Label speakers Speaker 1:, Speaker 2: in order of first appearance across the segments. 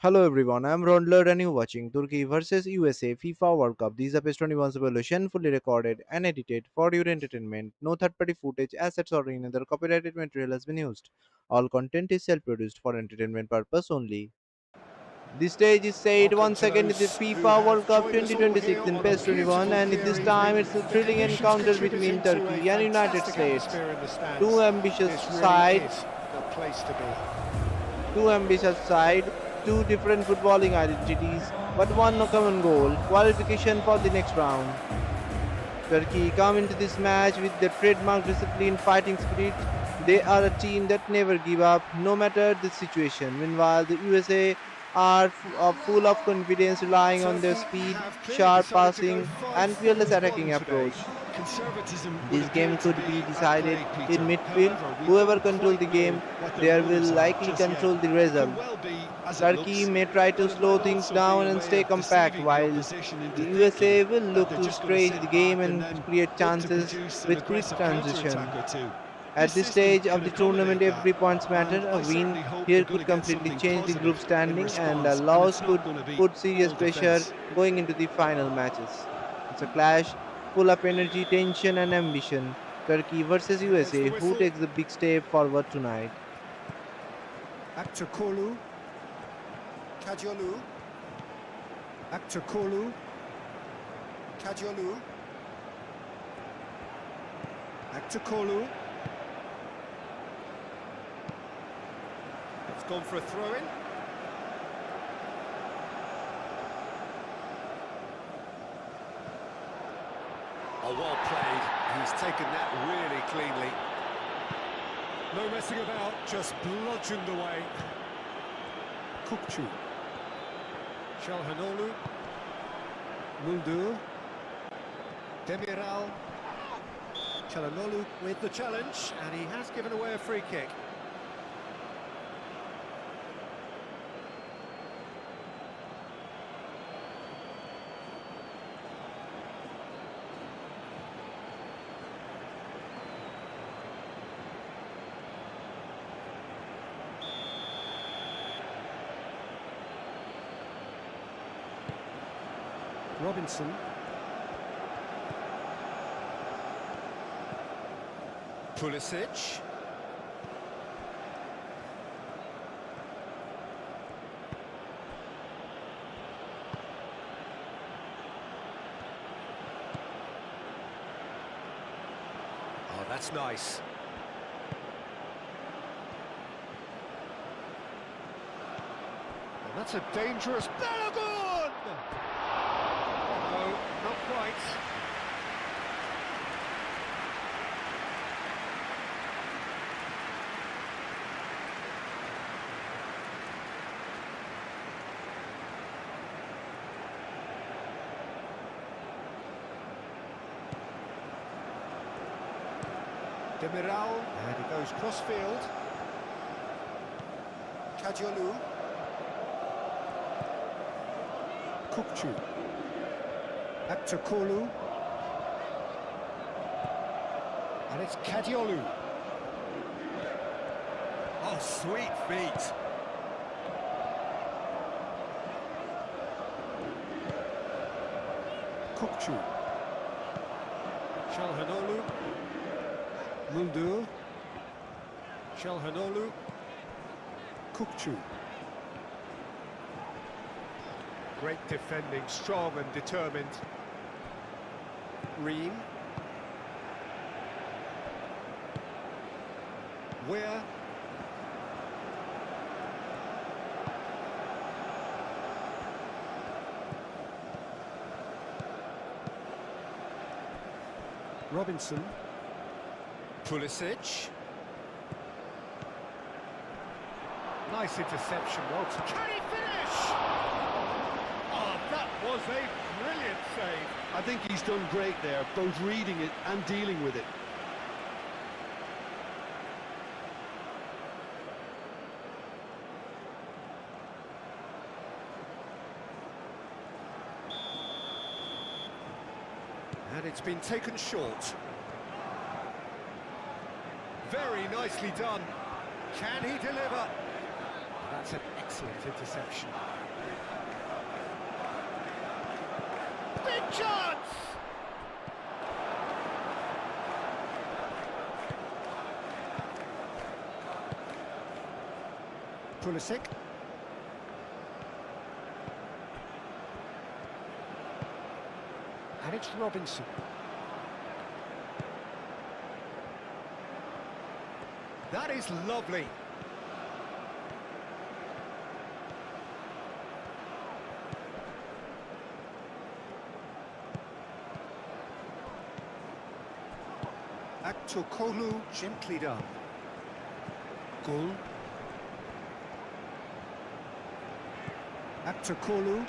Speaker 1: Hello everyone, I am Raundler and you're watching Turkey vs USA FIFA World Cup. This is a PES 21 evolution fully recorded and edited for your entertainment. No third-party footage, assets or any other copyrighted material has been used. All content is self-produced for entertainment purpose only. The stage is set
Speaker 2: Welcome
Speaker 1: once
Speaker 2: to
Speaker 1: again in the
Speaker 2: those who
Speaker 1: FIFA World
Speaker 2: have
Speaker 1: Cup
Speaker 2: joined us all here
Speaker 1: 2026 in
Speaker 2: on a
Speaker 1: PES 21
Speaker 2: beautiful
Speaker 1: and
Speaker 2: clear
Speaker 1: this
Speaker 2: evening.
Speaker 1: time it's a
Speaker 2: The
Speaker 1: thrilling
Speaker 2: conditions
Speaker 1: encounter between
Speaker 2: contributing to a
Speaker 1: Turkey and United
Speaker 2: fantastic
Speaker 1: States.
Speaker 2: atmosphere in the
Speaker 1: Two
Speaker 2: stands.
Speaker 1: ambitious
Speaker 2: This really
Speaker 1: sides
Speaker 2: is the place to be.
Speaker 1: Two ambitious sides, two different footballing identities, but one no common goal qualification for the next round. Turkey come into this match with their trademark discipline fighting spirit. They are a team that never give up, no matter the situation. Meanwhile, the USA are full of confidence, relying on their
Speaker 2: Turkey
Speaker 1: speed,
Speaker 2: have clearly
Speaker 1: sharp
Speaker 2: decided to go
Speaker 1: passing, and fearless
Speaker 2: 5-4-1
Speaker 1: attacking
Speaker 2: today.
Speaker 1: approach.
Speaker 2: Conservatism would
Speaker 1: This
Speaker 2: appear
Speaker 1: game
Speaker 2: to
Speaker 1: could
Speaker 2: be
Speaker 1: be
Speaker 2: at
Speaker 1: decided
Speaker 2: play,
Speaker 1: in
Speaker 2: Peter.
Speaker 1: midfield.
Speaker 2: However, we
Speaker 1: Whoever
Speaker 2: don't
Speaker 1: controls
Speaker 2: quite
Speaker 1: the
Speaker 2: know
Speaker 1: game,
Speaker 2: what their
Speaker 1: there will
Speaker 2: motives are
Speaker 1: likely
Speaker 2: just yet.
Speaker 1: control the
Speaker 2: It could
Speaker 1: result.
Speaker 2: well be as it
Speaker 1: Turkey
Speaker 2: looks,
Speaker 1: may try to
Speaker 2: but it
Speaker 1: slow
Speaker 2: might
Speaker 1: things
Speaker 2: also be
Speaker 1: down
Speaker 2: a
Speaker 1: and
Speaker 2: way
Speaker 1: stay
Speaker 2: of
Speaker 1: compact,
Speaker 2: deceiving the
Speaker 1: while
Speaker 2: opposition
Speaker 1: the
Speaker 2: into thinking
Speaker 1: USA will
Speaker 2: that
Speaker 1: look
Speaker 2: they're
Speaker 1: to
Speaker 2: just going to
Speaker 1: stretch
Speaker 2: sit
Speaker 1: the game
Speaker 2: back and
Speaker 1: and
Speaker 2: then
Speaker 1: create
Speaker 2: hope to
Speaker 1: chances
Speaker 2: produce an
Speaker 1: with quick
Speaker 2: aggressive
Speaker 1: transition.
Speaker 2: counter-attack or two.
Speaker 1: At
Speaker 2: This
Speaker 1: this
Speaker 2: system
Speaker 1: stage of
Speaker 2: can
Speaker 1: the tournament,
Speaker 2: accommodate that,
Speaker 1: every points
Speaker 2: and
Speaker 1: matter. A
Speaker 2: I
Speaker 1: win
Speaker 2: certainly hope
Speaker 1: here
Speaker 2: they're going
Speaker 1: could
Speaker 2: to get
Speaker 1: completely
Speaker 2: something
Speaker 1: change the group
Speaker 2: positive in
Speaker 1: standing, and a
Speaker 2: response, and
Speaker 1: loss
Speaker 2: it's not
Speaker 1: could
Speaker 2: going to be
Speaker 1: put serious
Speaker 2: all
Speaker 1: pressure
Speaker 2: defence.
Speaker 1: going into the final matches. It's a clash full of energy, tension, and ambition. Turkey versus
Speaker 2: There's the
Speaker 1: USA. Who
Speaker 2: whistle.
Speaker 1: takes the big step forward tonight?
Speaker 2: Aktakolu, Kadiolu, Aktakolu, Kadiolu, Aktakolu. It's gone for a throw-in. Oh, well played. He's taken that really cleanly. No messing about, just bludgeoned away. Kukçu. Çalhanoğlu. Muldu. Demiral. Çalhanoğlu with the challenge, and he has given away a free kick. Robinson. Pulisic. Oh, that's nice. And that's a dangerous Balogun! No, not quite. Demiral, and he goes cross-field. Kadiolu. Kukçu. Aktakolu. And it's Kadiolu. Oh, sweet feet. Kukçu. Çalhanoğlu. Muldu. Çalhanoğlu. Kukçu. Great defending, strong and determined. Ream. Where? Robinson. Pulisic. Nice interception, Walter. Can he finish? Oh, that was a brilliant save.
Speaker 3: I think he's done great there, both reading it and dealing with it.
Speaker 2: And it's been taken short. Very nicely done. Can he deliver? That's That's an excellent interception. Big chance! Pulisic. And it's Robinson. That is lovely. Aktokolu, gently done. Gul. Aktokolu.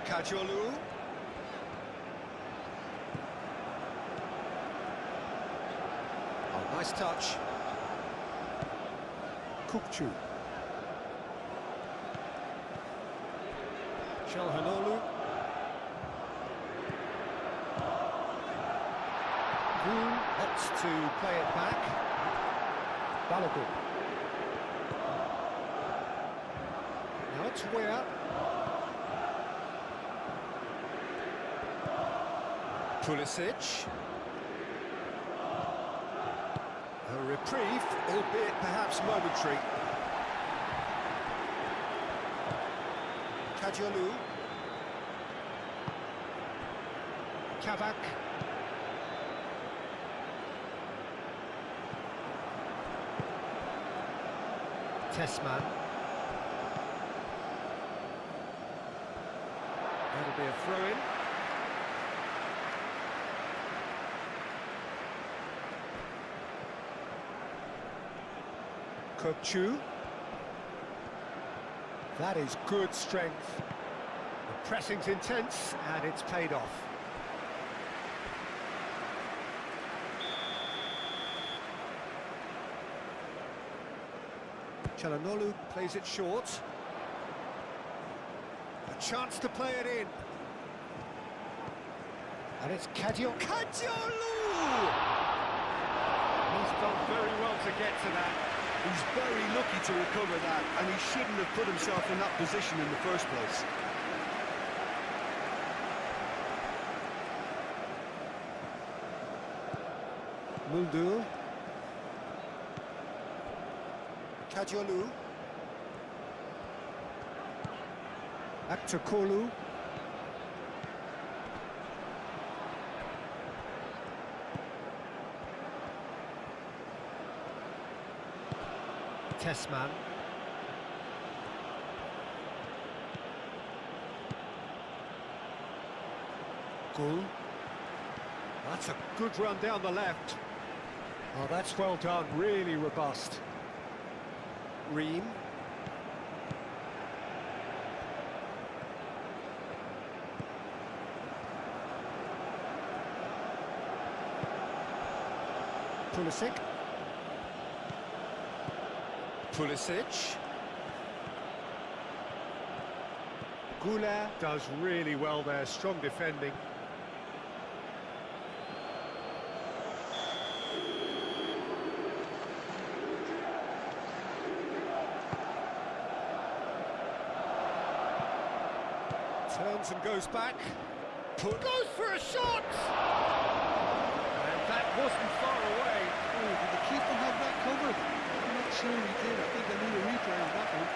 Speaker 2: Kajolu. Oh, nice touch. Kukçu. Çalhanoğlu. Boone opts to play it back. Balogun. Now it's Weah. Pulisic. A reprieve, albeit perhaps momentary. Kajolu. Kavak. Tessman. That'll be a throw-in. Kukçu. That is good strength. The pressing's intense and it's paid off. Çalhanoğlu plays it short. A chance to play it in. And it's Kajolu!
Speaker 3: He's done very well to get to that. He's very lucky to recover that, and he shouldn't have put himself in that position in the first place.
Speaker 2: Muldu. Kajolu. Aktokolu. Tessman. Gul. That's a good run down the left. Oh, that's well done, really robust. Ream. Pulisic. Pulisic. Gula does really well there, strong defending. Turns and goes back. Goes for a shot! And that wasn't far away.
Speaker 3: Oh, did the keeper have that covered? I'm not sure he did. I think I need a replay on that one.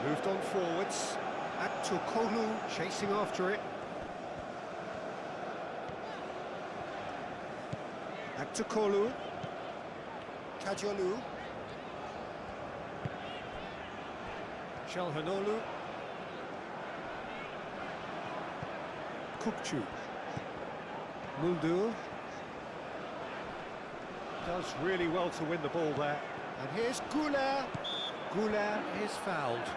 Speaker 2: Moved on forwards. Aktokolu chasing after it. Aktokolu. Kajolu. Çalhanoğlu. Kukçu. Muldu. Does really well to win the ball there. And here's Gula. Gula is fouled.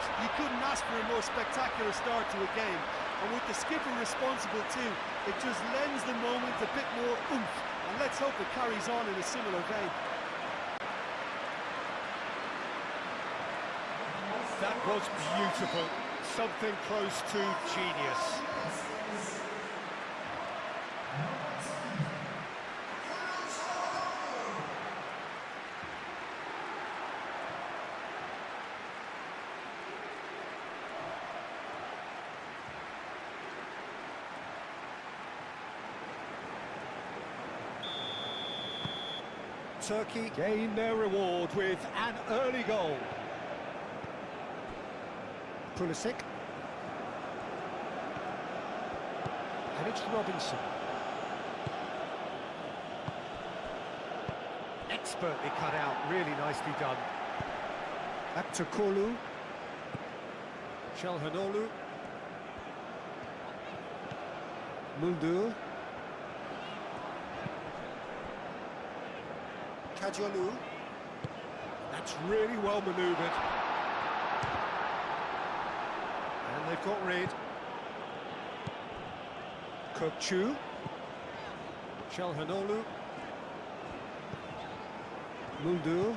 Speaker 3: course, you couldn't ask for a more spectacular start to a game. And with the skipper responsible too, it just lends the moment a bit more oomph. And let's hope it carries on in a similar vein.
Speaker 2: That was beautiful. Something close to genius. Turkey gain their reward with an early goal. Pulisic. And it's Robinson. Expertly cut out, really nicely done. Back to Kolu. Çalhanoğlu. Muldur. Kajolu. That's really well manoeuvred. And they've got rid. Kökçü. Çalhanoğlu. Muldur.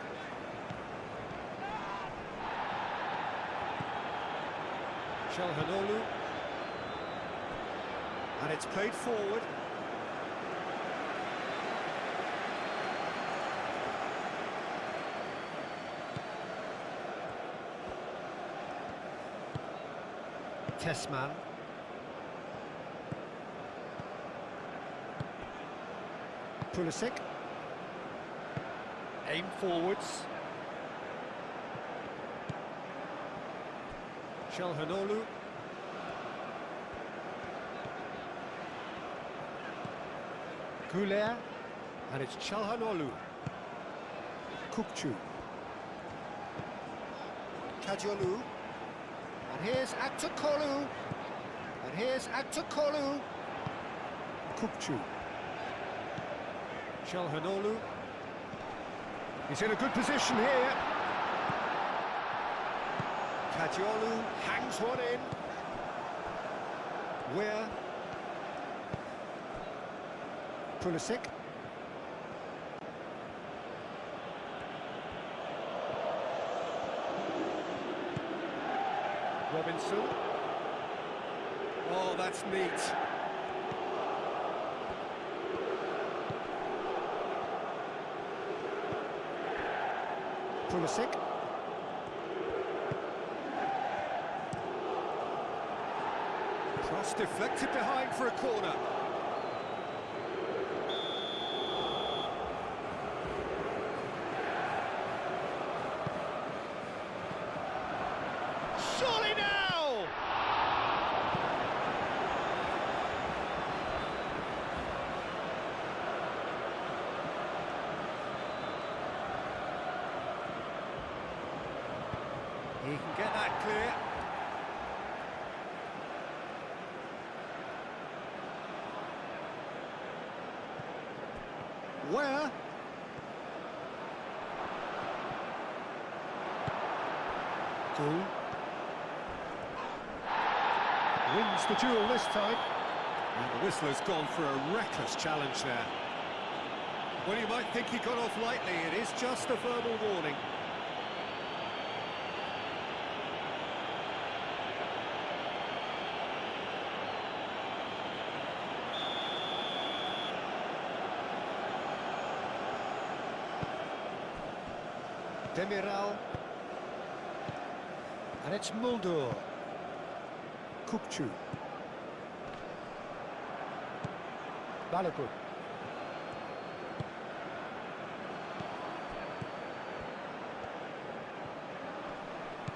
Speaker 2: Çalhanoğlu. And it's played forward. Tessman. Pulisic. Aim forwards. Çalhanoğlu. Güler. And it's Çalhanoğlu. Kökçü. Kajolu. And here's Kolu. And here's Kolu. Kökçü. Çalhanoğlu. He's in a good position here. Kajolu hangs one in. Where? Pulisic. Robinson. Oh, that's neat. Pulisic. Cross deflected behind for a corner. Surely now! He can get that clear. Where? Goal. Wins the duel this time. And the whistler's gone for a reckless challenge there. Well, you might think he got off lightly. It is just a verbal warning. Demiral. And it's Muldur. Kökçü. Balogun.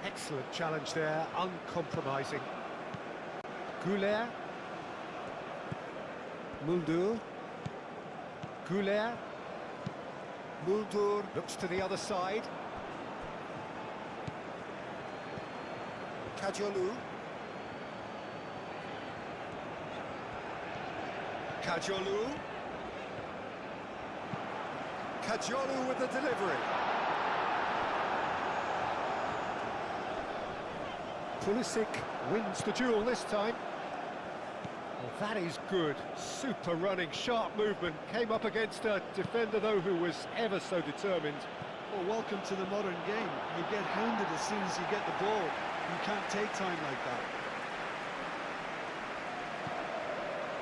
Speaker 2: Excellent challenge there, uncompromising. Güler. Muldur. Güler. Muldur looks to the other side. Kajolu. Kajolu. Kajolu with the delivery. Pulisic wins the duel this time. Well, that is good. Super running, sharp movement. Came up against a defender, though, who was ever so determined.
Speaker 3: Well, welcome to the modern game. You get hounded as soon as you get the ball. You can't take time like that.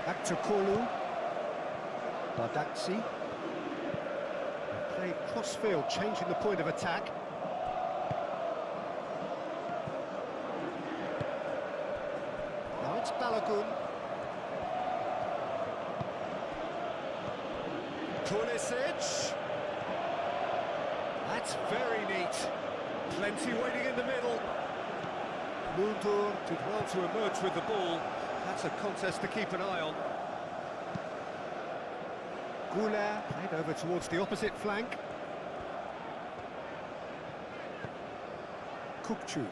Speaker 2: Back to Kolu. Bardazzi. Played cross-field, changing the point of attack. Now it's Balogun. Pulisic. That's very neat. Plenty waiting in the middle. Mulder did well to emerge with the ball. That's a contest to keep an eye on. Goulet played over towards the opposite flank. Kukçu.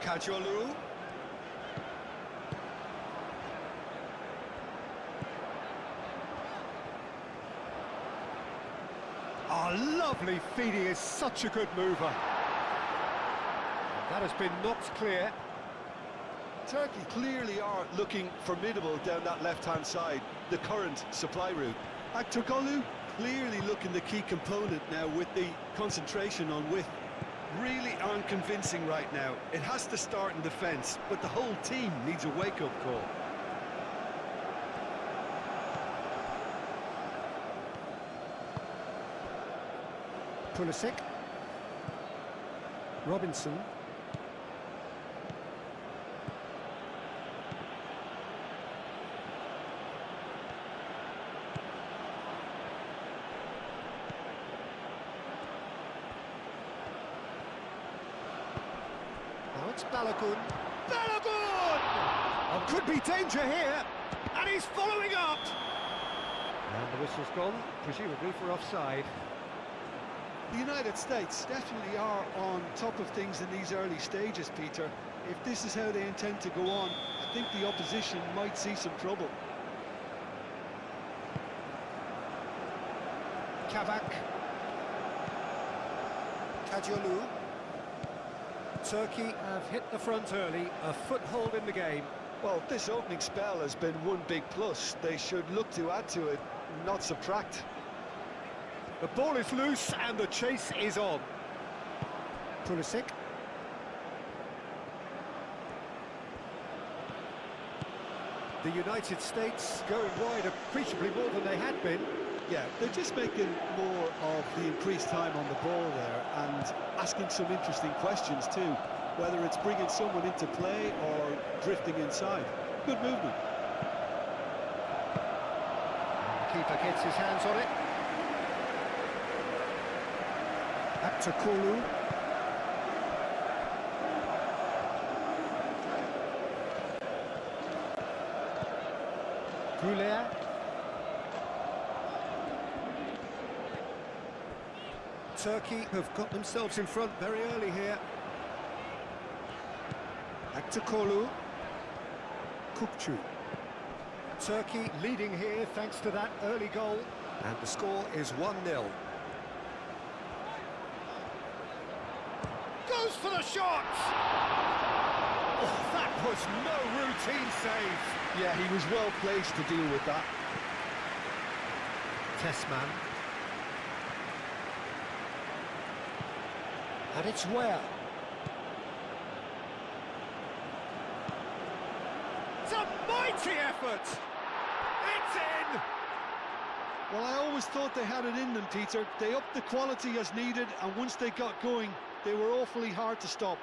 Speaker 2: Kajolu. Oh, lovely feed, he is such a good mover. That has been knocked clear.
Speaker 3: Turkey clearly are looking formidable down that left-hand side, the current supply route. Aktürkoğlu clearly looking the key component now with the concentration on width. Really aren't convincing right now. It has to start in defence, but the whole team needs a wake-up call.
Speaker 2: Pulisic. Robinson. Now it's Balogun. Balogun! Oh, could be danger here. And he's following up. And the whistle's gone, presumably for offside.
Speaker 3: The United States definitely are on top of things in these early stages, Peter. If this is how they intend to go on, I think the opposition might see some trouble.
Speaker 2: Kavak. Kajolu. Turkey have hit the front early, a foothold in the game.
Speaker 3: Well, this opening spell has been one big plus. They should look to add to it, not subtract.
Speaker 2: The ball is loose and the chase is on. Pulisic. The United States going wide appreciably more than they had been.
Speaker 3: Yeah, they're just making more of the increased time on the ball there and asking some interesting questions too, whether it's bringing someone into play or drifting inside. Good movement.
Speaker 2: The keeper gets his hands on it. Back to Kolu. Goulet. Turkey have got themselves in front very early here. Back to Kolu. Kukçu. Turkey leading here thanks to that early goal. And the score is 1-0. Goes for the shot! Oh, that was no routine save.
Speaker 3: Yeah, he was well placed to deal with that.
Speaker 2: Tessman. And it's where? It's a mighty effort! It's in!
Speaker 3: Well, I always thought they had it in them, Peter. They upped the quality as needed, and once they got going, they were awfully hard to stop.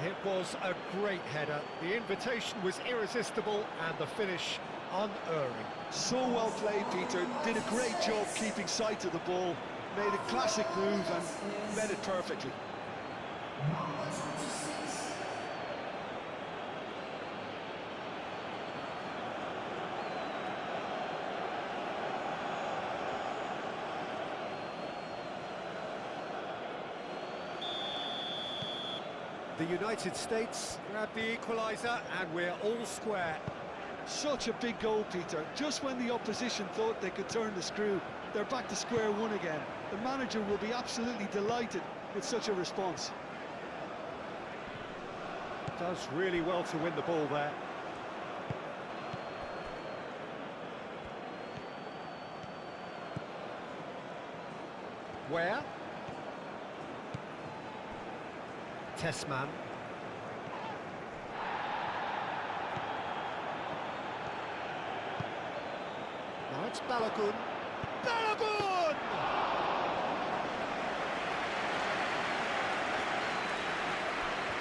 Speaker 2: It was a great header. The invitation was irresistible and the finish unerring.
Speaker 3: So well played, Peter. Did a great job keeping sight of the ball. Made a classic move and met it perfectly.
Speaker 2: The United States grab the equalizer and we're all square.
Speaker 3: Such a big goal, Peter. Just when the opposition thought they could turn the screw, they're back to square one again. The manager will be absolutely delighted with such a response.
Speaker 2: Does really well to win the ball there. Where? Tessman. Now it's Balogun. Balogun!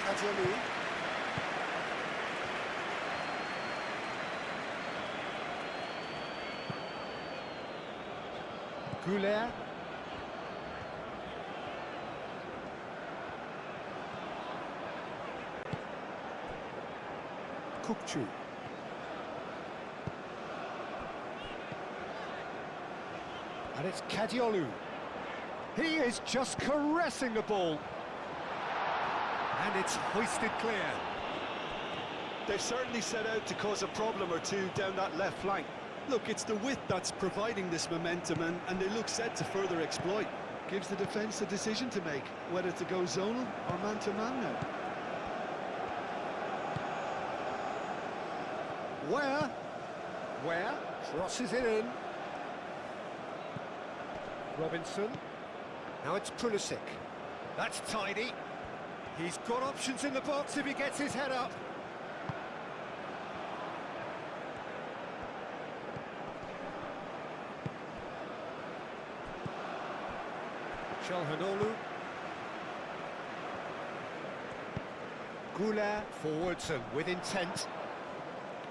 Speaker 2: Kajolu. Goulet. Kukçu. And it's Kadiolu. He is just caressing the ball. And it's hoisted clear.
Speaker 3: They've certainly set out to cause a problem or two down that left flank. Look, it's the width that's providing this momentum, and they look set to further exploit. Gives the defence a decision to make, whether to go zonal or man-to-man now.
Speaker 2: Where? Crosses it in. Robinson. Now it's Pulisic. That's tidy. He's got options in the box if he gets his head up. Çalhanoğlu. Goulet forwards and with intent.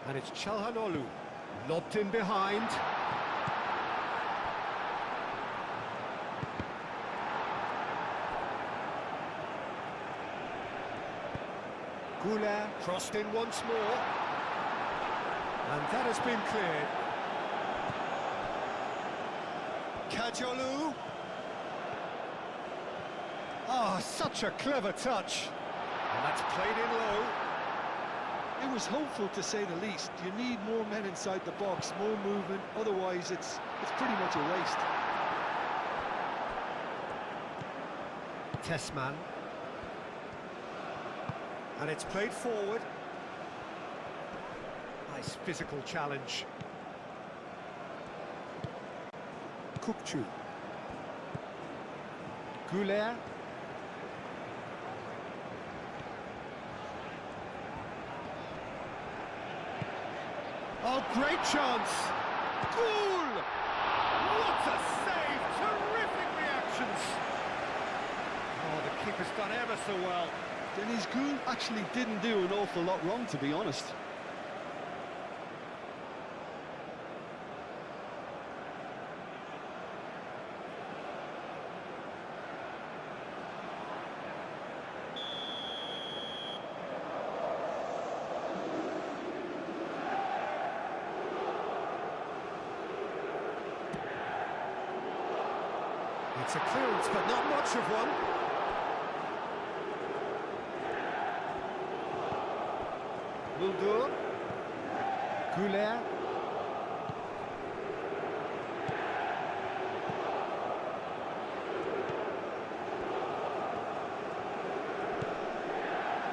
Speaker 2: And it's Çalhanoğlu. Lobbed in behind. Goulet crossed in once more. And that has been cleared. Kajolu. Ah, such a clever touch. And that's played in low.
Speaker 3: It was hopeful, to say the least. You need more men inside the box, more movement, otherwise it's pretty much a waste.
Speaker 2: Tessman. And it's played forward. Nice physical challenge. Kukçu. Goulet. Oh, great chance! Goal! What a save! Terrific reactions! Oh, the keeper's done ever so well.
Speaker 3: Dennis Goul actually didn't do an awful lot wrong, to be honest.
Speaker 2: It's a clearance, but not much of one. Muldur. Goulet.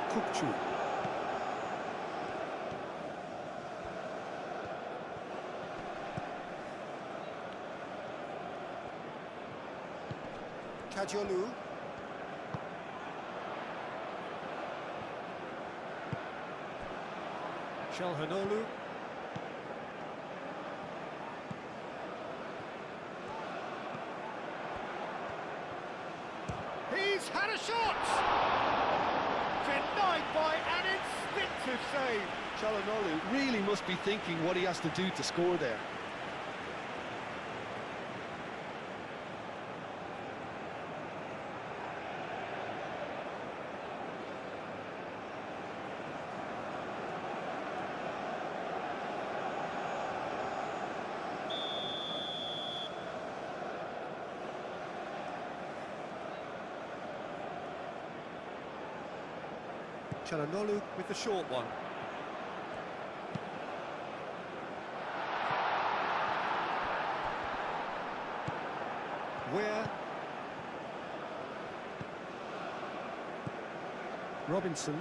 Speaker 2: Kukçu. Kajolu. Çalhanoğlu. He's had a shot! Denied by an instinctive save.
Speaker 3: Çalhanoğlu really must be thinking what he has to do to score there.
Speaker 2: Çalhanoğlu with the short one. Where? Robinson.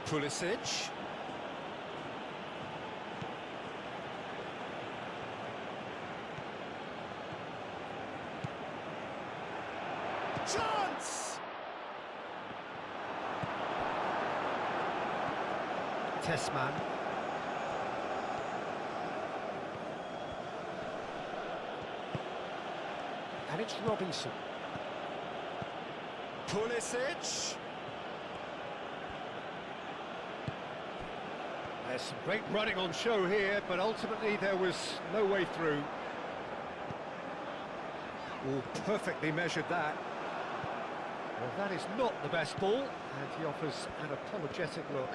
Speaker 2: Pulisic. Chance! Tessman. And it's Robinson. Pulisic. There's some great running on show here, but ultimately there was no way through. Oh, perfectly measured that. Well, that is not the best ball, and he offers an apologetic look.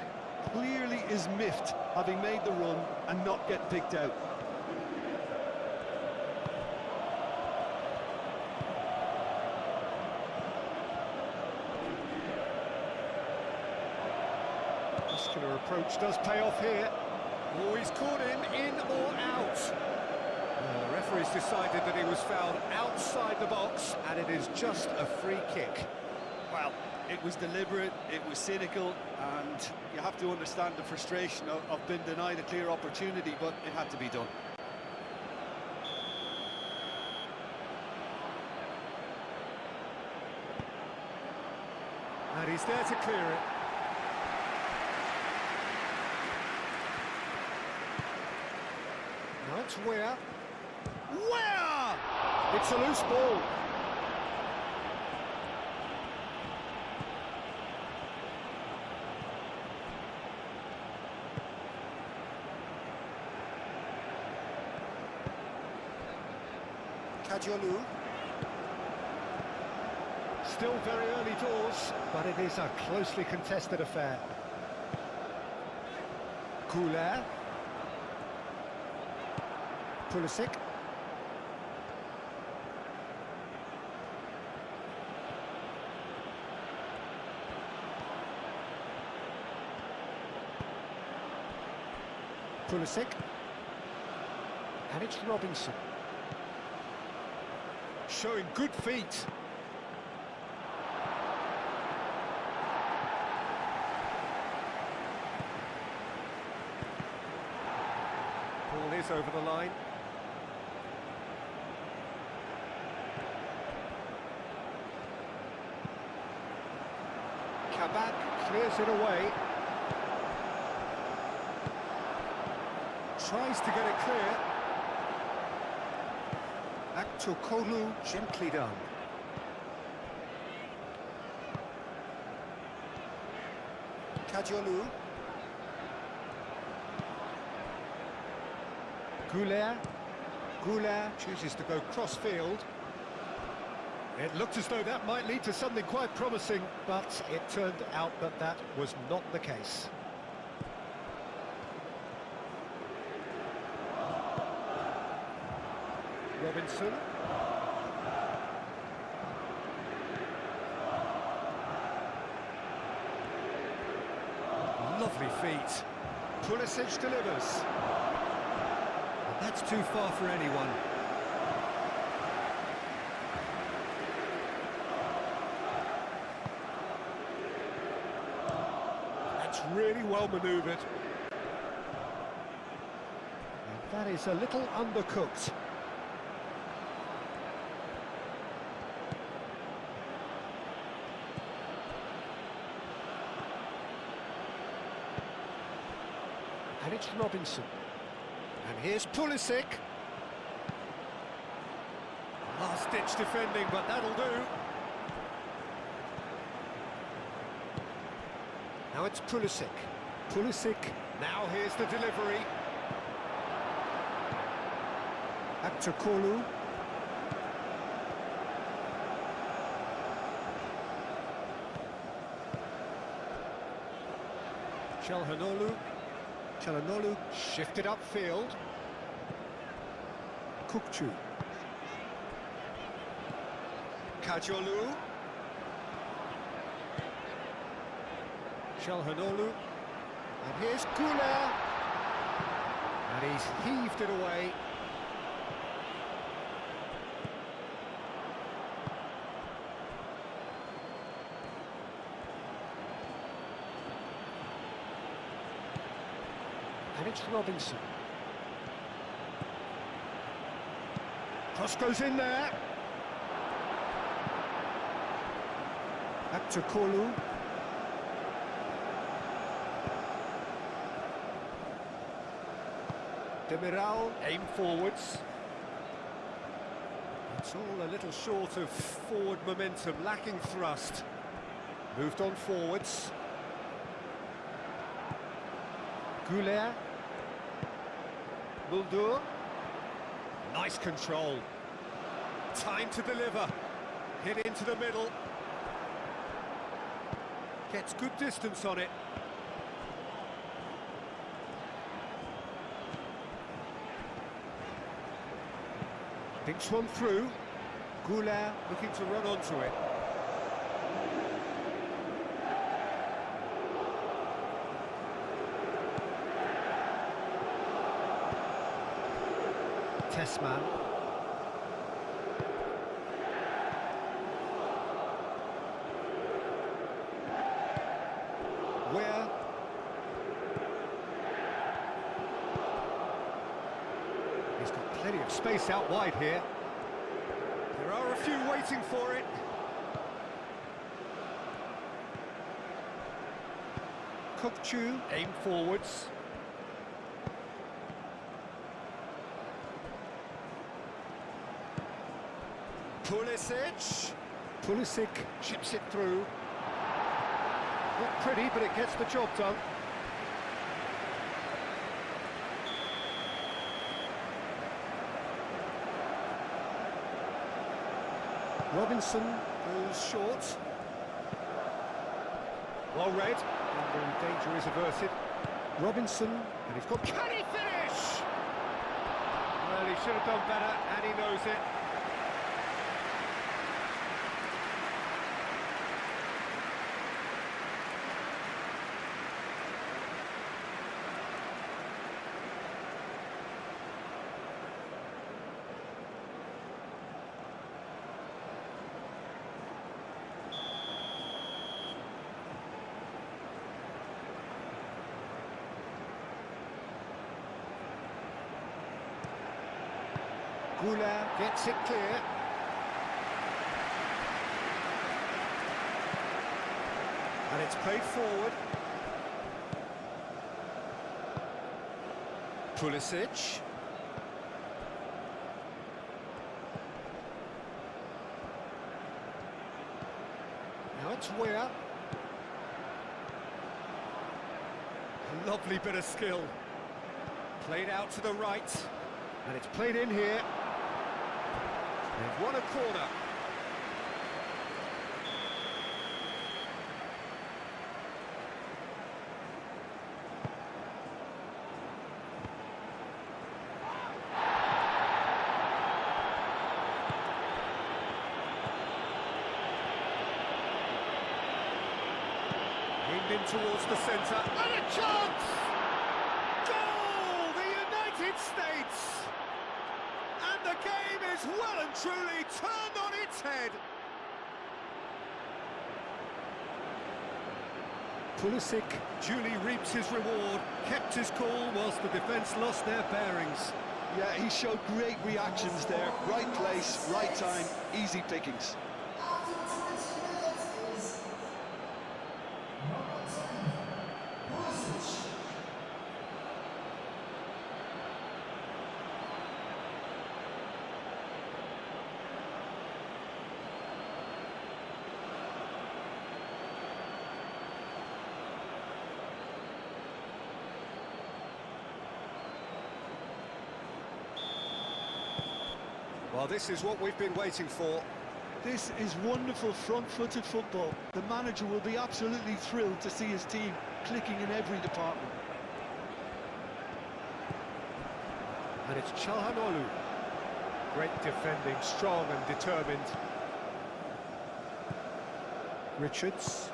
Speaker 3: Clearly is miffed, having made the run and not get picked out.
Speaker 2: Muscular approach does pay off here. Oh, he's caught him in or out. The referee's decided that he was fouled outside the box, and it is just a free kick.
Speaker 3: Well, it was deliberate, it was cynical, and you have to understand the frustration of being denied a clear opportunity, but it had to be done.
Speaker 2: And he's there to clear it. Now it's Where? Where? It's a loose ball.
Speaker 3: Kajolu.
Speaker 2: Still very early doors, but it is a closely contested affair. Couler. Pulisic. Pulisic. And it's Robinson. Showing good feet. Ball is over the line. Kabak clears it away. Tries to get it clear. Aktokolu, gently done.
Speaker 3: Kajolu.
Speaker 2: Goulet chooses to go cross-field. It looked as though that might lead to something quite promising, but it turned out that that was not the case. Robinson. Lovely feet. Pulisic delivers. And that's too far for anyone. That's really well manoeuvred. And that is a little undercooked. And it's Robinson. And here's Pulisic. Last-ditch defending, but that'll do. Now it's Pulisic. Pulisic. Now here's the delivery. Aktokolu. Çalhanoğlu shifted upfield. Kukçu. Kajolu. Çalhanoğlu. And here's Couler. And he's heaved it away. And it's Robinson. Cross goes in there. Back to Kolu. Demiral, aim forwards. It's all a little short of forward momentum, lacking thrust. Moved on forwards. Goulet. Muldur. Nice control. Time to deliver. Hit into the middle. Gets good distance on it. Thinks one through. Goulet looking to run onto it. Tessman. Where? He's got plenty of space out wide here. There are a few waiting for it. Kokchu, aim forwards. Pulisic chips it through. Not pretty, but it gets the job done. Robinson goes short. Well read, and the danger is averted. Robinson, and he's got... Can he finish? Well, he should have done better, and he knows it. Goulet gets it clear. And it's played forward. Pulisic. Now it's Weir. A lovely bit of skill. Played out to the right. And it's played in here. They've won a corner. Aimed in towards the centre. And a chance! Goal! The United States! And the game is well and truly turned on its head. Pulisic duly reaps his reward, kept his cool whilst the defence lost their bearings.
Speaker 3: Yeah, he showed great reactions there. Right place, right time, easy pickings.
Speaker 2: Well, this is what we've been waiting for.
Speaker 3: This is wonderful front-footed football. The manager will be absolutely thrilled to see his team clicking in every department.
Speaker 2: And it's Çalhanoğlu. Great defending, strong and determined. Richards.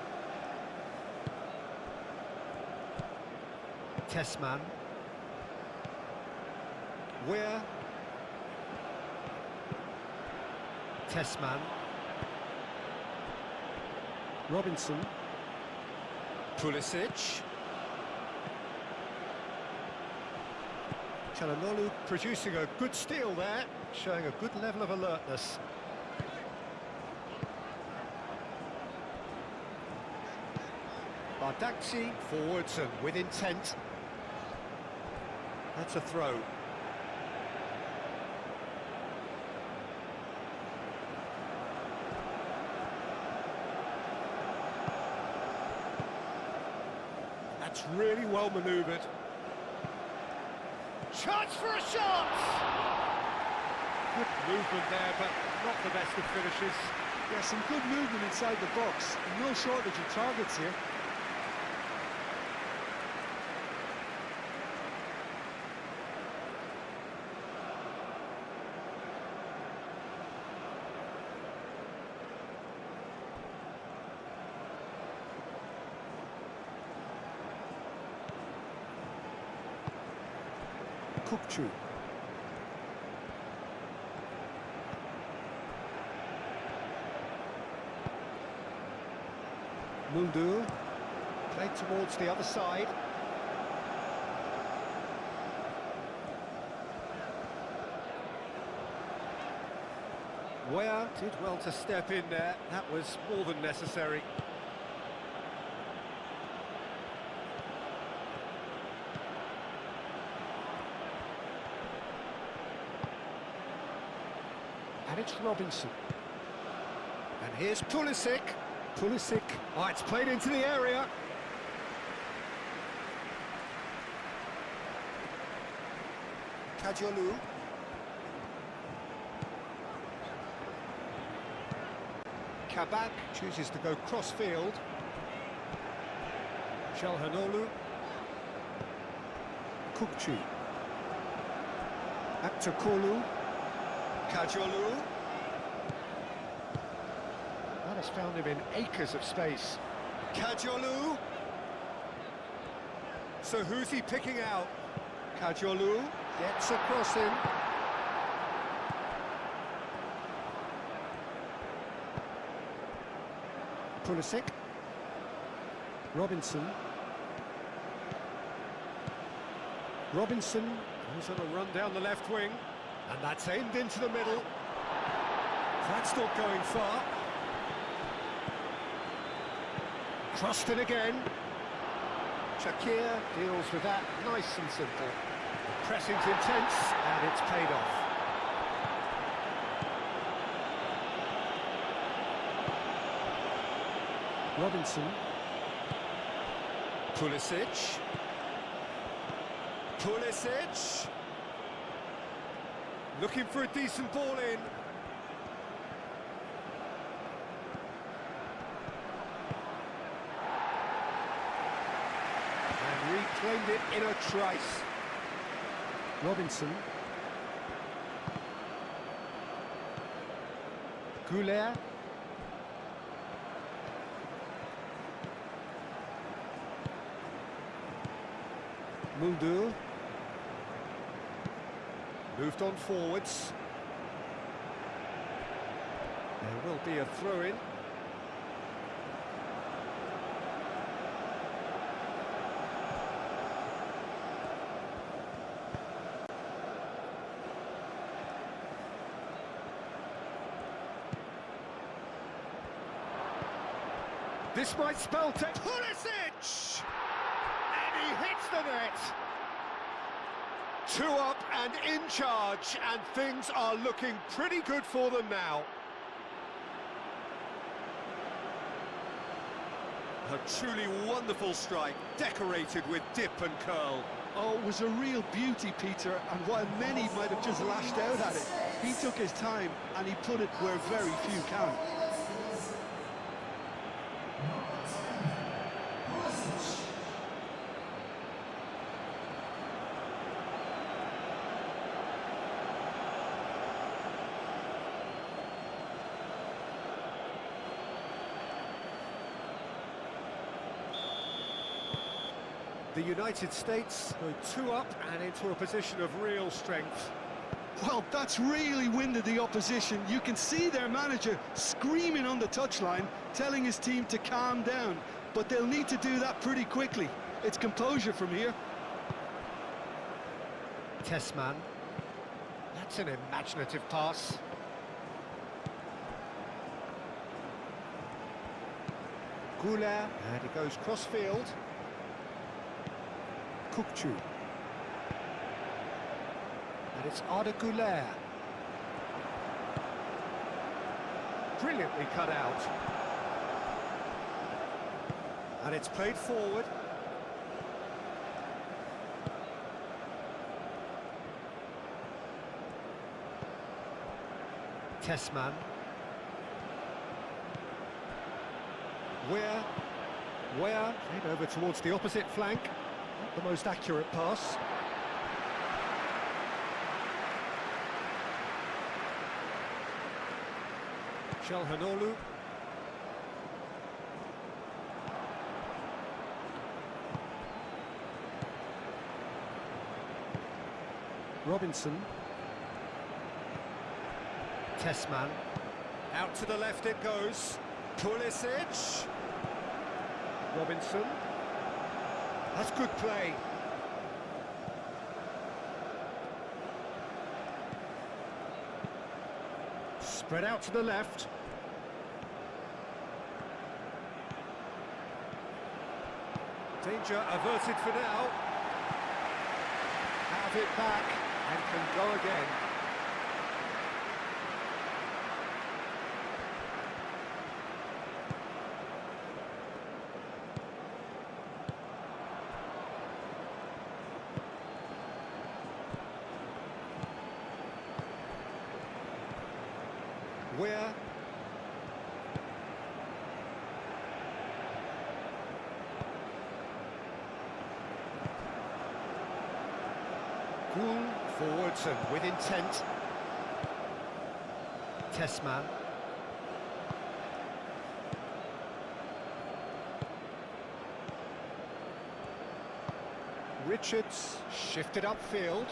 Speaker 2: Tessman. Where? Tessman. Robinson. Pulisic. Çalhanoğlu producing a good steal there, showing a good level of alertness. Bardakci forwards and with intent. That's a throw. That's really well manoeuvred. Chance for a shot! Good movement there, but not the best of finishes.
Speaker 3: Yeah, some good movement inside the box. No shortage of targets here. Kukçu.
Speaker 2: Muldu played towards the other side. Ware did well to step in there. That was more than necessary. And it's Robinson. And here's Pulisic. Pulisic. Oh, it's played into the area. Kajolu. Kabak chooses to go cross-field. Çalhanoğlu. Kukçu. Aktakolu. Kajolu. That has found him in acres of space. Kajolu. So who's he picking out? Kajolu gets across him. Pulisic. Robinson. Robinson goes on a run down the left wing. And that's aimed into the middle. That's not going far. Crossed it again. Shakir deals with that nice and simple. The pressing's intense, and it's paid off. Robinson. Pulisic. Pulisic. Looking for a decent ball in. And reclaimed it in a trice. Robinson. Goulet. Muldu. Moved on forwards. There will be a throw-in. This might spell Pulisic! And he hits the net! 2 up and in charge, and things are looking pretty good for them now. A truly wonderful strike, decorated with dip and curl.
Speaker 3: Oh, it was a real beauty, Peter, and while many might have just lashed out at it, he took his time and he put it where very few can.
Speaker 2: The United States go 2 up and into a position of real strength.
Speaker 3: Well, that's really winded the opposition. You can see their manager screaming on the touchline, telling his team to calm down. But they'll need to do that pretty quickly. It's composure from here.
Speaker 2: Tessman. That's an imaginative pass. Goulet, and he goes cross-field. Kukçu. And it's Arda Goulet. Brilliantly cut out. And it's played forward. Tessman. Where? Played over towards the opposite flank. Not the most accurate pass. Çalhanoğlu. Robinson. Tessman. Out to the left it goes. Pulisic. Robinson. That's good play. Spread out to the left. Danger averted for now. Have it back and can go again. Where? Goul forwards and with intent. Tessman. Richards shifted upfield.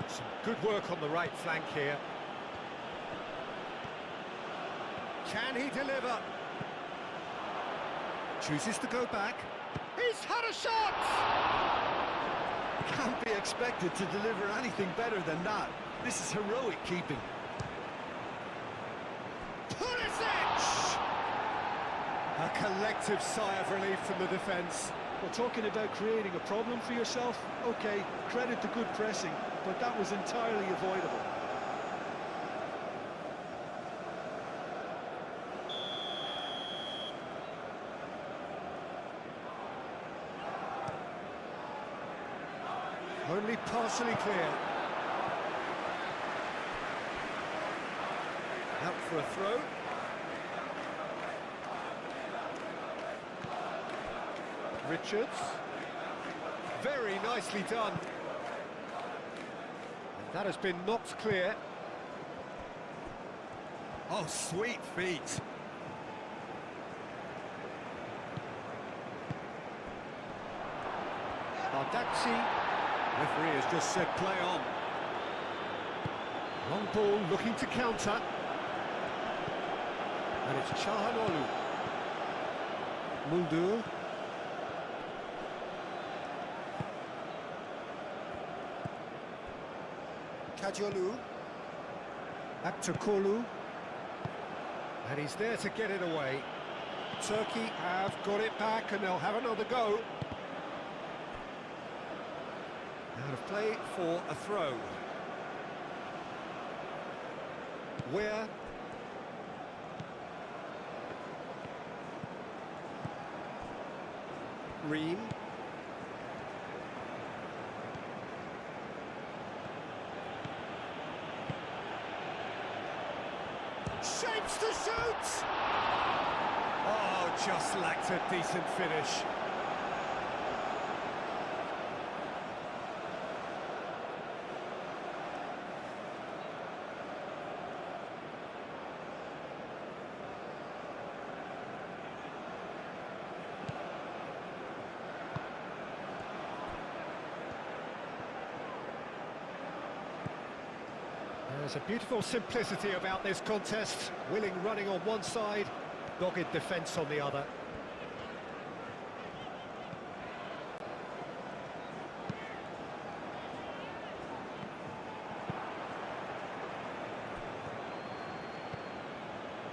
Speaker 2: Some good work on the right flank here. Can he deliver? Chooses to go back. He's had a shot!
Speaker 3: Can't be expected to deliver anything better than that. This is heroic keeping.
Speaker 2: Pulisic! A collective sigh of relief from the defence.
Speaker 3: Well, talking about creating a problem for yourself, okay, credit to good pressing, but that was entirely avoidable.
Speaker 2: Only partially clear. Out for a throw. Richards. Very nicely done. And that has been knocked clear. Oh, sweet feet. Bardacci. Referee has just said play on. Long ball looking to counter. And it's Çalhanoğlu. Muldur. Kadiolu. Aktakolu. And he's there to get it away. Turkey have got it back and they'll have another go. Out of play for a throw. Where? Ream. Shapes to shoot! Oh, just lacked a decent finish. There's a beautiful simplicity about this contest. Willing running on one side, dogged defence on the other.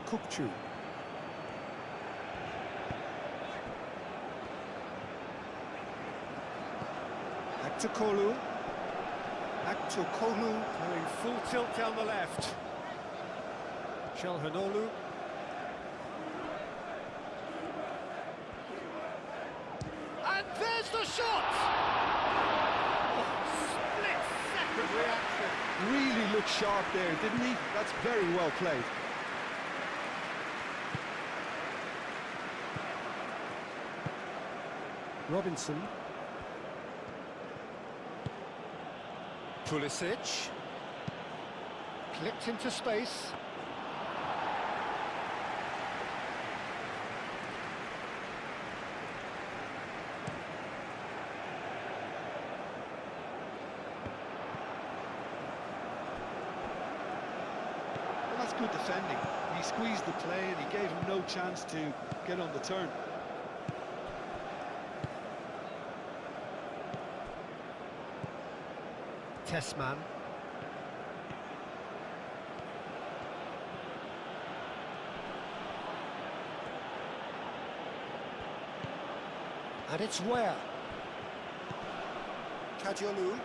Speaker 2: Kukçu. Aktukolu. Aktukolu doing full tilt down the left. Çalhanoğlu. And there's the shot! Oh, split-second reaction.
Speaker 3: Really looked sharp there, didn't he? That's very well played.
Speaker 2: Robinson. Pulisic. Clipped into space.
Speaker 3: Well, that's good defending. He squeezed the play and he gave him no chance to get on the turn.
Speaker 2: Tessman. And it's where? Kadiolu.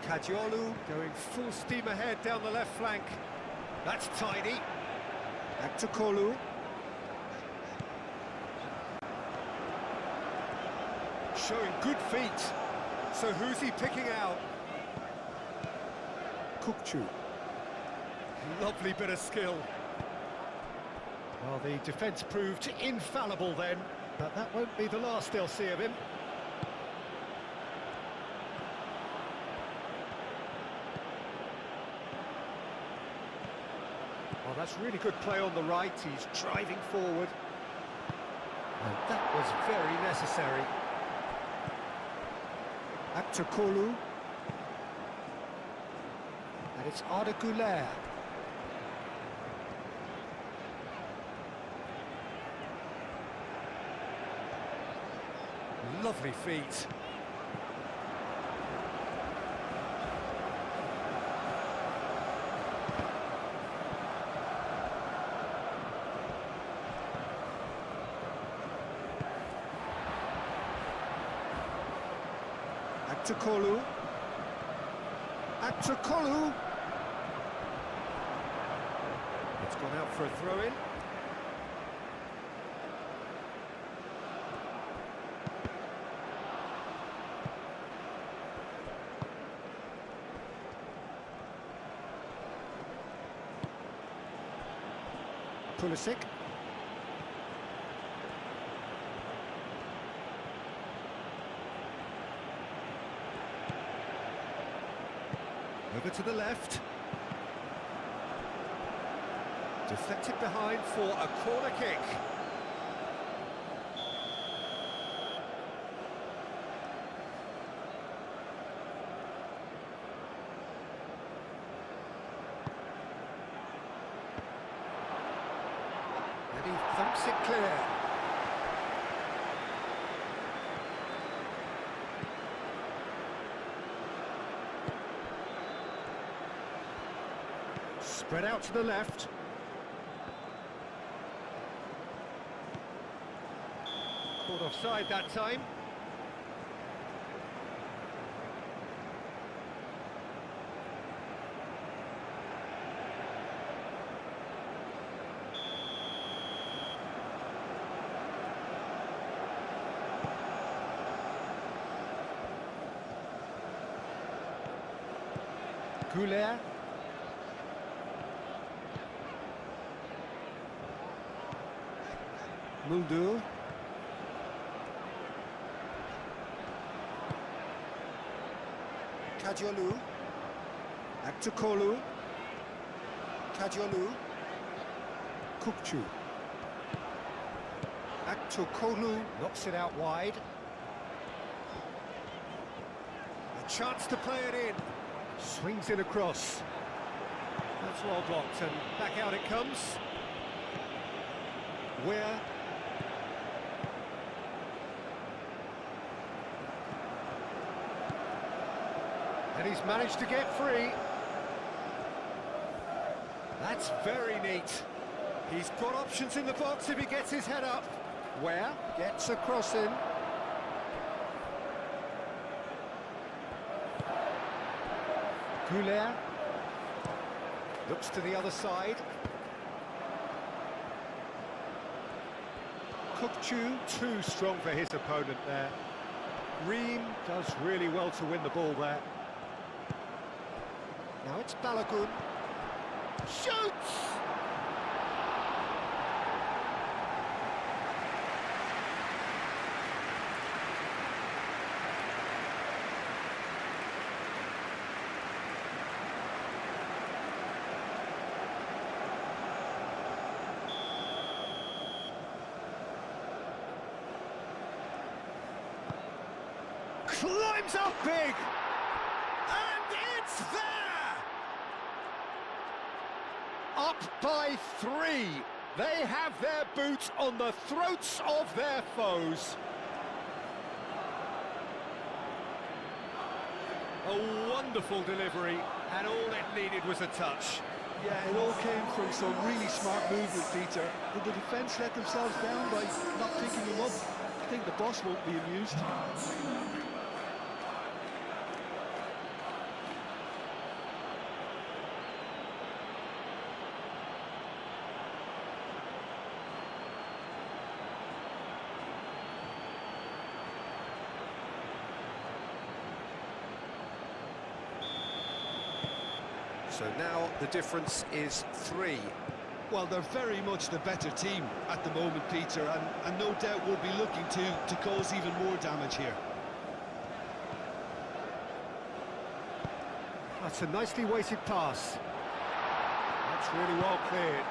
Speaker 2: Kadiolu going full steam ahead down the left flank. That's tidy. Aktukolu. Showing good feet. So who's he picking out? Kukçu. Lovely bit of skill. Well, the defence proved infallible then, but that won't be the last they'll see of him. Well, that's really good play on the right. He's driving forward. And that was very necessary. Aktukolu. And it's Arda Güler. Lovely feet. Aktukolu. Aktukolu. It's gone out for a throw-in. Pulisic. Over to the left. Deflected behind for a corner kick. And he thumps it clear. Spread out to the left. Caught offside that time. Güler. Muldu. Kadiolu. Aktukolu. Kadiolu. Kukçu. Aktürkoğlu knocks it out wide. A chance to play it in. Swings it across. That's well blocked, and back out it comes. Where? And he's managed to get free. That's very neat. He's got options in the box if he gets his head up. Where? Gets a cross in. Güler. Looks to the other side. Kukçu, too strong for his opponent there. Ream does really well to win the ball there. Now it's Balogun. Shoots! Climbs up big! And it's there! Up by 3. They have their boot on the throats of their foes. A wonderful delivery, and all it needed was a touch.
Speaker 3: Yeah, it all came from some really smart movement, Peter. Did the defence let themselves down by not picking him up? I think the boss won't be amused.
Speaker 2: So now the difference is 3.
Speaker 3: Well, they're very much the better team at the moment, Peter, and no doubt will be looking to cause even more damage here.
Speaker 2: That's a nicely weighted pass. That's really well cleared.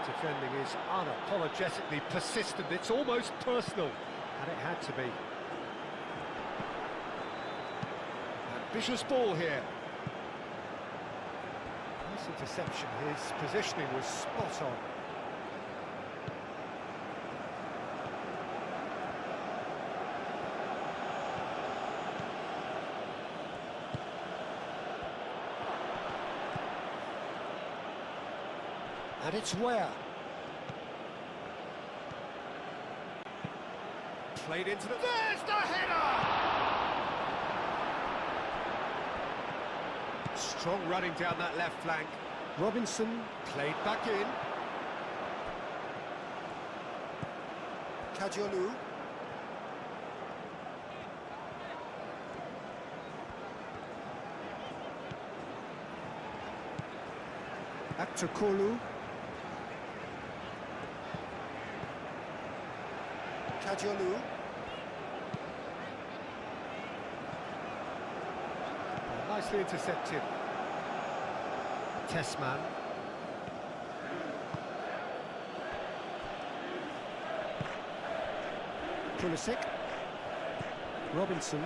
Speaker 2: Defending is unapologetically persistent. It's almost personal, and it had to be. Ambitious ball here. Nice interception. His positioning was spot on. And it's where? Played into the... There's the header! Strong running down that left flank. Robinson played back in. Kajolu. Aktürkoğlu. Kajolu. Nicely intercepted. Tessman. Pulisic. Robinson.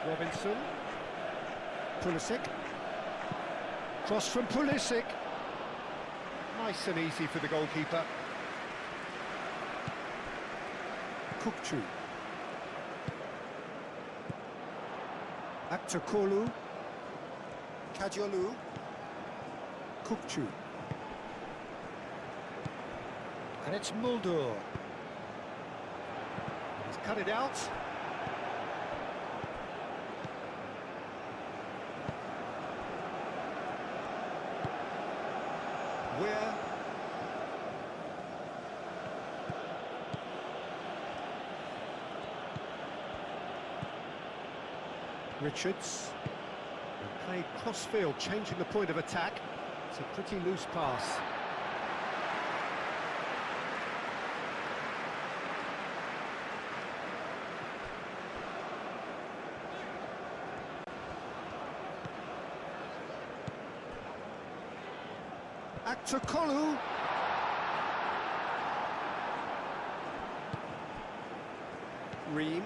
Speaker 2: Robinson. Pulisic. Cross from Pulisic. Nice and easy for the goalkeeper. Kukçu. Aktürkoğlu. Kajolu. Kukçu. And it's Muldur. He's cut it out. Where? Richards. And Played cross-field, changing the point of attack. It's a pretty loose pass. Aktukolu. Ream.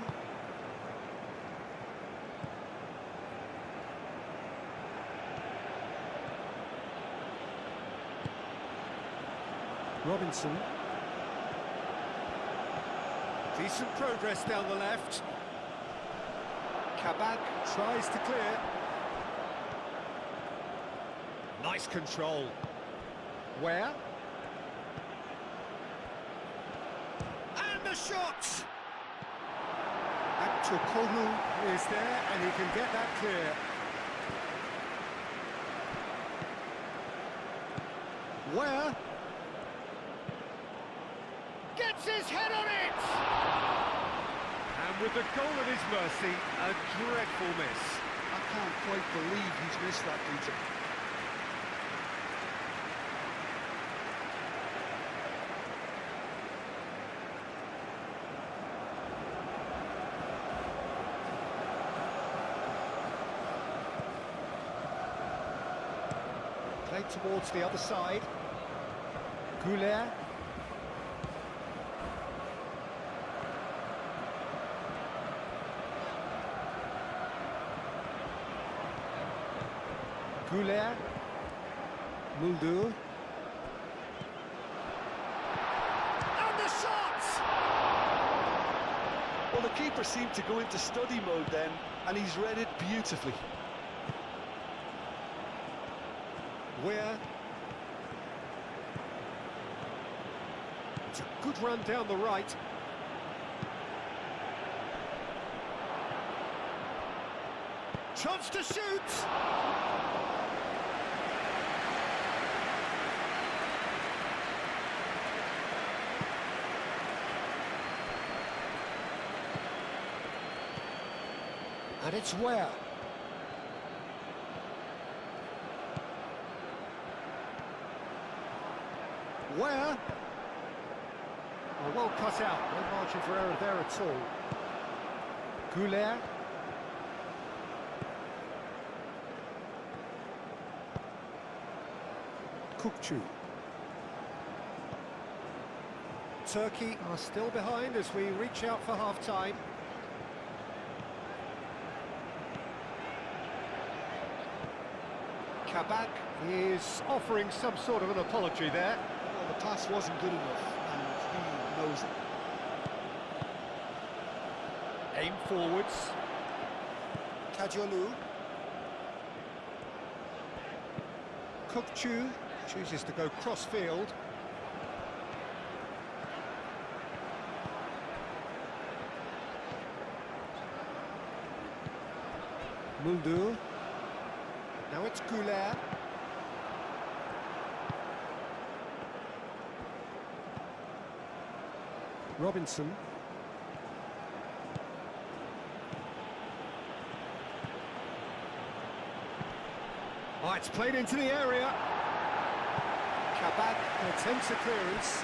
Speaker 2: Robinson. Decent progress down the left. Kabak tries to clear. Nice control. Where? And the shot! Aktukolu is there and he can get that clear. Where? Gets his head on it! And with the goal at his mercy, a dreadful miss.
Speaker 3: I can't quite believe he's missed that, Peter.
Speaker 2: Played towards the other side. Goulet. Goulet. Mulder. And the shot!
Speaker 3: Well, the keeper seemed to go into study mode then, and he's read it beautifully.
Speaker 2: Where? It's a good run down the right. Chance to shoot! And it's where? Where? Oh, well cut out, no margin for error there at all. Goulet. Kukçu. Turkey are still behind as we reach out for half-time. Kabak is offering some sort of an apology there.
Speaker 3: Well, the pass wasn't good enough, and he knows it.
Speaker 2: Aim forwards. Kajolu. Kukçu chooses to go cross-field. Mulder. Now it's Goulet. Robinson. Oh, it's played into the area. Kabak attempts a clearance.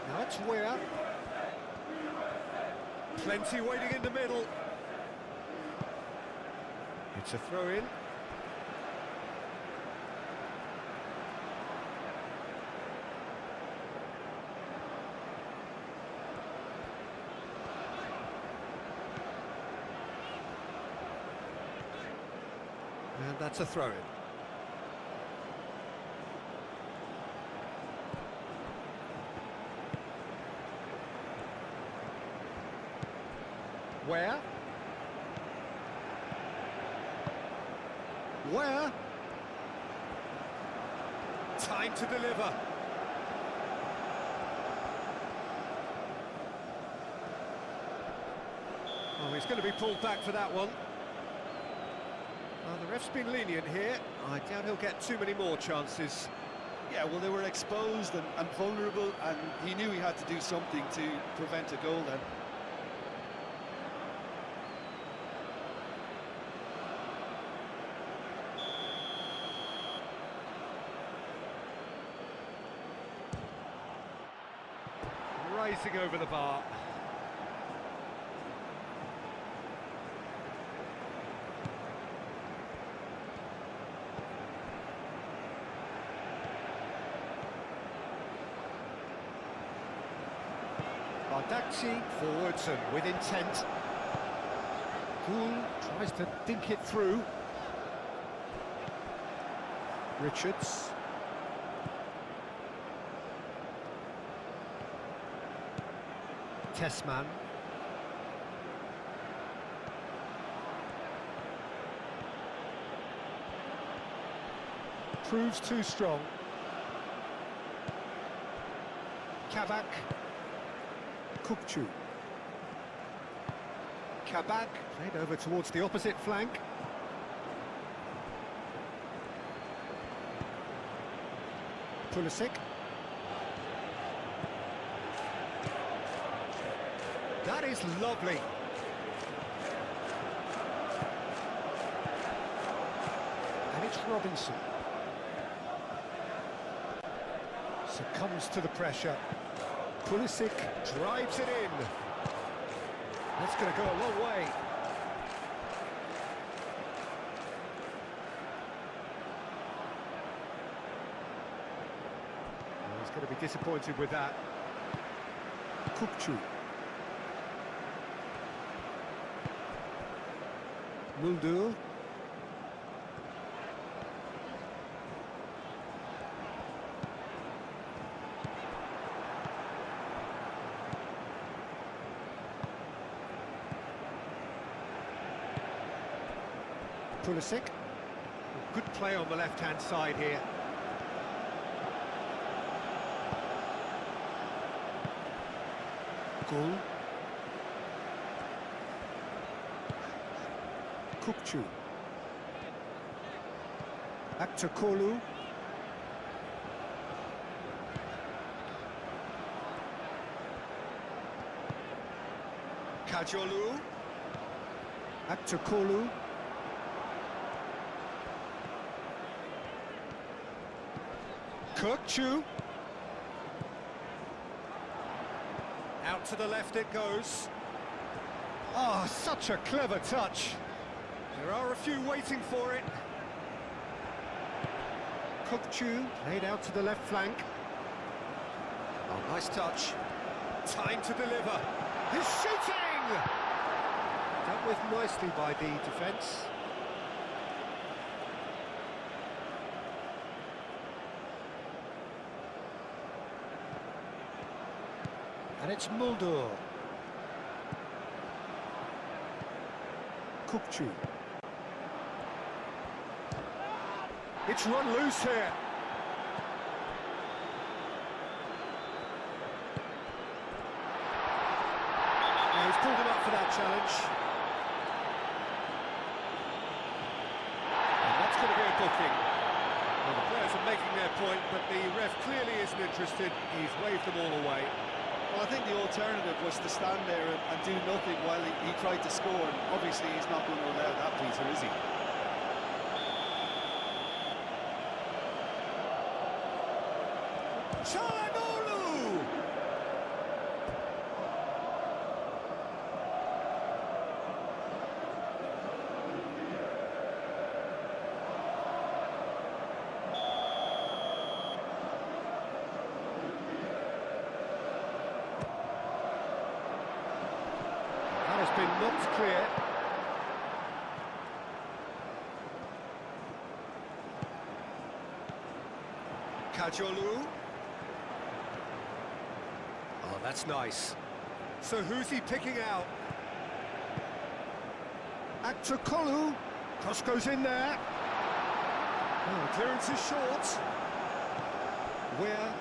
Speaker 2: Now it's Weir. Plenty waiting in the middle. It's a throw-in. And that's a throw-in. Where? Where? Time to deliver. Oh, he's going to be pulled back for that one. Well, the ref's been lenient here. I doubt he'll get too many more chances.
Speaker 3: Yeah, well, they were exposed and vulnerable, and he knew he had to do something to prevent a goal then.
Speaker 2: Racing over the bar. Bardacci forwards and with intent. Goul tries to dink it through. Richards. Tessman. Proves too strong. Kabak. Kupchu. Kabak played over towards the opposite flank. Pulisic. That is lovely. And it's Robinson. Succumbs to the pressure. Pulisic drives it in. That's going to go a long way. Well, he's going to be disappointed with that. Kupchu. Muldur. Pulisic. Good play on the left-hand side here. Goul. Kupchu. Back to Kolu. Kajolu. Back to Kolu. Kupchu. Out to the left it goes. Oh, such a clever touch. There are a few waiting for it. Kupchu played out to the left flank. Oh, nice touch. Time to deliver. He's shooting! Dealt with nicely by the defence. And it's Muldur. Kupchu. It's run loose here. Now he's pulled him up for that challenge. And that's going to be a booking. Well, the players are making their point, but the ref clearly isn't interested. He's waved them all away.
Speaker 3: Well, I think the alternative was to stand there and do nothing while he tried to score. And obviously, he's not going to allow that, Peter, is he?
Speaker 2: Çalhanoğlu! That has been knocked clear. Kajolu. Oh, that's nice. So who's he picking out? Aktakolu. Cross goes in there. Oh, clearance is short. Where?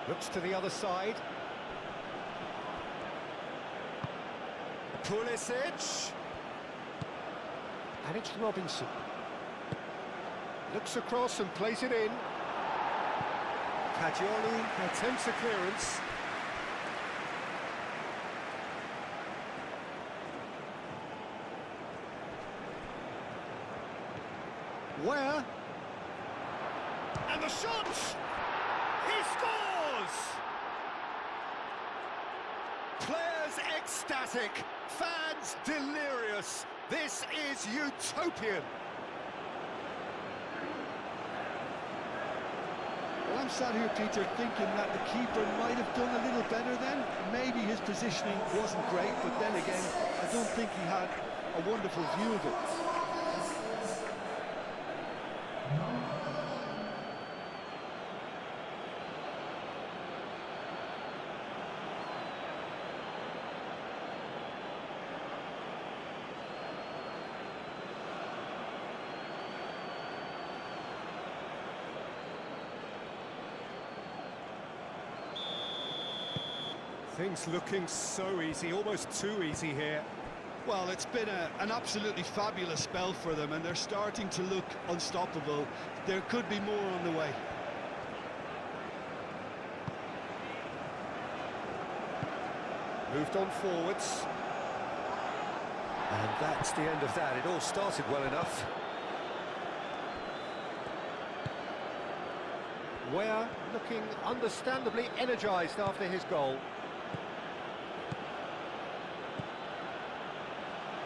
Speaker 2: Looks to the other side. Pulisic. And it's Robinson. Looks across and plays it in. Kajiolu attempts a clearance. Where? And the shot! He scores! Players ecstatic, fans delirious. This is utopian.
Speaker 3: Well, I'm sat here, Peter, thinking that the keeper might have done a little better then. Maybe his positioning wasn't great, but then again, I don't think he had a wonderful view of it.
Speaker 2: Things looking so easy, almost too easy here.
Speaker 3: Well, it's been an absolutely fabulous spell for them, and they're starting to look unstoppable. There could be more on the way.
Speaker 2: Moved on forwards. And that's the end of that. It all started well enough. Ware looking understandably energised after his goal.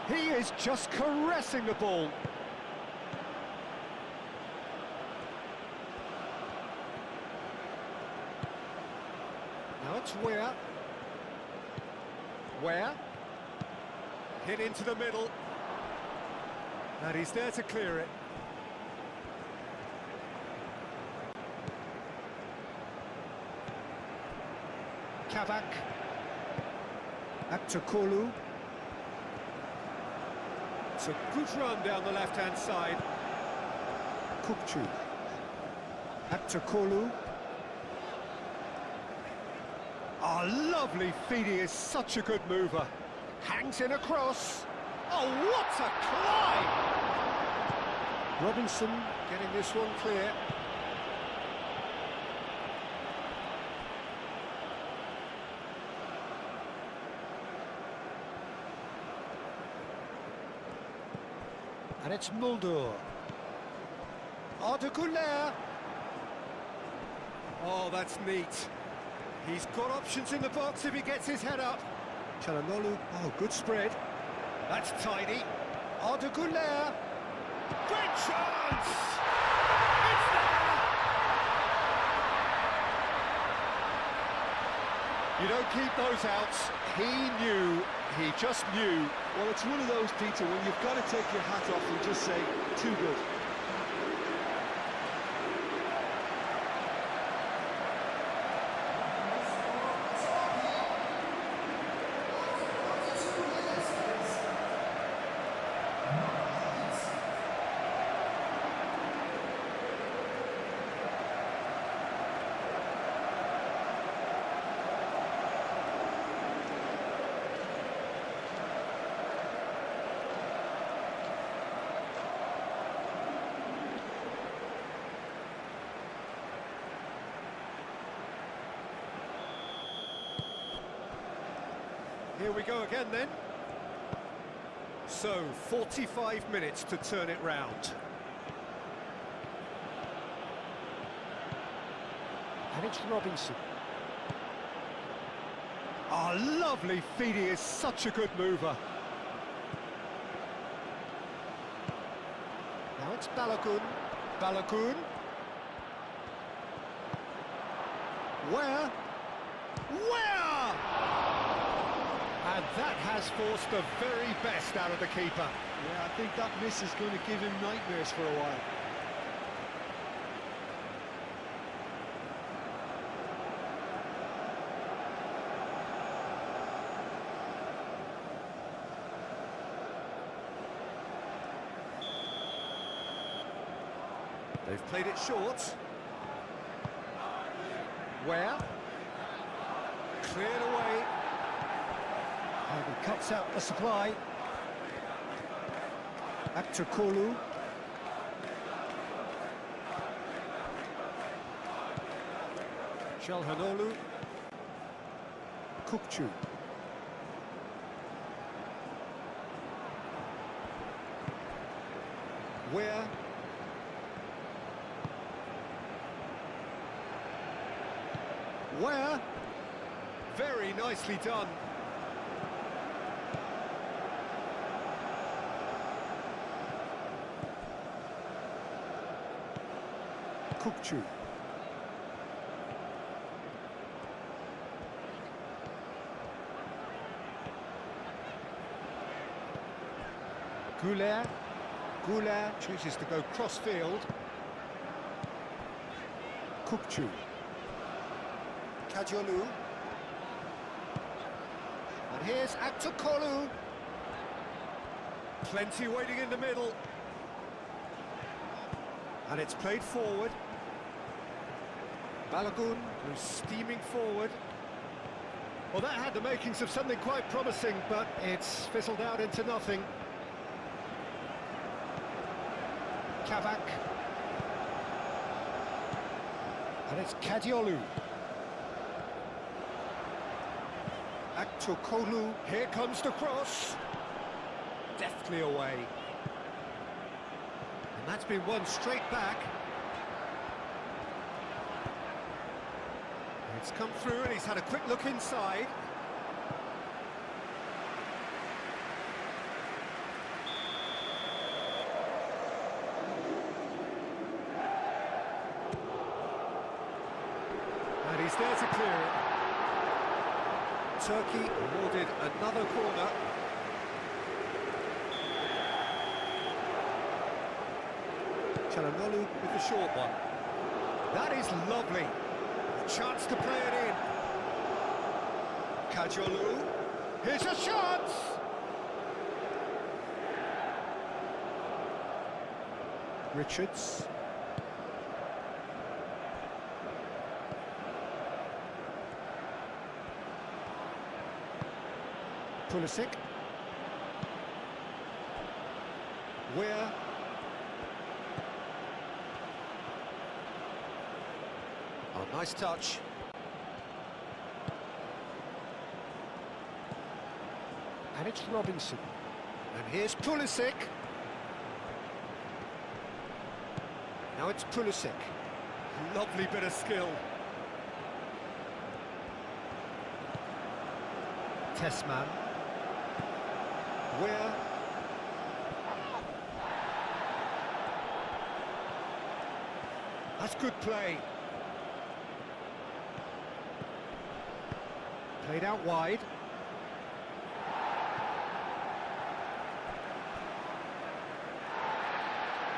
Speaker 2: He is just caressing the ball. Now it's Ware. Ware. Hit into the middle. And he's there to clear it. Kavak. Aktakolu. It's a good run down the left-hand side. Kukcu. Aktakolu. Oh, lovely feed. He is such a good mover. Hangs in across. Oh, what a climb! Robinson getting this one clear. And it's Mulder. Ardeguler. Oh, that's neat. He's got options in the box if he gets his head up. Chalanolu, oh, good spread. That's tidy. Ardeguler. Great chance! It's there! You don't keep those outs. He knew, he just knew.
Speaker 3: Well, it's one of those, Peter, when you've got to take your hat off and just say, too good.
Speaker 2: Here we go again then. So, 45 minutes to turn it round. And it's Robinson. Oh, lovely feed. He is such a good mover. Now it's Balogun. Balogun. Where? And that has forced the very best out of the keeper.
Speaker 3: Yeah, I think that miss is going to give him nightmares for a while.
Speaker 2: They've played it short. Where? Cleared away. And he cuts out the supply. Actor Kolu. Chalhanoglu. Kukçu. Where? Very nicely done. Kukçu. Goulet chooses to go cross-field. Kukçu. Kajolu. And here's Aktukolu. Plenty waiting in the middle. And it's played forward. Balogun, who's steaming forward. Well, that had the makings of something quite promising, but it's fizzled out into nothing. Kavak. And it's Kadiolu. Aktukolu. Here comes the cross. Deftly away. And that's been won straight back. It's come through and he's had a quick look inside. And he's there to clear it. Turkey awarded another corner. Çalhanoğlu with the short one. That is lovely. A chance to play it in. Kajolu. Here's a shot! Richards. Pulisic. Where? Oh, nice touch. And it's Robinson. And here's Pulisic. Now it's Pulisic. Lovely bit of skill. Tessman. Where? That's good play. Played out wide.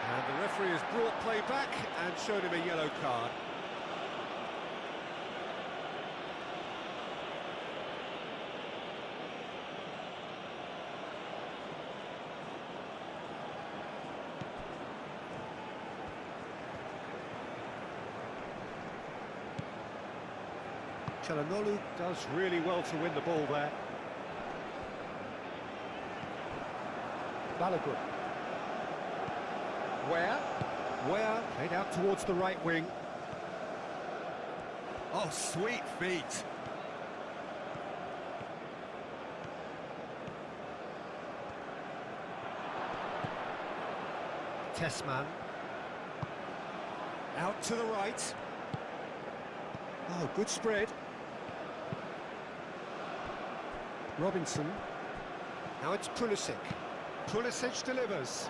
Speaker 2: And the referee has brought play back and showed him a yellow card. Çalhanoğlu does really well to win the ball there. Balogun. Where? Played out towards the right wing. Oh, sweet feet. Tessman. Out to the right. Oh, good spread. Robinson. Now it's Pulisic. Pulisic delivers.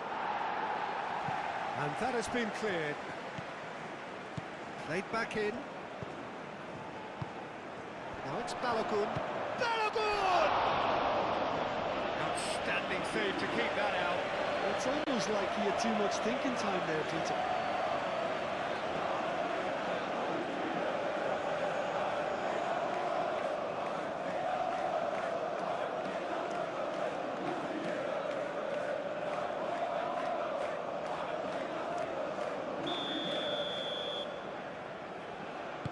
Speaker 2: And that has been cleared. Played back in. Now it's Balogun. Balogun! Outstanding save to keep that out.
Speaker 3: It's almost like he had too much thinking time there, Peter.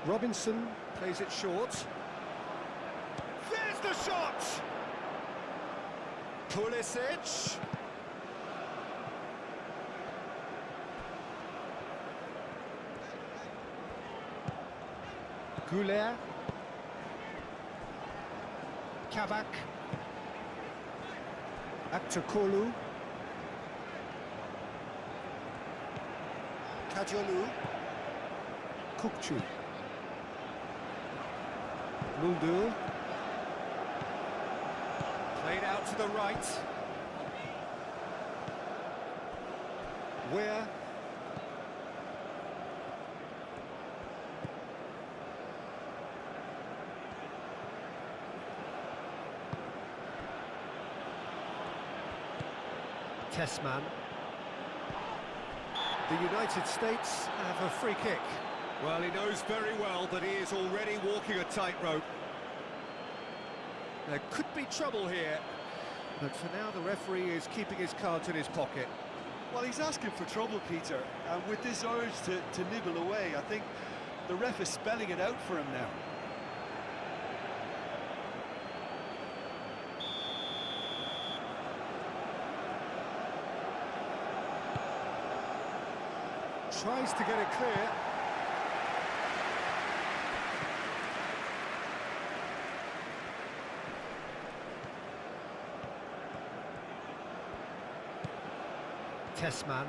Speaker 2: Robinson plays it short. There's the shot! Pulisic. Goulet. Kabak. Aktakolu. Kajolu. Kukçu. Muldu. Played out to the right. Where? Tessman. The United States have a free kick. Well, he knows very well that he is already walking a tightrope. There could be trouble here, but for now the referee is keeping his cards in his pocket.
Speaker 3: Well, he's asking for trouble, Peter, and with this urge to nibble away, I think the ref is spelling it out for him now.
Speaker 2: Tries to get it clear. Tessman.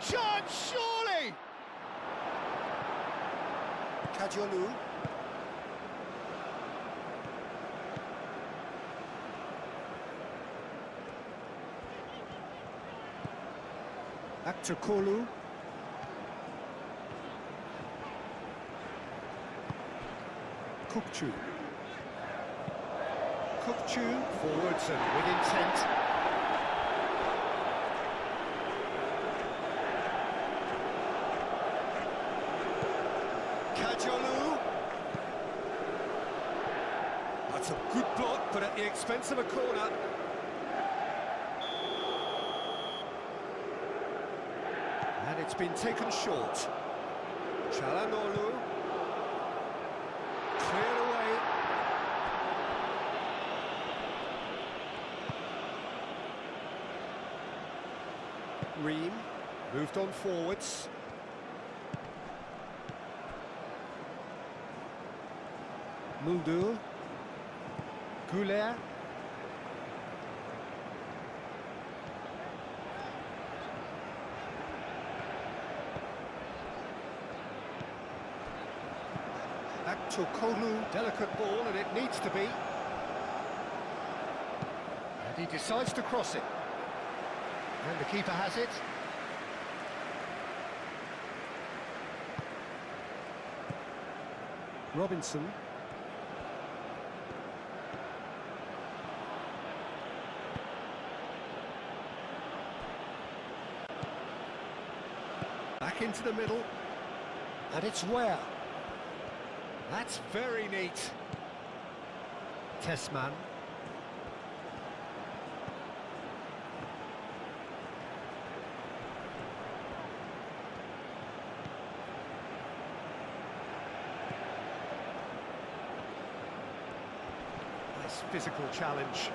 Speaker 2: Chance, surely! Kajolu. Aktakolu. Kukçu. Kukçu forwards and with intent. Kajolu. That's a good block, but at the expense of a corner. And it's been taken short. Çalhanoğlu. Cleared away. Ream moved on forwards. Muldu. Goulet. Aktakolu, delicate ball, and it needs to be. And he decides to cross it. And the keeper has it. Robinson. Back into the middle. And it's where? That's very neat. Tessman. Nice physical challenge.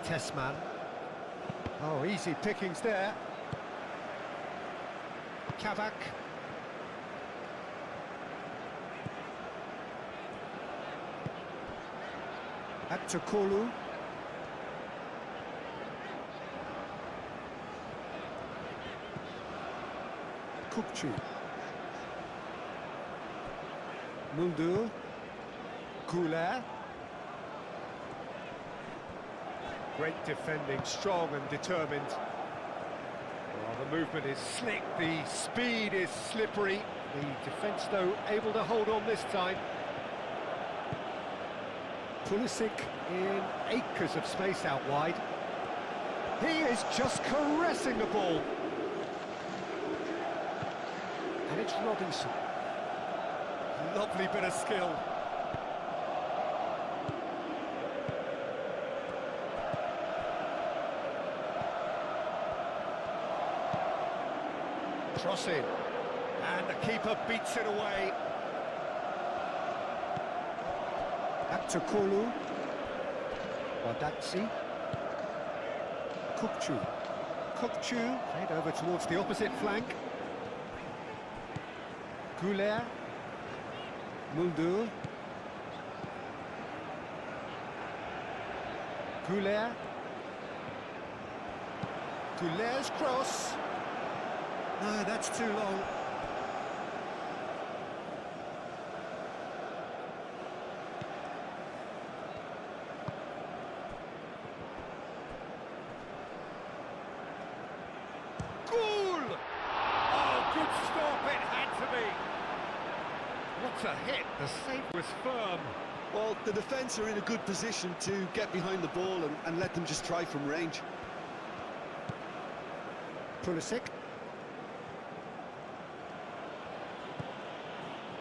Speaker 2: Tessman. Oh, easy pickings there. Kabak. Aktakolu. Kukçu. Muldu. Goulet. Great defending, strong and determined. Well, the movement is slick, the speed is slippery. The defence, though, able to hold on this time. Pulisic in acres of space out wide. He is just caressing the ball. And it's Robinson. Lovely bit of skill. Crossing, and the keeper beats it away. Aktakolu. Wadatsi. Kukchu. Kukchu, played over towards the opposite flank. Goulet. Muldur. Goulet. Goulet's cross. No, that's too long. Goal! Oh, good stop, it had to be. What a hit, the save was firm.
Speaker 3: Well, the defence are in a good position to get behind the ball and let them just try from range.
Speaker 2: Pulisic.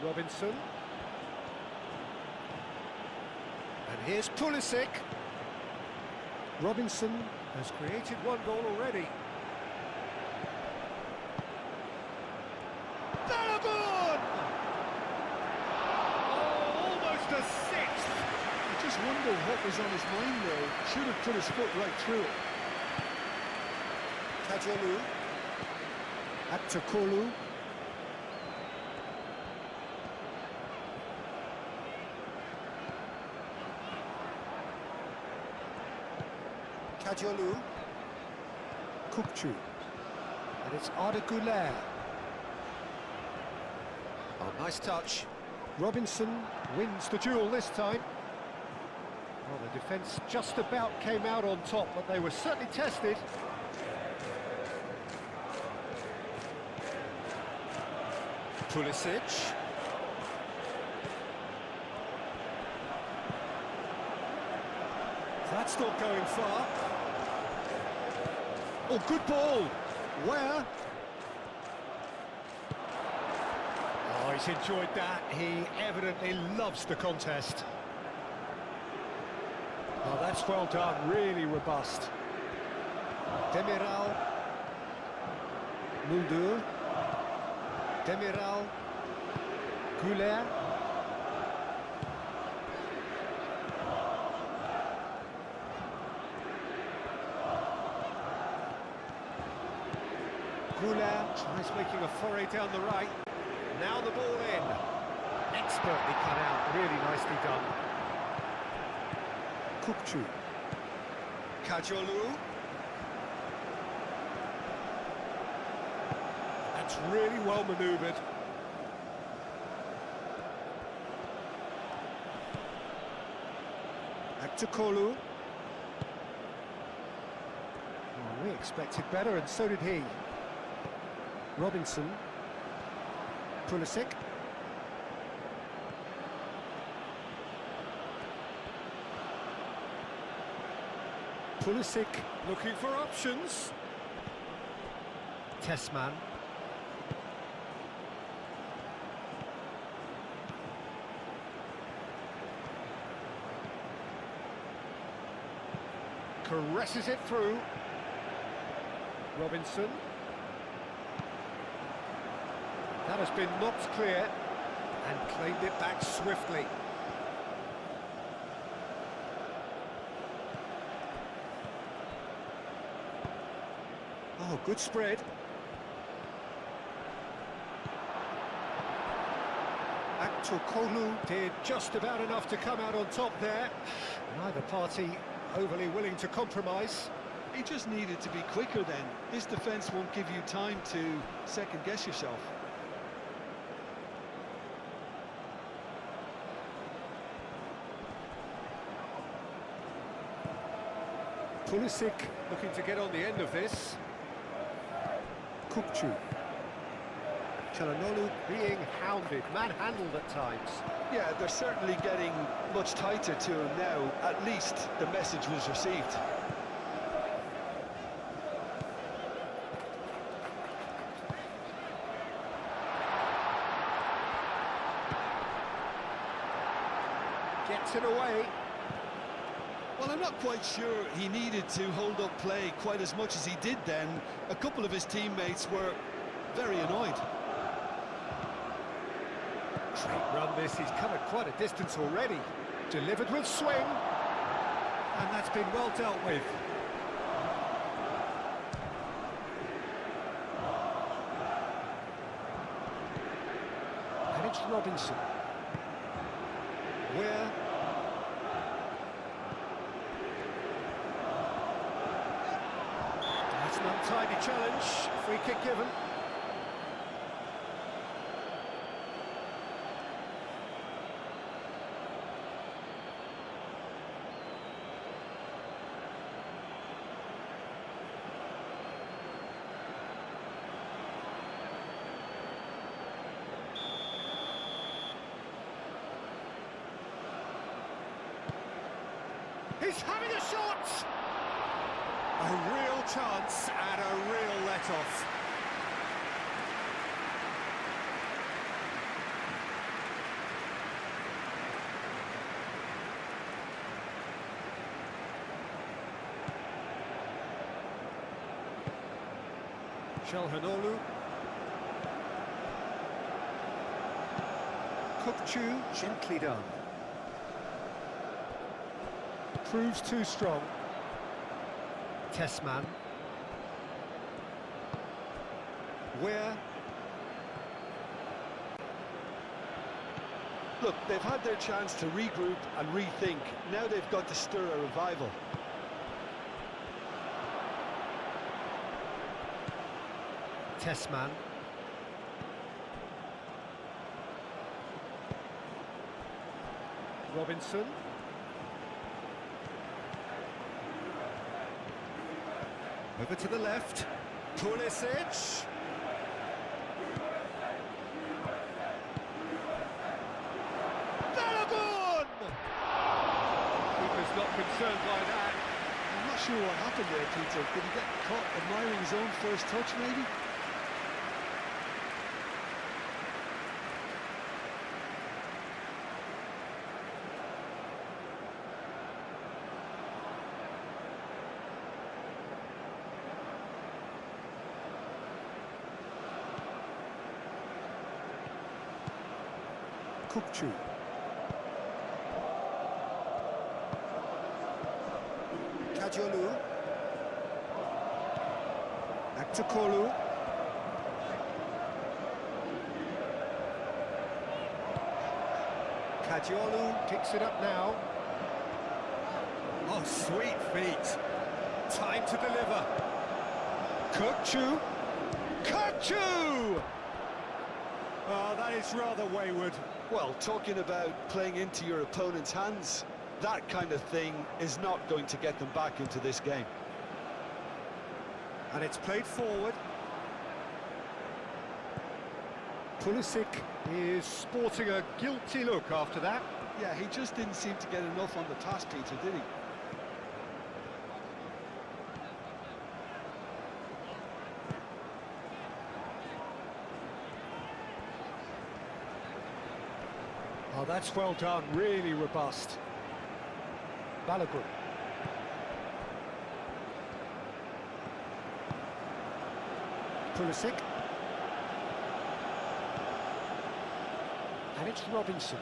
Speaker 2: Robinson. And here's Pulisic. Robinson has created one goal already. Balogun! Oh, almost a sixth.
Speaker 3: I just wonder what was on his mind there. Should have put his foot right through it.
Speaker 2: Kajolu. Aktakolu. Kajolu. Kukchu. And it's Arda Goulet. Oh, nice touch. Robinson wins the duel this time. Well, the defence just about came out on top, but they were certainly tested. Pulisic. That's not going far. Oh, good ball. Where? Oh, he's enjoyed that. He evidently loves the contest. Oh, that's well done. Really robust. Demiral. Muldur. Demiral. Goulet. Goulet tries making a foray down the right. Now the ball in. Expertly cut out, really nicely done. Kukchu. Kajolu. That's really well manoeuvred. Aktakolu. Oh, we expected better, and so did he. Robinson. Pulisic. Pulisic looking for options. Tessman. Caresses it through. Robinson. That has been knocked clear and claimed it back swiftly. Oh, good spread. Aktakolu did just about enough to come out on top there. Neither party overly willing to compromise.
Speaker 3: He just needed to be quicker then. This defence won't give you time to second-guess yourself.
Speaker 2: Pulisic looking to get on the end of this. Kukchu. Çalhanoğlu being hounded, manhandled at times.
Speaker 3: Yeah, they're certainly getting much tighter to him now. At least the message was received.
Speaker 2: Gets it away.
Speaker 3: Well, I'm not quite sure he needed to hold up play quite as much as he did then. A couple of his teammates were very annoyed.
Speaker 2: Great run this, he's covered quite a distance already. Delivered with swing. And that's been well dealt with. And it's Robinson. Where? That's an untidy challenge. Free kick given. He's having a shot! A real chance and a real let-off. Shelhanolu. Kukchu, gently done. Proves too strong. Tessman. Where?
Speaker 3: Look, they've had their chance to regroup and rethink. Now they've got to stir a revival.
Speaker 2: Tessman. Robinson. Over to the left. Pulisic. Balogun! Keeper's not concerned by that.
Speaker 3: I'm not sure what happened there, Peter. Did he get caught admiring his own first touch, maybe?
Speaker 2: Kukchu. Kajolu. Back to Kolu. Kajolu picks it up now. Oh, sweet feet. Time to deliver. Kukchu. Kukchu! Oh, that is rather wayward.
Speaker 3: Well, talking about playing into your opponent's hands, that kind of thing is not going to get them back into this game.
Speaker 2: And it's played forward. Pulisic is sporting a guilty look after that.
Speaker 3: Yeah, he just didn't seem to get enough on the task, Peter, did he?
Speaker 2: Oh, that's well done, really robust. Balogun. Pulisic. And it's Robinson.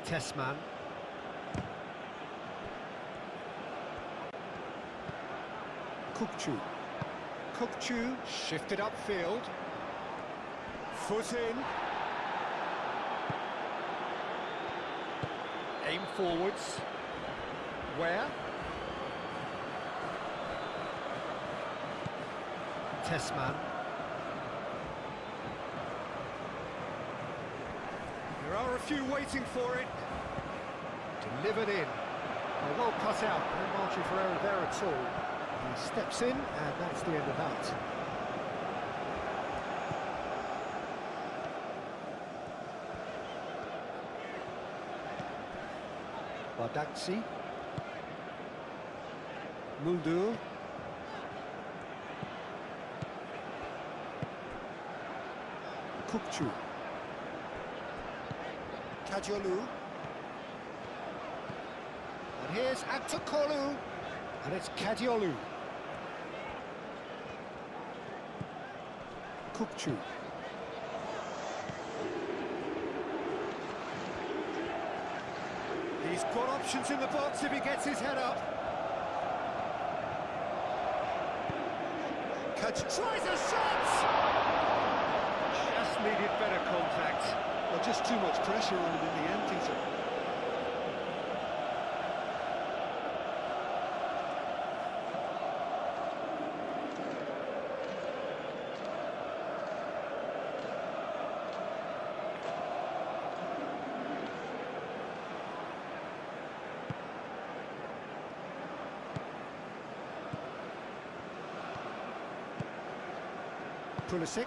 Speaker 2: Tessman. Kukchu. Kukchu shifted upfield. Foot in. Aim forwards. Where? Tessman. There are a few waiting for it. Delivered in. Well cut out, no margin for error there at all. He steps in, and that's the end of that. Badaxi. Muldur. Kukchu. Kajolu. And here's Aktakolu. And it's Kadiolu. Kukchu. He's got options in the box if he gets his head up.
Speaker 3: Catch.
Speaker 2: Tries a shot! Just needed better contact.
Speaker 3: Well, just too much pressure on him in the end, Peter.
Speaker 2: Pulisic.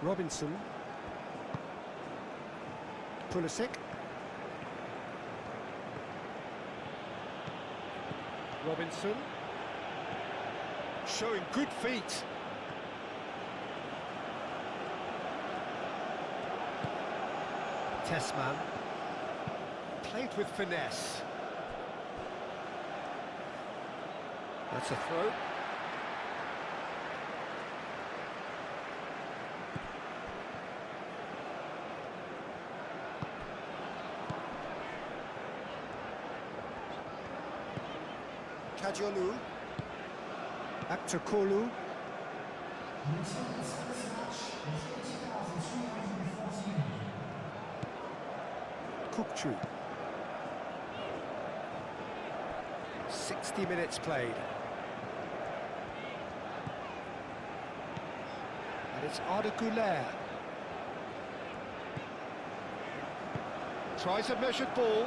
Speaker 2: Robinson. Pulisic. Robinson. Showing good feet. Tessman. Played with finesse. That's a throw. Kajolu. Back to Kolu. Kukçu. 60 minutes played. And it's Arda Güler. Tries a measured ball.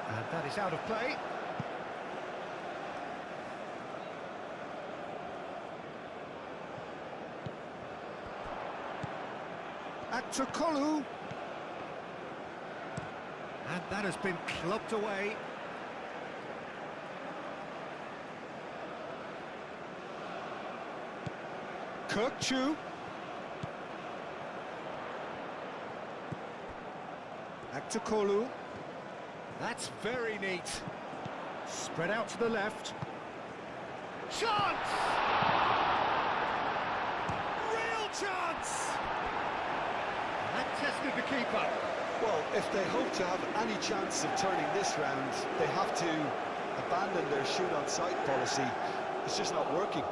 Speaker 2: And that is out of play. Back to Kolu. And that has been clubbed away. Kukçu. Back to Kolu. That's very neat. Spread out to the left. Chance! Real chance! That tested the keeper.
Speaker 3: Well, if they hope to have any chance of turning this round, they have to abandon their shoot-on-sight policy. It's just not working.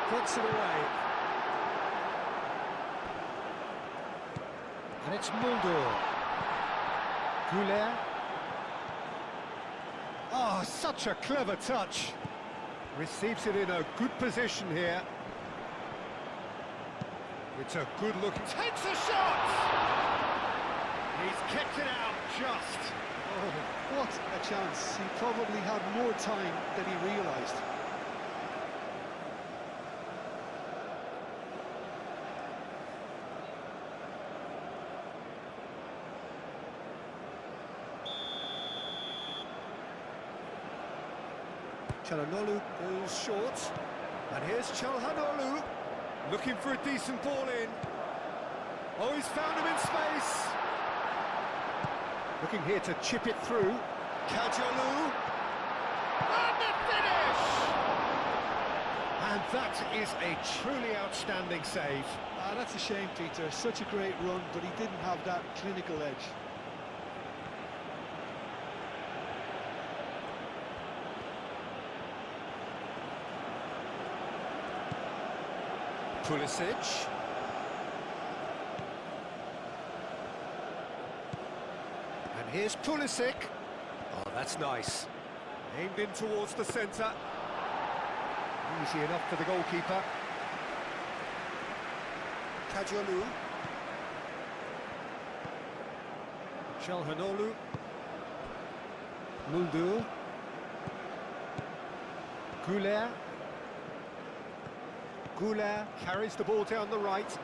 Speaker 2: Puts it away. And it's Mulder. Güler. Oh, such a clever touch. Receives it in a good position here. It's a good look. Takes a shot! He's kept it out just.
Speaker 3: Oh, what a chance. He probably had more time than he realised.
Speaker 2: Çalhanoğlu goes short, and here's Çalhanoğlu looking for a decent ball in. Oh, he's found him in space. Looking here to chip it through. Kajolu. And the finish! And that is a truly outstanding save.
Speaker 3: That's a shame, Peter. Such a great run, but he didn't have that clinical edge.
Speaker 2: Pulisic. And here's Pulisic. Oh, that's nice. Aimed in towards the centre. Easy enough for the goalkeeper. Kajolu. Çalhanoğlu. Mulder. Güler. Güler carries the ball down the right.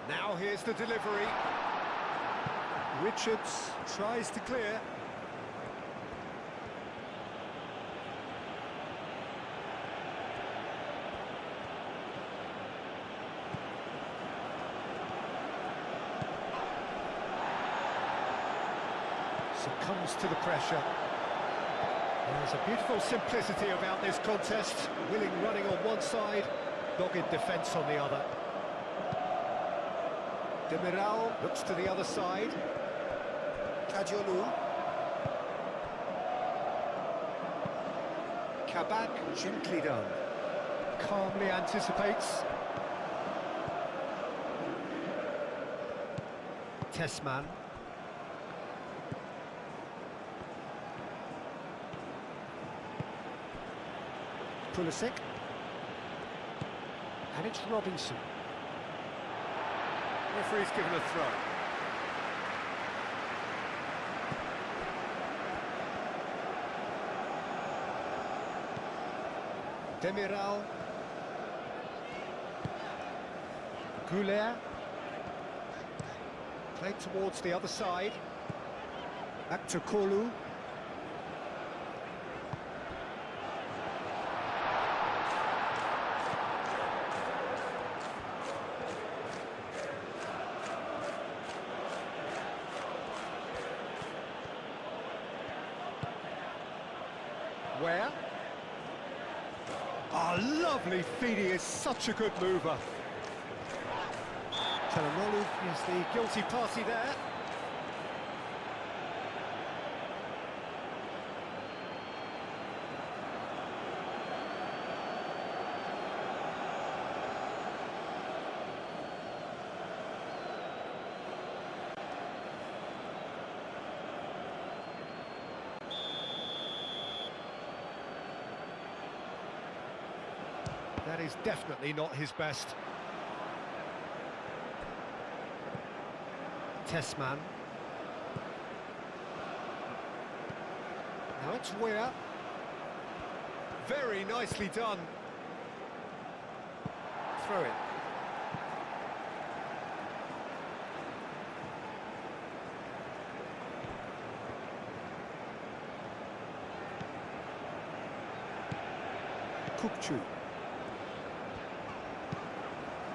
Speaker 2: Now here's the delivery. Richards tries to clear. Comes to the pressure. There's a beautiful simplicity about this contest. Willing running on one side, dogged defence on the other. Demiral looks to the other side. Kajolu. Kabak, gently done. Calmly anticipates. Tessman. Pulisic. And it's Robinson. Referee's given a throw. Demiral. Goulet. Played towards the other side. Back to Kolu. Where? Oh, lovely feed, he is such a good mover. Çalhanoğlu is the guilty party there. That is definitely not his best. Tessman. Now it's Weir. Very nicely done. Throw it. Kukçu.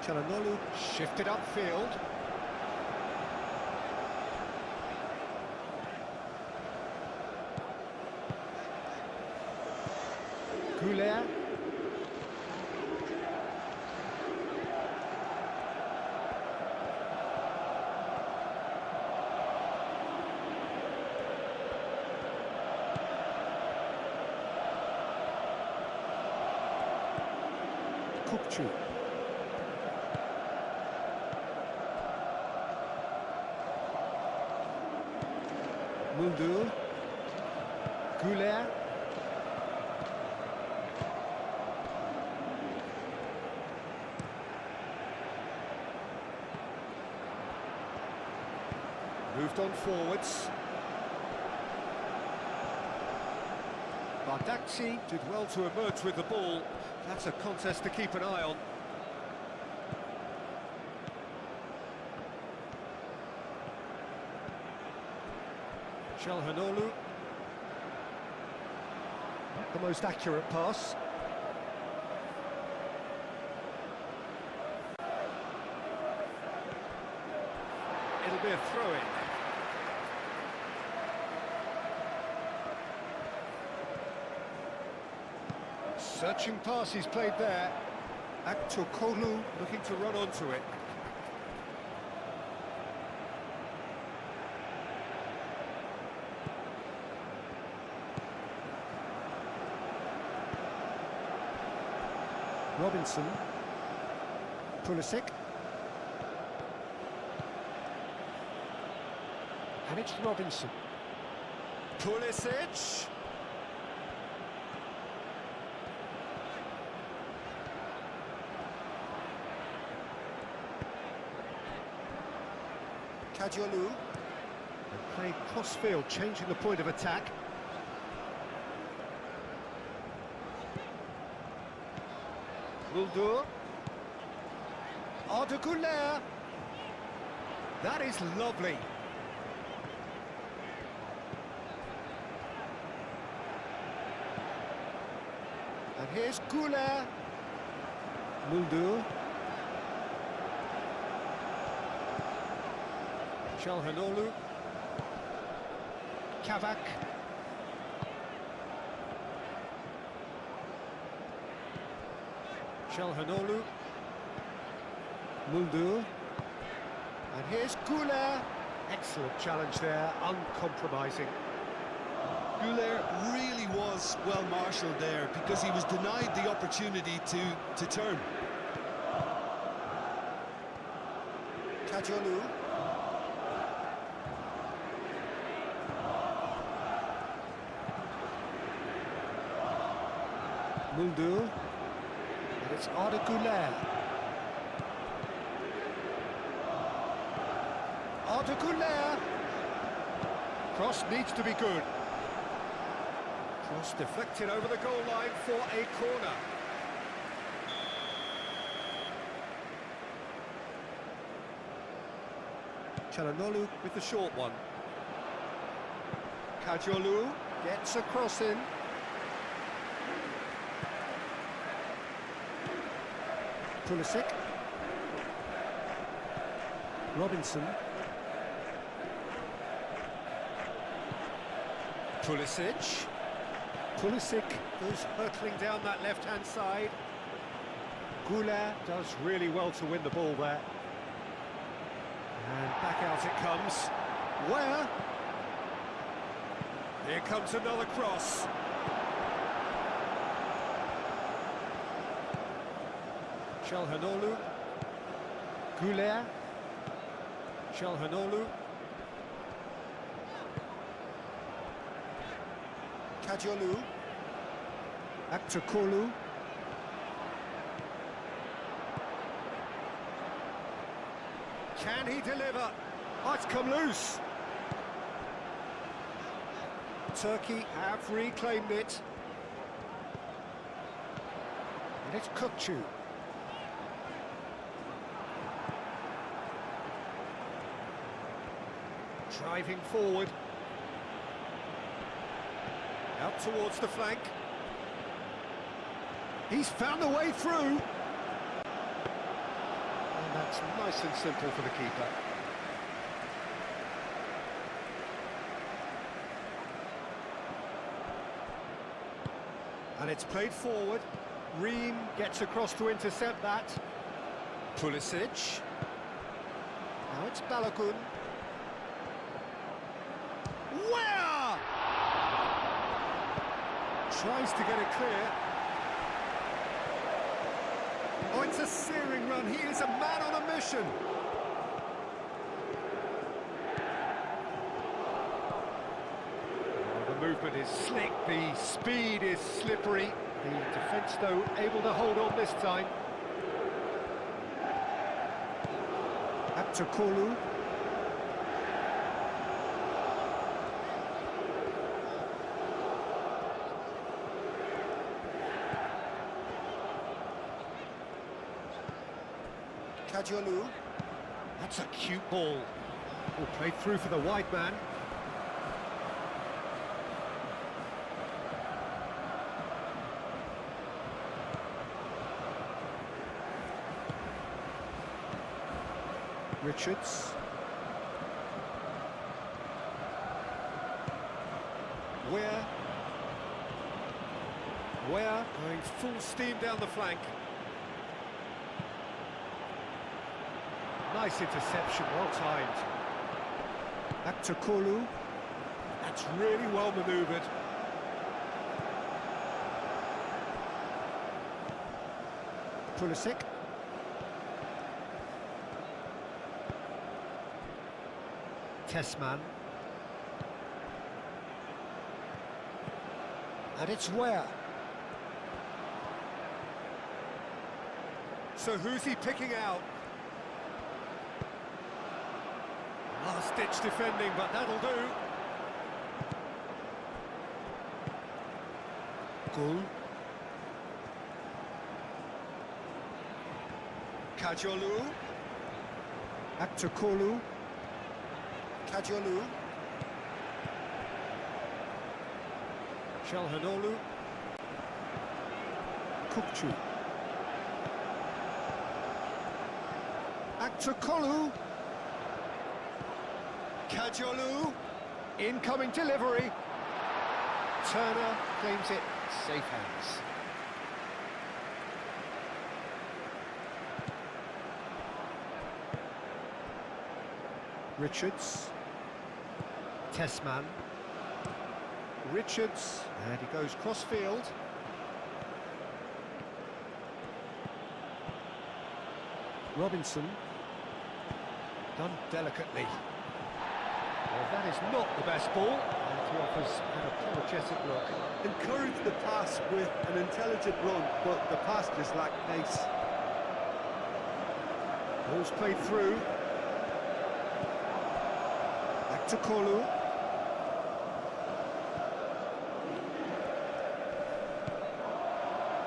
Speaker 2: Çalhanoğlu shifted upfield. Goulet. Kukçu. Muldur. Goulet. Moved on forwards. Bardakci did well to emerge with the ball. That's a contest to keep an eye on. Çalhanoğlu. Not the most accurate pass. It'll be a throw-in. Searching pass he's played there. Aktürkoğlu looking to run onto it. Robinson. Pulisic. And it's Robinson. Pulisic. Kajolu. And played cross-field, changing the point of attack. Muldur. Arda Güler. That is lovely. And here's Güler. Muldur. Çalhanoğlu. Kavak. Çalhanoğlu. Muldur. And here's Güler. Excellent challenge there, uncompromising.
Speaker 3: Güler really was well marshalled there because he was denied the opportunity to turn.
Speaker 2: Kajolu. Muldur. And it's Arda Güler. Arda Güler. Cross needs to be good. Cross deflected over the goal line for a corner. Çalhanoğlu with the short one. Kajolu gets a cross in. Pulisic. Robinson. Pulisic. Pulisic goes hurtling down that left-hand side. Güler does really well to win the ball there. And back out it comes. Where? Here comes another cross. Çalhanoğlu. Güler. Çalhanoğlu. Kajolu. Akçakolu. Can he deliver? Oh, it's come loose. Turkey have reclaimed it. And it's Kukçu. Driving forward. Out towards the flank. He's found a way through. And that's nice and simple for the keeper. And it's played forward. Ream gets across to intercept that. Pulisic. Now it's Balogun. Where? Tries to get it clear. Oh, it's a searing run. He is a man on a mission. Oh, the movement is slick. The speed is slippery. The defence, though, able to hold on this time. Akçakolu. Kajolu. That's a cute ball. All played through for the wide man. Richards. Where going full steam down the flank. Nice interception, well timed. Akçakolu. That's really well manoeuvred. Pulisic. Tessman. And it's where? So who's he picking out? Last-ditch defending, but that'll do. Gul. Kajolu. Akçakolu. Kajolu. Çalhanoğlu. Kukçu. Akçakolu. Kajolu. Incoming delivery. Turner claims it. Safe hands. Richards. Tessman. Richards. And he goes cross-field. Robinson. Done delicately. Well, that is not the best ball, and he offers an apologetic look.
Speaker 3: Encourage the pass with an intelligent run, but the pass just lacked pace.
Speaker 2: Ball's played through. Back to Kolu.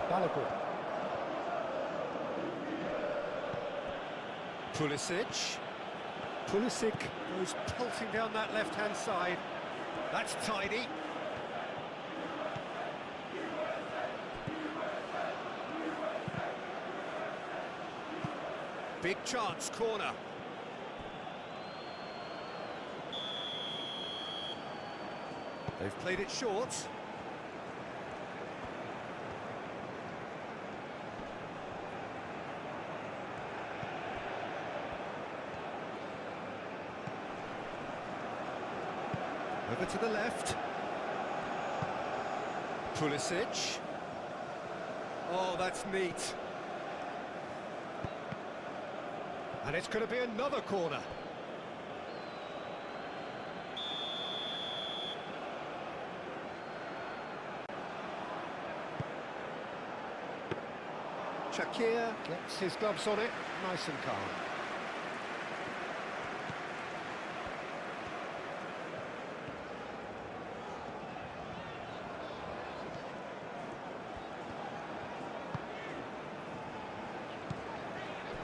Speaker 2: Balogun. Pulisic. Pulisic goes pulsing down that left-hand side. That's tidy. Big chance, corner. They've played it short. Over to the left. Pulisic. Oh, that's neat. And it's going to be another corner. Shakir gets his gloves on it, nice and calm.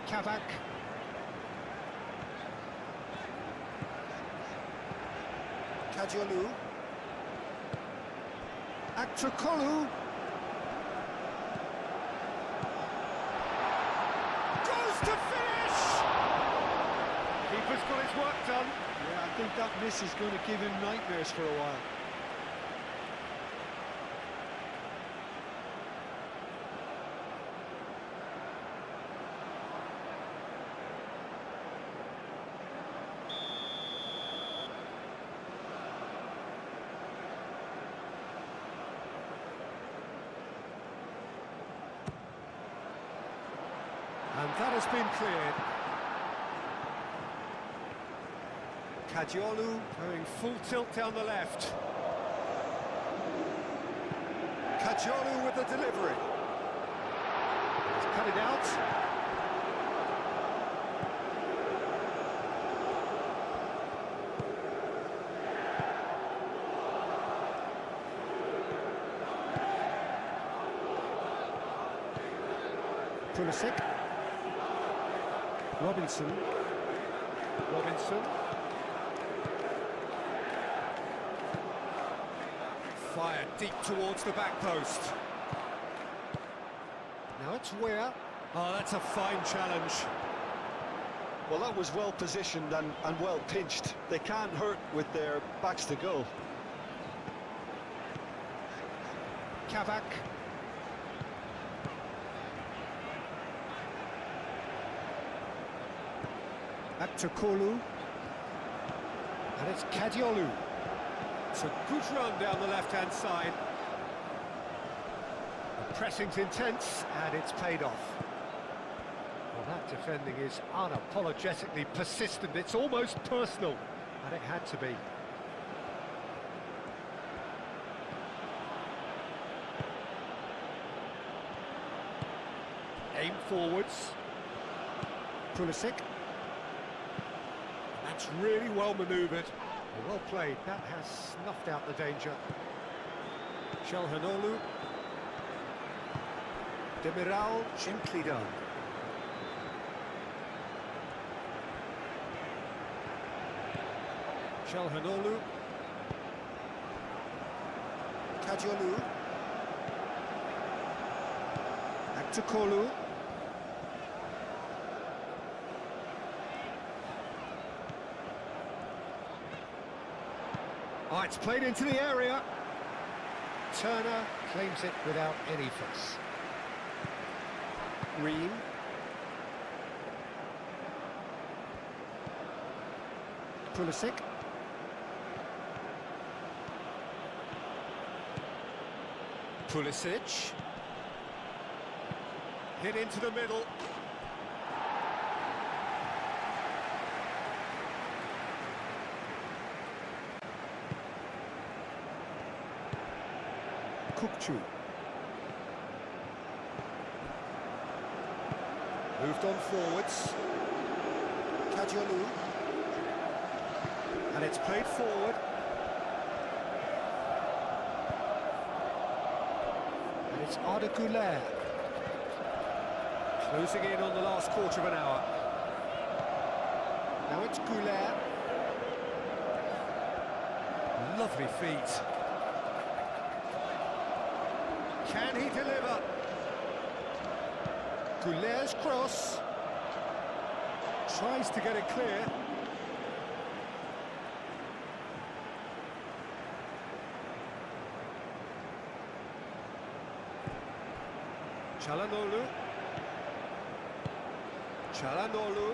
Speaker 2: Kavak. Kajolu. Aktrokolu. Goes to finish! Keeper's got his work done.
Speaker 3: Yeah, I think that miss is going to give him nightmares for a while.
Speaker 2: And that has been cleared. Kajolu going full tilt down the left. Kajolu with the delivery. He's cut it out. Pulisic. Robinson. Fired deep towards the back post. Now it's Weir. Oh, that's a fine challenge.
Speaker 3: Well, that was well positioned and well pinched. They can't hurt with their backs to goal.
Speaker 2: Kavak. Back to Kolu. And it's Kadiolu. It's a good run down the left-hand side. The pressing's intense, and it's paid off. Well, that defending is unapologetically persistent. It's almost personal, and it had to be. Aim forwards. Pulisic. That's really well manoeuvred. Well played. That has snuffed out the danger. Shalhanoglu. Demiral, gently done. Shalhanoglu. Kajolu. Back to Kolu. Oh, it's played into the area. Turner claims it without any fuss. Green. Pulisic. Pulisic. Hit into the middle. Kukçu. Moved on forwards. Kadiolu. And it's played forward. And it's Arda Güler. Closing in on the last quarter of an hour. Now it's Güler. Lovely feet. Can he deliver? Güler's cross. Tries to get it clear. Çalhanoğlu. Çalhanoğlu.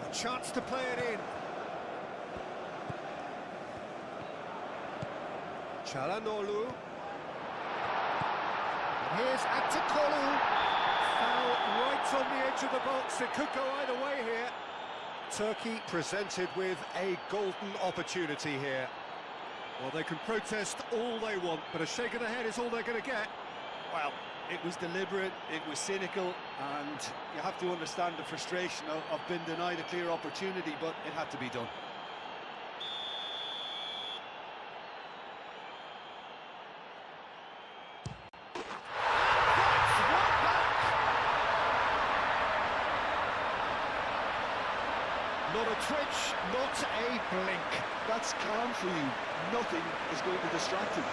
Speaker 2: A chance to play it in. Çalhanoğlu. And here's Aktürkoğlu. Foul right on the edge of the box. It could go either way here. Turkey presented with a golden opportunity here. Well, they can protest all they want, but a shake of the head is all they're going to get.
Speaker 3: Well, it was deliberate, it was cynical, and you have to understand the frustration of being denied a clear opportunity, but it had to be done.
Speaker 2: Not a twitch, not a blink.
Speaker 3: That's calm for you. Nothing is going to distract him.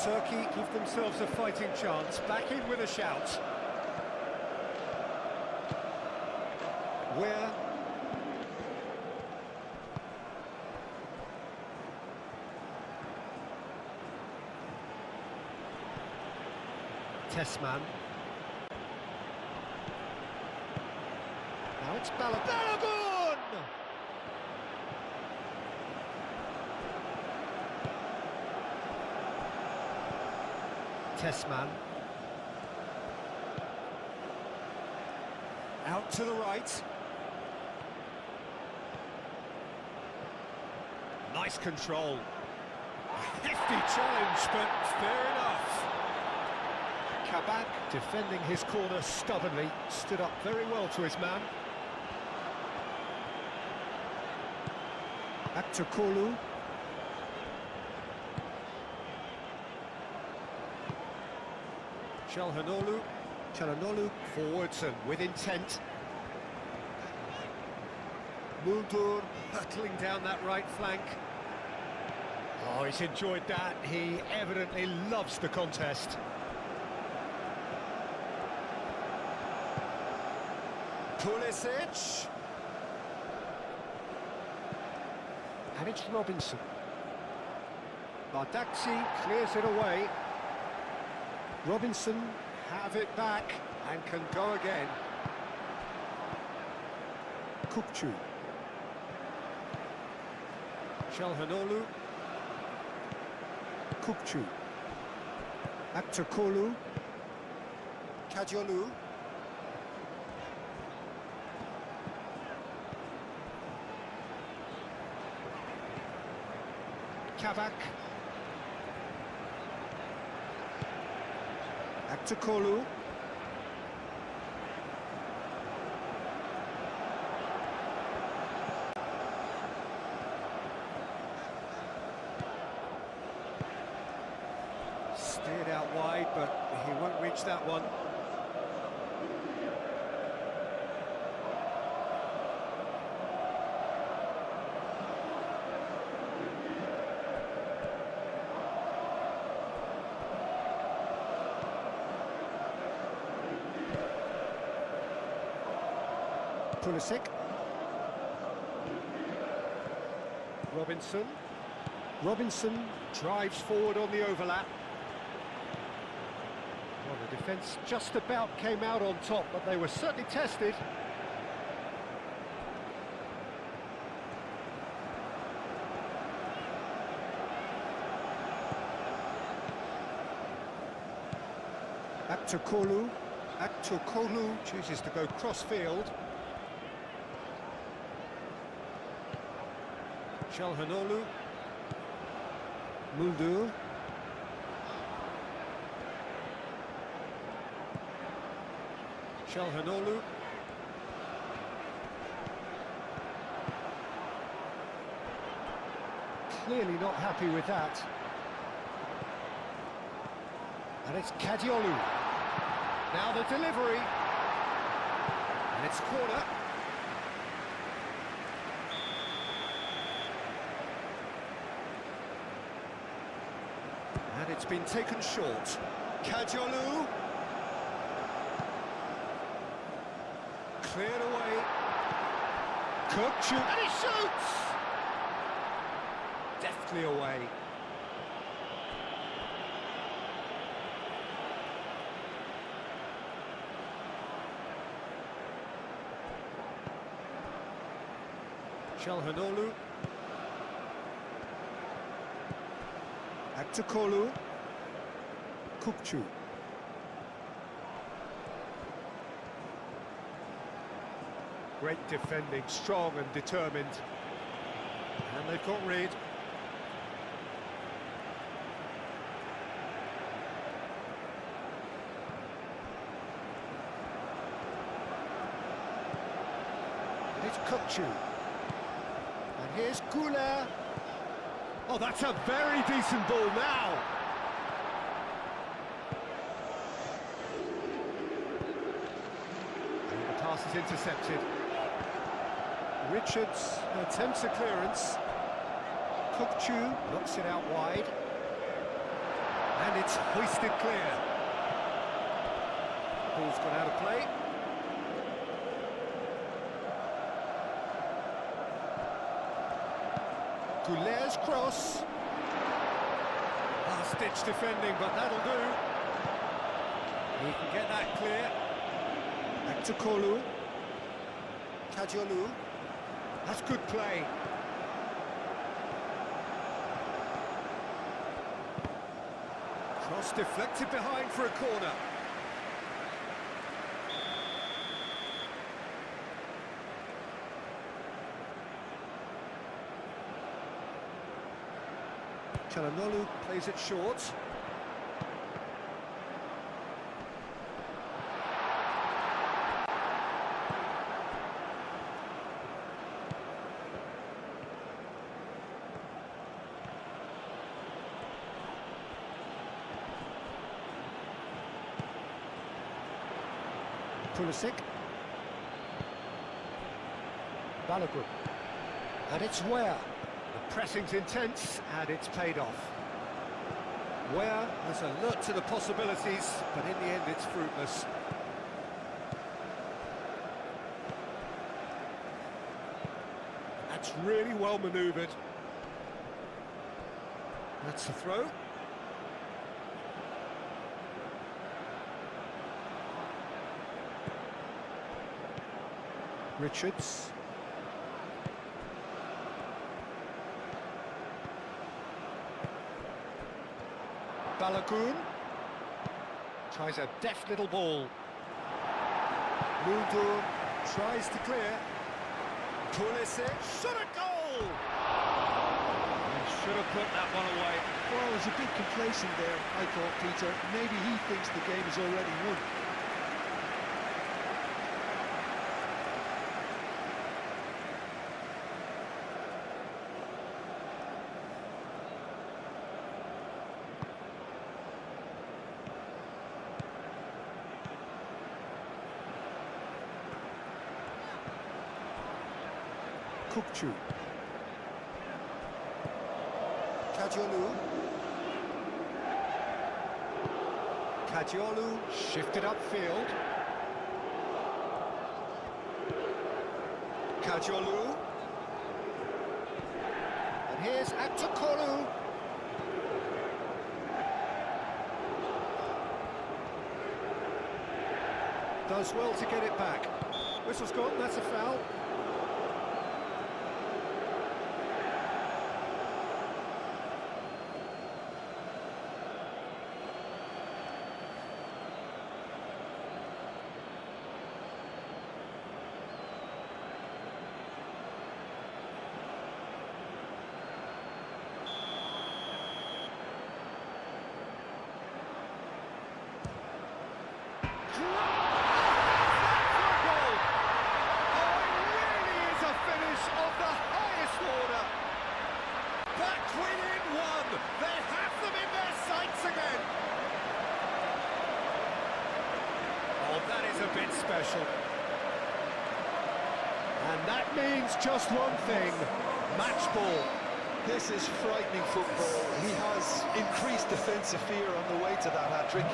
Speaker 2: Turkey give themselves a fighting chance, back in with a shout. Where? Tessman. Now it's Balogun! Tessman. Out to the right. Nice control. A hefty challenge, but fair enough. Kabak, defending his corner stubbornly, stood up very well to his man. Aktürkoğlu. Çalhanoğlu. Çalhanoğlu forwards and with intent. Muldur hurtling down that right flank. Oh, he's enjoyed that. He evidently loves the contest. Pulisic. And it's Robinson. Bardakci clears it away. Robinson have it back and can go again. Kukçu. Çalhanoğlu. Kukçu. Aktürkoğlu. Kadiolu. Kabak. Aktürkoğlu. Steered out wide, but he won't reach that one. Pulisic. Robinson drives forward on the overlap. Well, the defence just about came out on top, but they were certainly tested. Aktokolu chooses to go cross-field. Çalhanoğlu. Muldur. Çalhanoğlu. Clearly not happy with that. And it's Kadiolu. Now the delivery. And it's corner. And it's been taken short. Kadiolu. Cleared away. Kökçü. And he shoots! Deftly away. Çalhanoğlu. Aktokolu. Kökçü. Great defending, strong and determined. And they've got rid. And it's Kökçü. And here's Güler. Oh, that's a very decent ball now. And the pass is intercepted. Richards attempts a clearance. Kökçü knocks it out wide. And it's hoisted clear. Ball's gone out of play. Güler's cross. Last-ditch defending, but that'll do. He can get that clear. Aktokolu. Kadiolu. That's good play. Cross deflected behind for a corner. Çalhanoğlu plays it short. Pulisic. Balogun. And it's Weah. The pressing's intense, and it's paid off. Weah was alert to the possibilities, but in the end it's fruitless. That's really well manoeuvred. That's the throw. Richards. Balogun tries a deft little ball. Muldur tries to clear. Pulisic, shot a goal! He should have put that one away.
Speaker 3: Well, there's a bit complacent there, I thought, Peter. Maybe he thinks the game is already won.
Speaker 2: Kukçu. Kaciolu. Kaciolu shifted upfield. Kaciolu. And here's Aktukolu. Does well to get it back. Whistle's gone, that's a foul. A bit special. And that means just one thing, match ball.
Speaker 3: This is frightening football. He has increased defensive fear on the way to that hat-trick.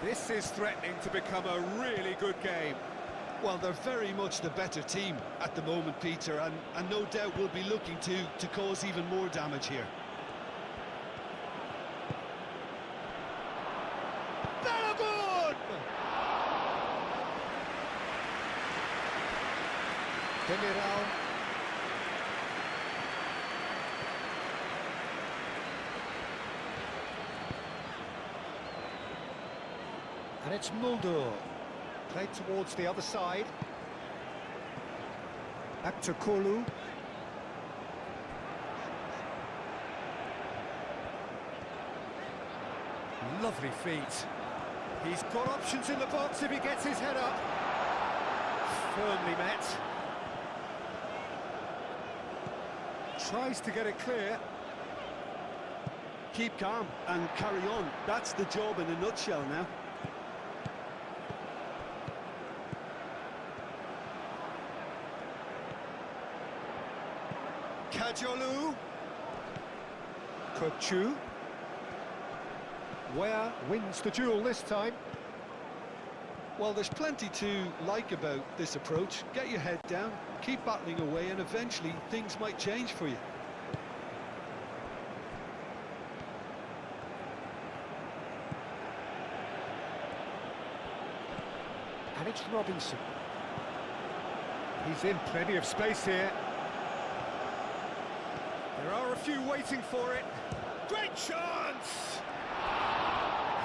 Speaker 2: This is threatening to become a really good game.
Speaker 3: Well, they're very much the better team at the moment, Peter, and no doubt will be looking to cause even more damage here.
Speaker 2: Good! General. And it's Mulder. Played towards the other side. Back to Kolu. Lovely feet. He's got options in the box if he gets his head up. Firmly met. Tries to get it clear.
Speaker 3: Keep calm and carry on. That's the job in a nutshell now.
Speaker 2: Kaciolu. Kukçu. Where wins the duel this time.
Speaker 3: Well, there's plenty to like about this approach. Get your head down, keep battling away, and eventually things might change for you.
Speaker 2: And it's Robinson. He's in plenty of space here. There are a few waiting for it. Great chance!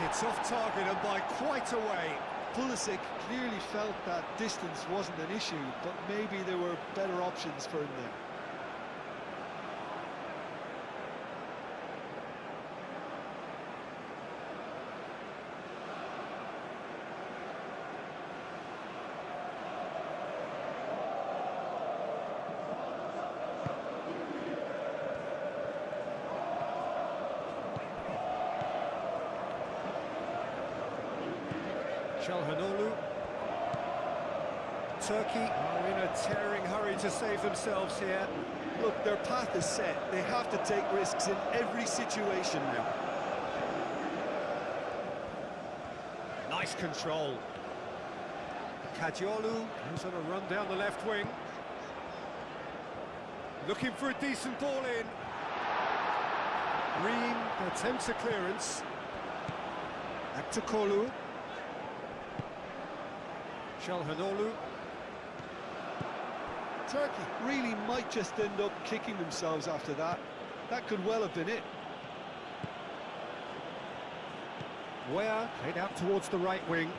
Speaker 2: Hits off target and by quite a way.
Speaker 3: Pulisic clearly felt that distance wasn't an issue, but maybe there were better options for him there.
Speaker 2: Çalhanoğlu. Turkey are in a tearing hurry to save themselves here.
Speaker 3: Look, their path is set. They have to take risks in every situation now.
Speaker 2: Nice control. Kaciolu goes on a run down the left wing. Looking for a decent ball in. Ream attempts a clearance. Aktukolu. Çalhanoğlu.
Speaker 3: Turkey really might just end up kicking themselves after that. That could well have been it.
Speaker 2: Where played out towards the right wing.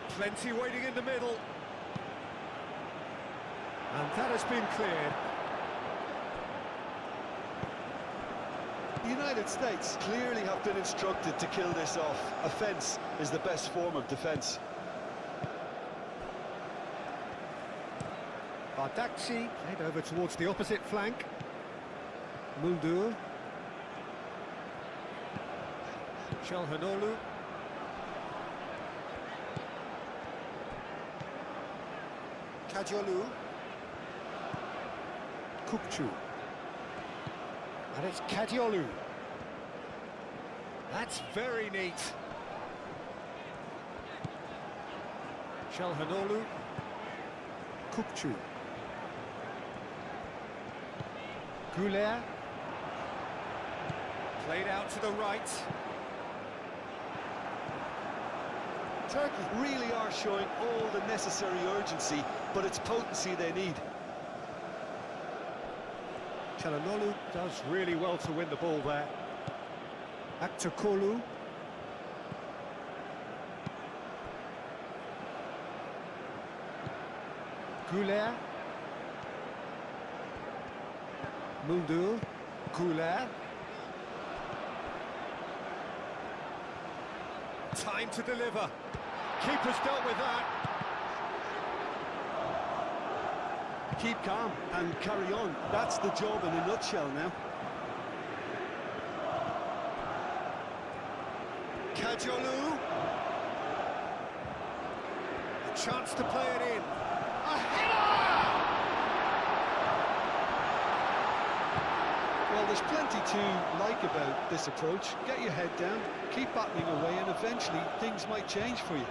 Speaker 2: Plenty waiting in the middle. And that has been cleared.
Speaker 3: The United States clearly have been instructed to kill this off. Offence is the best form of defence.
Speaker 2: Bardakci played over towards the opposite flank. Muldur. Çalhanoğlu. Kadiolu. Kukçu. And it's Kadiolu. That's very neat. Çalhanoğlu. Kukçu. Güler. Played out to the right.
Speaker 3: Turkey really are showing all the necessary urgency, but it's potency they need.
Speaker 2: Çalhanoğlu does really well to win the ball there. Aktürkoğlu. Güler. Muldur. Güler. Time to deliver. Keeper's dealt with that.
Speaker 3: Keep calm and carry on. That's the job in a nutshell now.
Speaker 2: Kadiolu. A chance to play it in. A header!
Speaker 3: Well, there's plenty to like about this approach. Get your head down, keep battling away, and eventually things might change for you.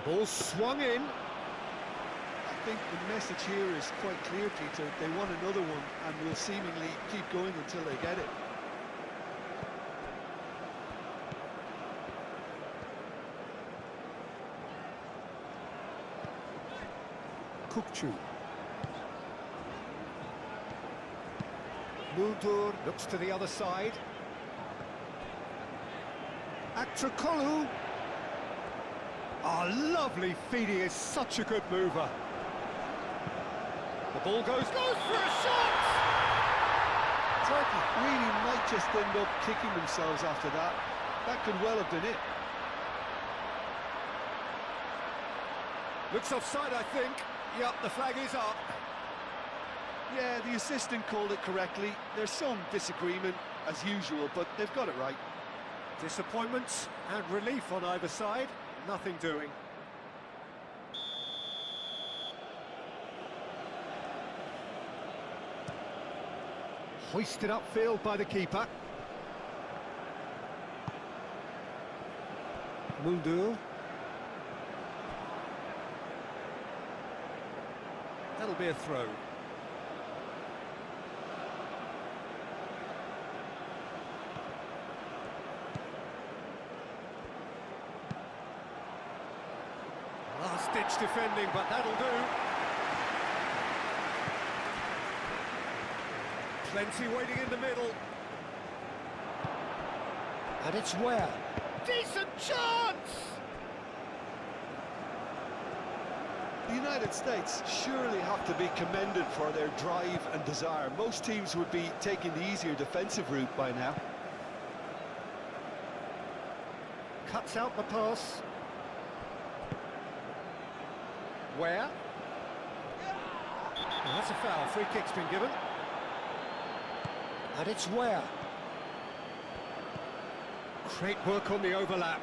Speaker 2: Ball swung in.
Speaker 3: I think the message here is quite clear, Peter. They want another one and will seemingly keep going until they get it.
Speaker 2: Kukçu. Muldur looks to the other side. Aktürkoğlu. Oh, lovely feed, he is such a good mover. The ball goes for a shot!
Speaker 3: Turkey really might just end up kicking themselves after that. That could well have been it.
Speaker 2: Looks offside, I think. Yep, the flag is up.
Speaker 3: Yeah, the assistant called it correctly. There's some disagreement, as usual, but they've got it right.
Speaker 2: Disappointment and relief on either side. Nothing doing. Hoisted upfield by the keeper. Muldur. That'll be a throw. Last-ditch defending, but that'll do. Plenty waiting in the middle. And it's where? Decent chance!
Speaker 3: The United States surely have to be commended for their drive and desire. Most teams would be taking the easier defensive route by now.
Speaker 2: Cuts out the pass. Where? Oh, that's a foul. Free kick's been given. And it's where? Great work on the overlap.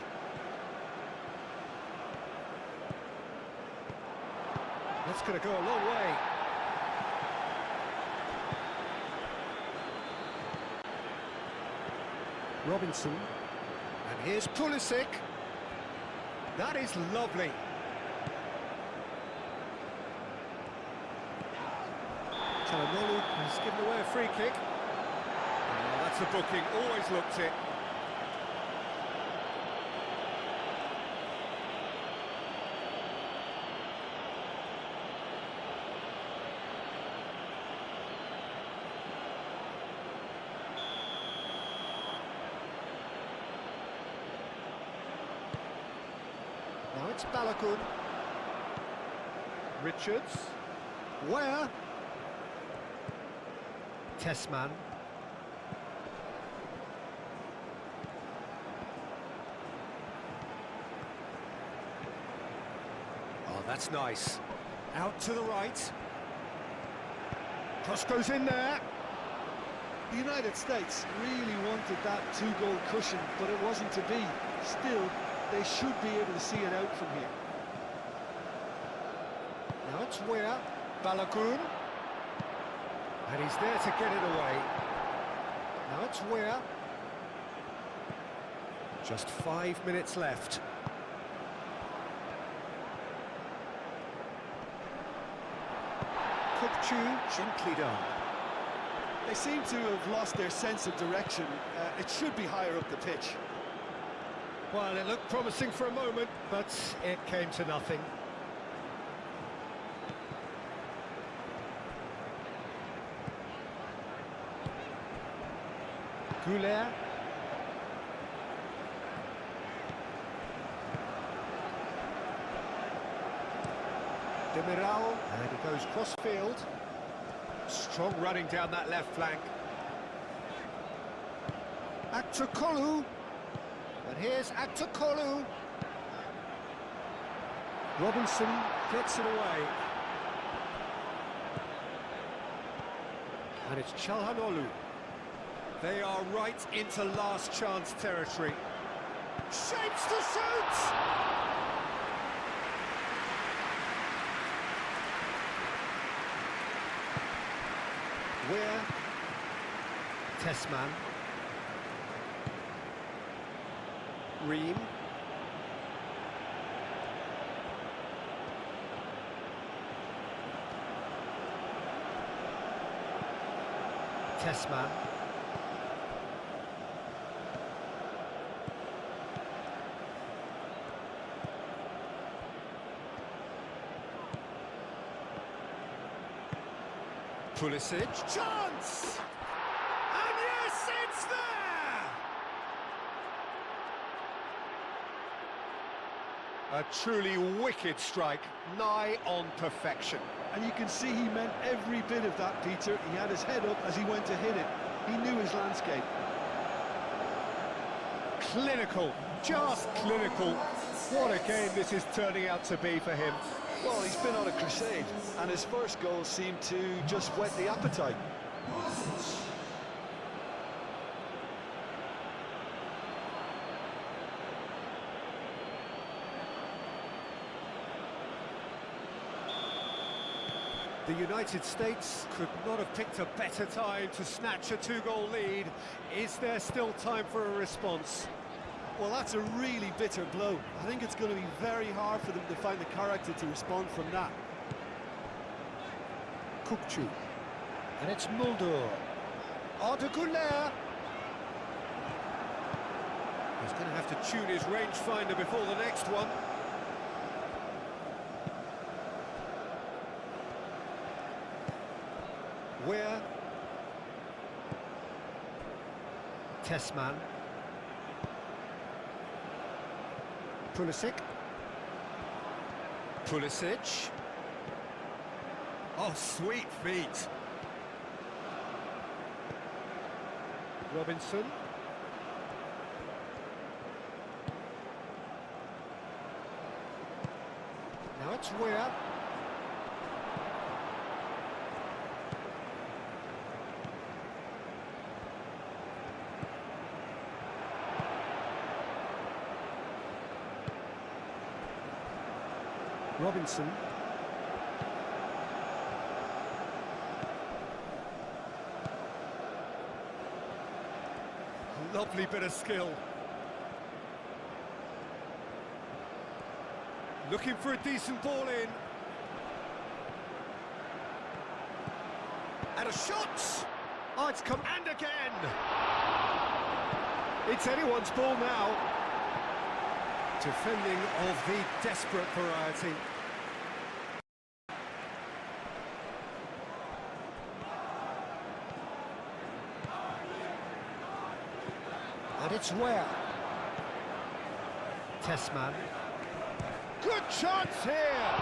Speaker 2: That's going to go a long way. Robinson. And here's Pulisic. That is lovely. Çalhanoğlu has given away a free kick. Oh, that's a booking, always looked it. Now it's Balogun. Richards. Where? Tessman. Oh, that's nice. Out to the right. Cross goes in there.
Speaker 3: The United States really wanted that two-goal cushion, but it wasn't to be. Still, they should be able to see it out from here.
Speaker 2: Now it's where Balogun. And he's there to get it away. Now it's where. Just 5 minutes left. Kupchu, gently done.
Speaker 3: They seem to have lost their sense of direction. It should be higher up the pitch.
Speaker 2: Well, it looked promising for a moment, but it came to nothing. Goulet. Demiral, and he goes cross-field. Strong running down that left flank. Aktukolu. And here's Aktukolu. Robinson gets it away. And it's Çalhanoğlu. They are right into last chance territory. Shapes to shoot! Where? Tessman. Ream. Tessman. Pulisic, chance! And yes, it's there! A truly wicked strike, nigh on perfection.
Speaker 3: And you can see he meant every bit of that, Peter. He had his head up as he went to hit it. He knew his landscape.
Speaker 2: Clinical, just clinical. What a game this is turning out to be for him.
Speaker 3: Well, he's been on a crusade, and his first goal seemed to just whet the appetite.
Speaker 2: The United States could not have picked a better time to snatch a two-goal lead. Is there still time for a response?
Speaker 3: Well, that's a really bitter blow. I think it's going to be very hard for them to find the character to respond from that.
Speaker 2: Kupchu. And it's Mulder. Arda Güler. He's going to have to tune his rangefinder before the next one. Where? Tessman. Pulisic. Pulisic. Oh, sweet feet. Robinson. Now it's where? Robinson. Lovely bit of skill. Looking for a decent ball in. And a shot! Oh, it's come, and again! It's anyone's ball now. Defending of the desperate variety. And it's where? Tessman. Good chance here!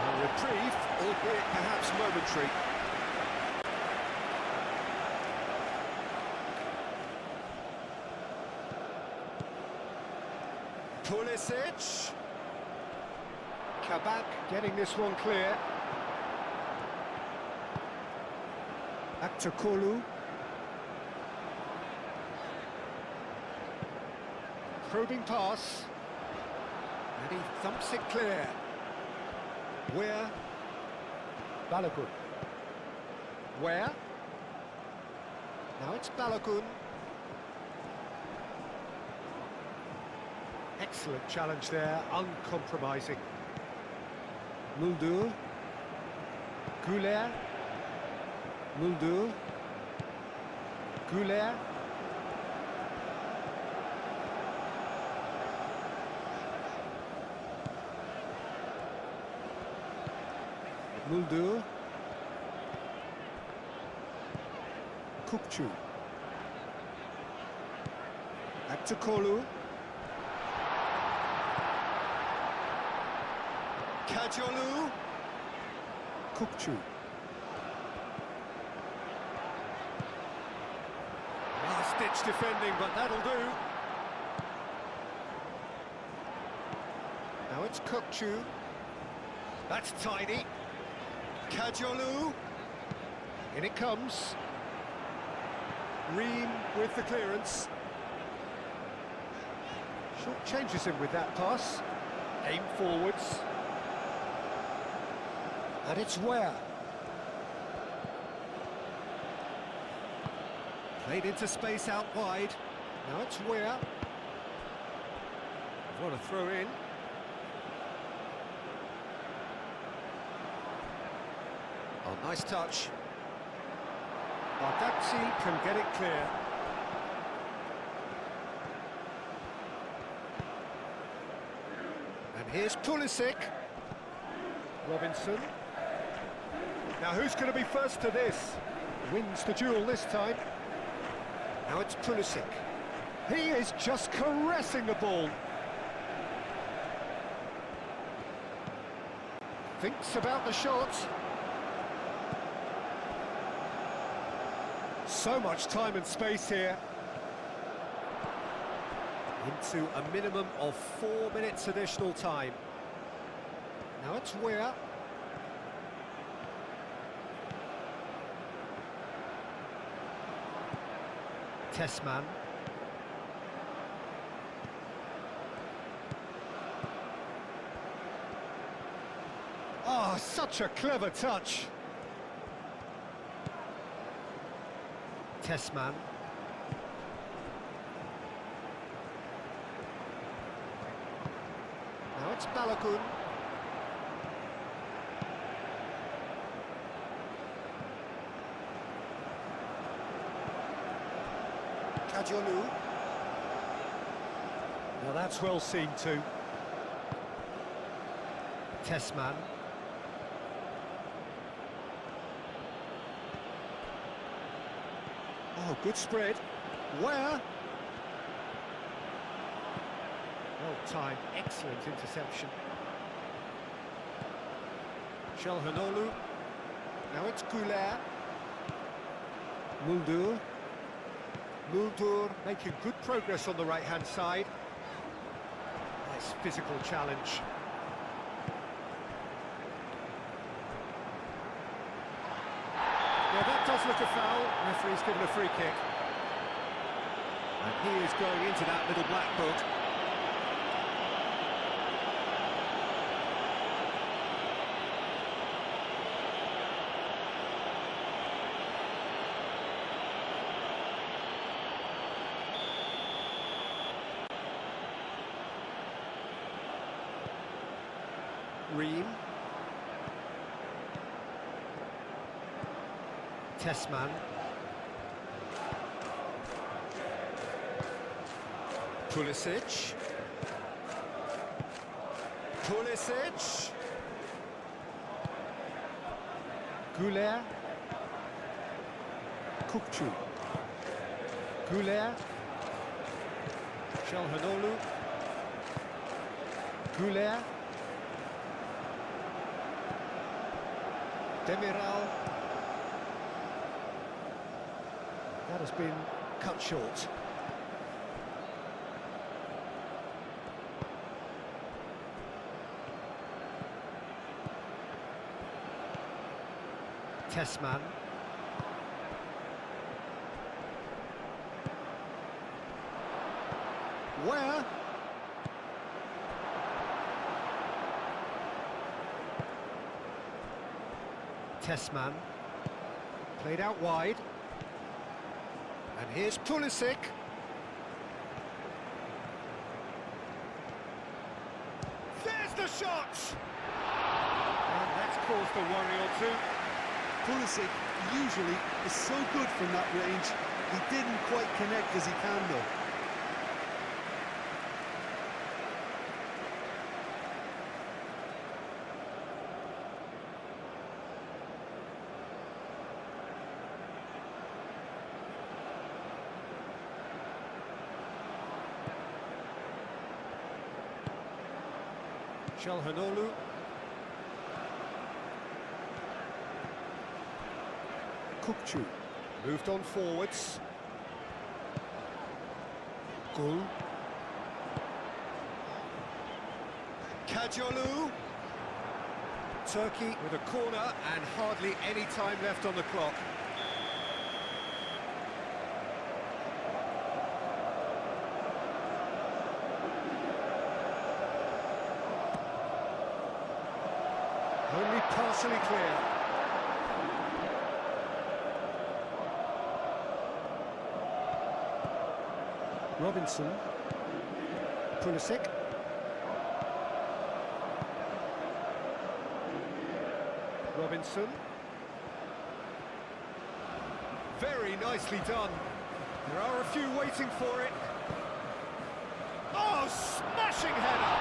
Speaker 2: A reprieve, albeit perhaps momentary. Pulisic. Kabak getting this one clear. Back to Kolu. Probing pass. And he thumps it clear. Where? Balogun. Where? Now it's Balogun. Excellent challenge there, uncompromising. Muldur. Goulet. Muldur. Goulet. Muldur. Kukçu. Back to Kolu. Kajolu. Kukçu. Last-ditch defending, but that'll do. Now it's Kukçu. That's tiny. Kajolu. In it comes. Ream with the clearance. Short changes him with that pass. Aim forwards. And it's Ware. Played into space out wide. Now it's Ware. What a throw in. Oh, nice touch. Bardazzi can get it clear. And here's Pulisic. Robinson. Now who's going to be first to this? Wins the duel this time. Now it's Pulisic. He is just caressing the ball. Thinks about the shot. So much time and space here. Into a minimum of 4 minutes additional time. Now it's Weir. Tessman. Oh, such a clever touch. Tessman. Now it's Balogun. Kajolu. Well, that's well seen too. Tessman. Oh, good spread. Where? Well timed, excellent interception. Çalhanoğlu. Now it's Goulet. Muldur. Muldur making good progress on the right-hand side. Nice physical challenge. Well, that does look a foul. Referee's given a free kick. And he is going into that little black book. Ream. Tessman. Pulisic. Pulisic. Goulet. Kukçu. Goulet. Çalhanoğlu. Goulet. Demiral. That has been cut short. Testman. Where? Testman. Played out wide. And here's Pulisic. There's the shot! And that's caused a worry or two.
Speaker 3: Pulisic usually is so good from that range. He didn't quite connect as he can though.
Speaker 2: Çalhanoğlu. Kukçu. Moved on forwards. Gul. Kajolu. Turkey with a corner and hardly any time left on the clock. Only partially clear. Robinson. Pulisic. Robinson. Very nicely done. There are a few waiting for it. Oh, smashing header!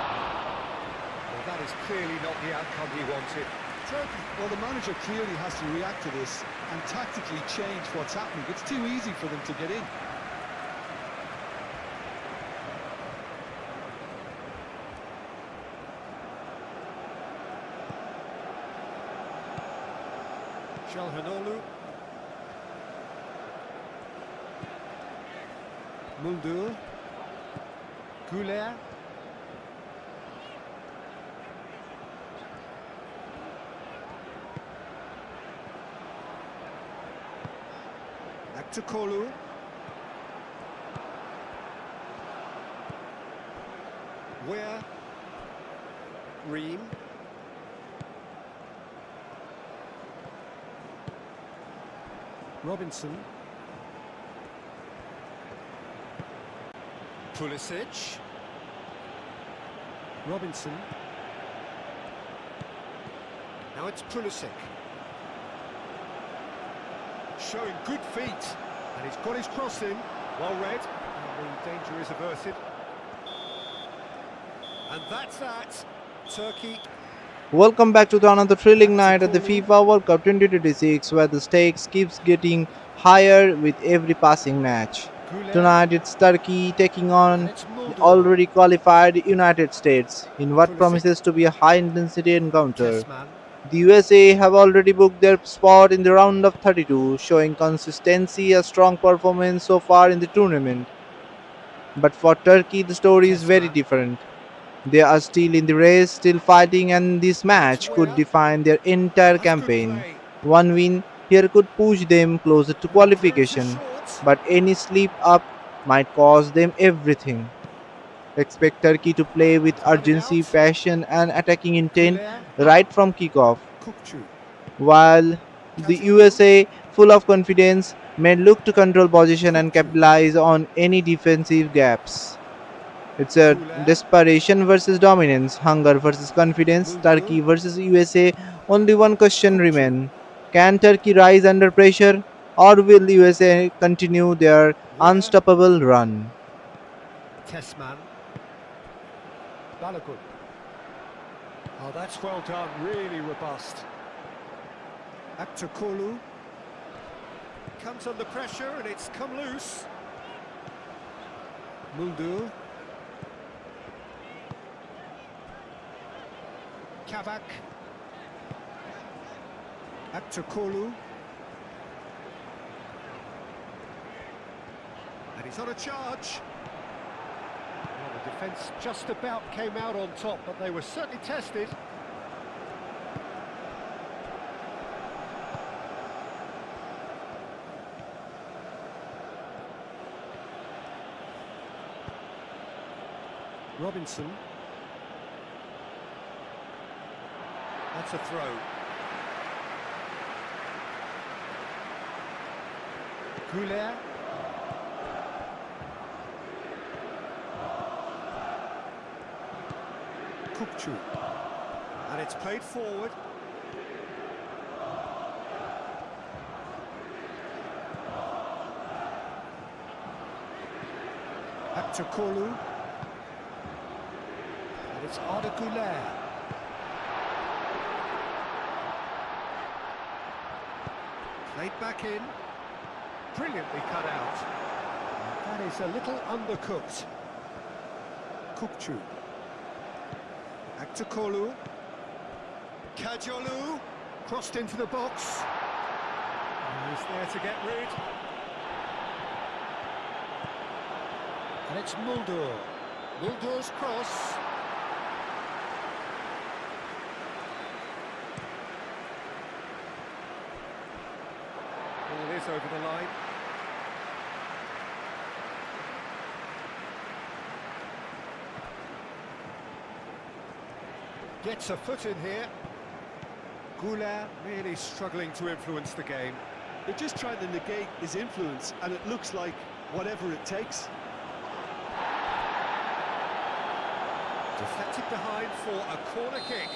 Speaker 2: Well, that is clearly not the outcome he wanted.
Speaker 3: Turkey, well, the manager clearly has to react to this and tactically change what's happening. It's too easy for them to get in.
Speaker 2: Çalhanoğlu. Muldur. Güler. Back to Kolu. Where? Ream. Robinson. Pulisic. Robinson. Now it's Pulisic. Showing good feet. And he's got his cross in. Well read. And the danger is averted. And that's that. Turkey.
Speaker 1: Welcome back to another thrilling night at the FIFA World Cup 2026, where the stakes keeps getting higher with every passing match. Tonight it's Turkey taking on the already qualified United States in what promises to be a high-intensity encounter.
Speaker 2: Testman.
Speaker 1: The USA have already booked their spot in the round of 32, showing consistency, a strong performance so far in the tournament. But for Turkey, the story is very
Speaker 2: Testman.
Speaker 1: different. They are still in the race, still fighting, and this match could
Speaker 2: Where?
Speaker 1: define their entire
Speaker 2: That's good
Speaker 1: campaign.
Speaker 2: play.
Speaker 1: One win here could push them closer to qualification, but any slip up might cost them everything. Expect Turkey to play with
Speaker 2: Have it
Speaker 1: urgency,
Speaker 2: out.
Speaker 1: passion, and attacking intent
Speaker 2: Güler.
Speaker 1: right from kickoff,
Speaker 2: Kukçu.
Speaker 1: while the
Speaker 2: Kajolu.
Speaker 1: USA, full of confidence, may look to control position and capitalize on any defensive gaps. It's a
Speaker 2: Güler.
Speaker 1: desperation versus dominance, hunger versus confidence, Turkey
Speaker 2: Muldur.
Speaker 1: versus USA. Only one question remains. Can Turkey rise under pressure, or will USA continue their
Speaker 2: Where?
Speaker 1: unstoppable run?
Speaker 2: Testman. Balogun. Oh, that's well done. Really robust. Aktakolu. Comes under pressure and it's come loose. Muldur. Kavak. Aktakolu. And he's on a charge. Well, the defence just about came out on top, but they were certainly tested. Robinson. That's a throw. Goulet. Kukçu. And it's played forward. Back to Kolu. And it's Arda Goulet. Played back in. Brilliantly cut out. That is a little undercooked. Kukçu. Back to Kolu. Kajolu. Crossed into the box. And he's there to get rid. And it's Muldur. Muldur's cross. Ball is over the line. Gets a foot in here. Goulet really struggling to influence the game.
Speaker 3: They're just trying to negate his influence, and it looks like whatever it takes.
Speaker 2: Deflected behind for a corner kick.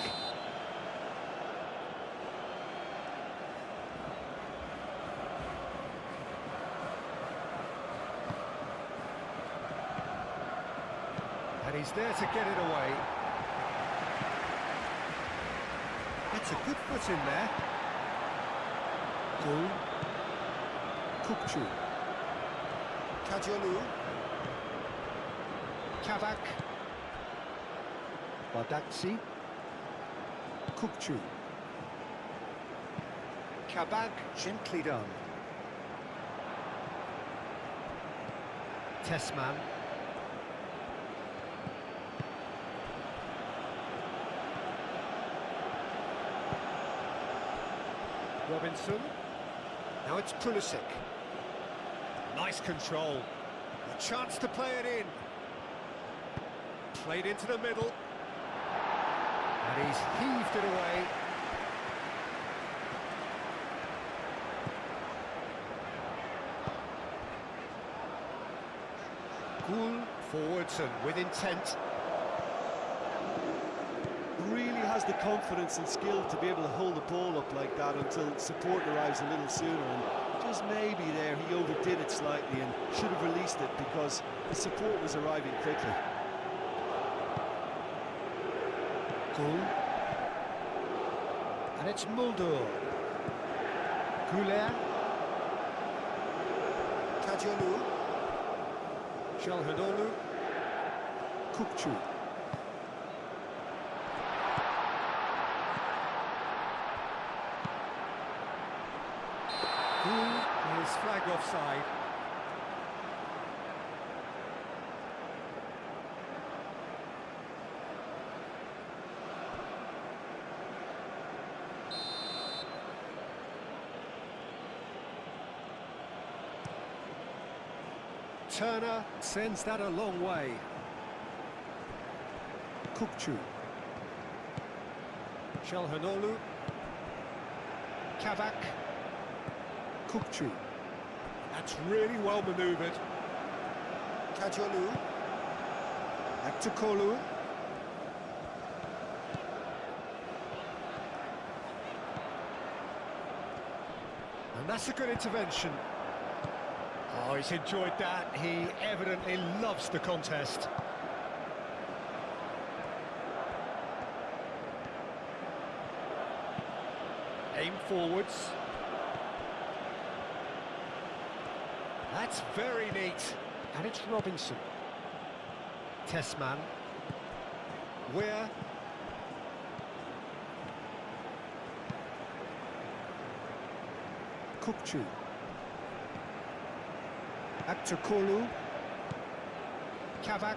Speaker 2: And he's there to get it away. It's a good foot in there.
Speaker 3: Gol. Kukçu.
Speaker 2: Kajolu. Kavak.
Speaker 3: Badaksi. Kukçu.
Speaker 2: Kabak, gently done. Tessman. Robinson. Now it's Pulisic. Nice control. A chance to play it in. Played into the middle. And he's heaved it away. Gul forwards and with intent.
Speaker 3: Really has the confidence and skill to be able to hold the ball up like that until support arrives a little sooner. And just maybe there he overdid it slightly and should have released it because the support was arriving quickly.
Speaker 2: Gul. And it's Muldur. Goulet. Kajolu. Çalhanoğlu.
Speaker 3: Kukçu.
Speaker 2: Gul is flagged offside. Turner sends that a long way.
Speaker 3: Kukçu.
Speaker 2: Çalhanoğlu. Kavak.
Speaker 3: Kukçu.
Speaker 2: That's really well manoeuvred. Kajolu. Back to Kolu. And that's a good intervention. Oh, he's enjoyed that. He evidently loves the contest. Aim forwards. That's very neat. And it's Robinson. Tessman. Weir.
Speaker 3: Kukçu.
Speaker 2: Back to Kolu. Kavak.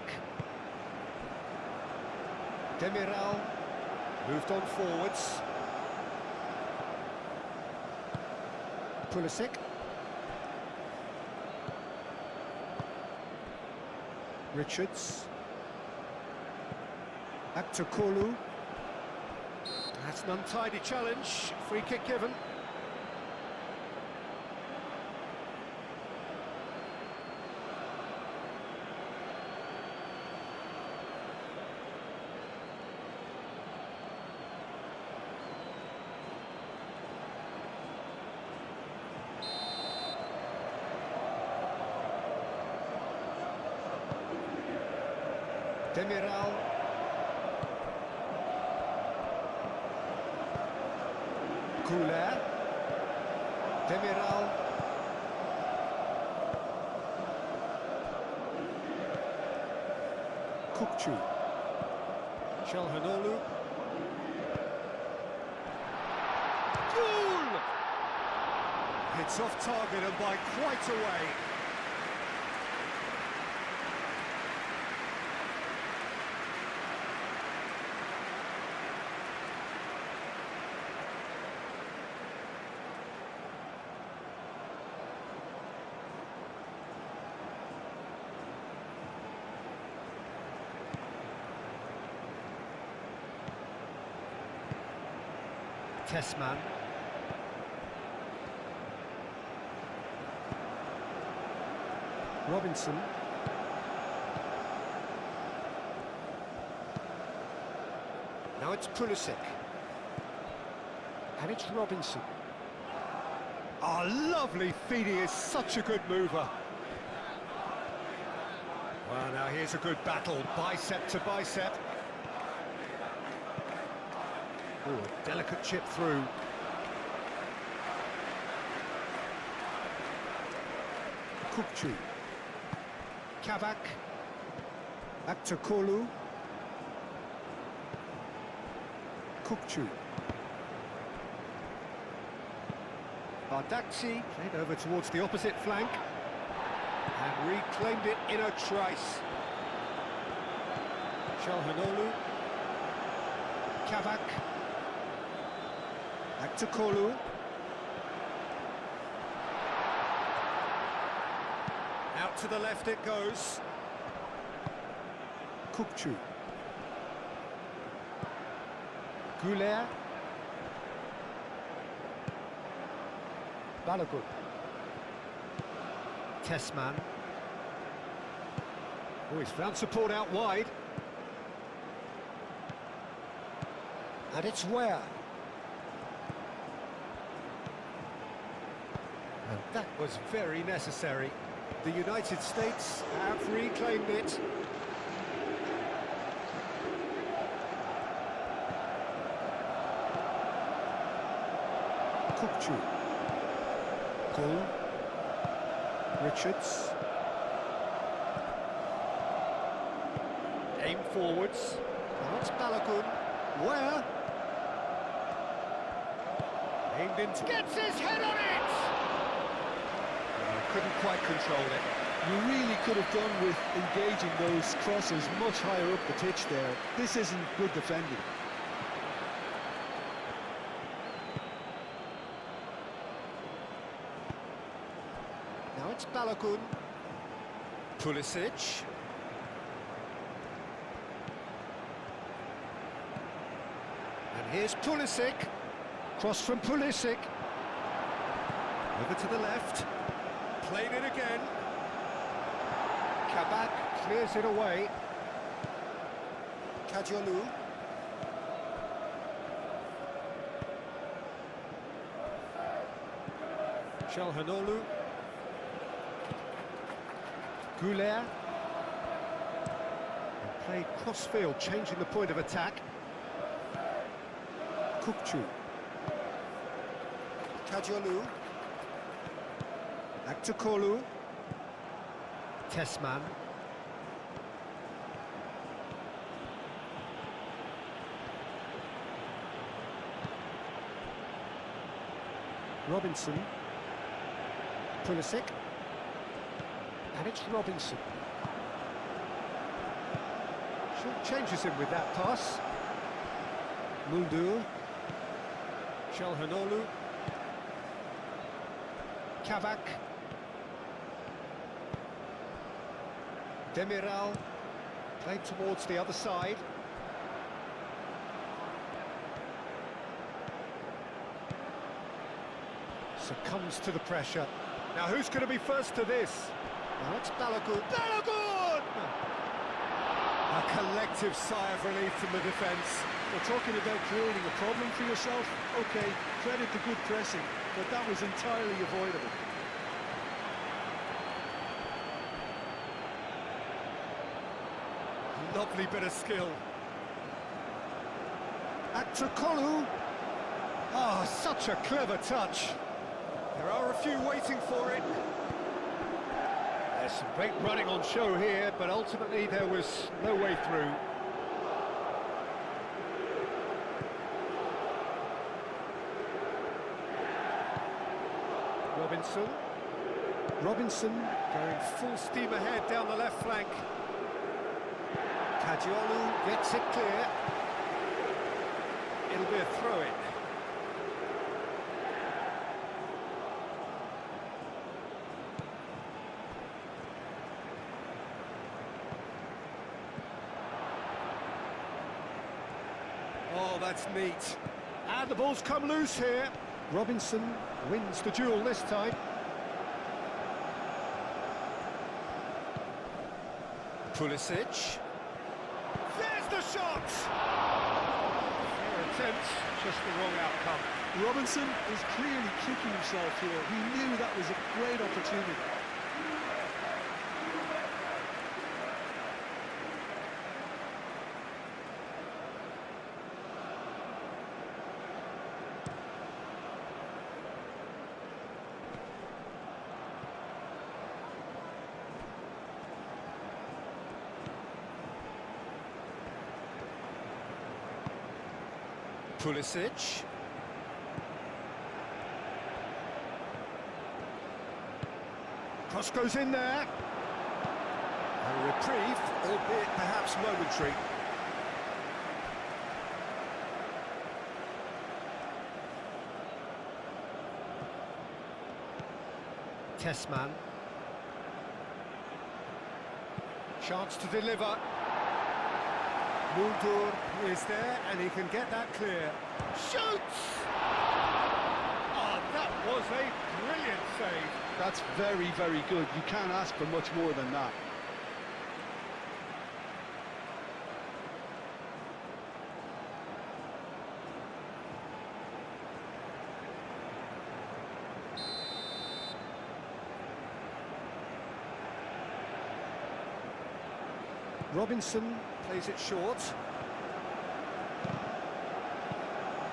Speaker 2: Demiral. Moved on forwards. Pulisic. Richards. Aktakolu. That's an untidy challenge. Free kick given. Demiral. Couler. Demiral. Kukçu. Çalhanoğlu. Goal! It's off target and by quite a way. Tessman. Robinson. Now it's Pulisic. And it's Robinson. Oh, lovely feed, he is such a good mover. Well, now here's a good battle, bicep to bicep. Oh, delicate chip through. Kukçu. Kavak. Aktakolu. Kukçu. Bardakci played over towards the opposite flank and reclaimed it in a trice. Çalhanoğlu. Kavak. Aktakolu. Out to the left it goes. Kukçu. Couler. Balogun. Tessman. Oh, he's found support out wide. And it's where? And that was very necessary. The United States have reclaimed it. Kukçu. Goal. Richards. Aim forwards. Now it's Balogun. Where? Aimed into... Gets his head on it! Couldn't quite control it.
Speaker 3: You really could have done with engaging those crosses much higher up the pitch there. This isn't good defending.
Speaker 2: Now it's Balogun. Pulisic. And here's Pulisic. Cross from Pulisic. Over to the left. Played it again. Kabak clears it away. Kajolu. Çalhanoğlu. Couler. Played cross-field, changing the point of attack. Kukçu. Kajolu. Aktakolu. Tessman. Robinson. Pulisic. And it's Robinson. Short changes him with that pass. Muldur. Çalhanoğlu. Kavak. Demiral. Played towards the other side. comes to the pressure. Now who's going to be first to this? Now it's Balogun. Balogun! A collective sigh of relief from the defence.
Speaker 3: We're talking about creating a problem for yourself. Okay, credit to good pressing, but that was entirely avoidable.
Speaker 2: Lovely bit of skill. Aktukolu. Ah, such a clever touch. There are a few waiting for it. There's some great running on show here, but ultimately there was no way through. Robinson going full steam ahead down the left flank. Kadiolu gets it clear. It'll be a throw-in. Oh, that's neat. And the ball's come loose here. Robinson wins the duel this time. Pulisic. There's the shot! Fair attempt, just the wrong outcome.
Speaker 3: Robinson is clearly kicking himself here. He knew that was a great opportunity.
Speaker 2: Pulisic. Cross goes in there. A reprieve, albeit perhaps momentary. Tessman. Chance to deliver. Muldur is there, and he can get that clear. Shoots! Oh, that was a brilliant save.
Speaker 3: That's very, very good. You can't ask for much more than that.
Speaker 2: Robinson plays it short.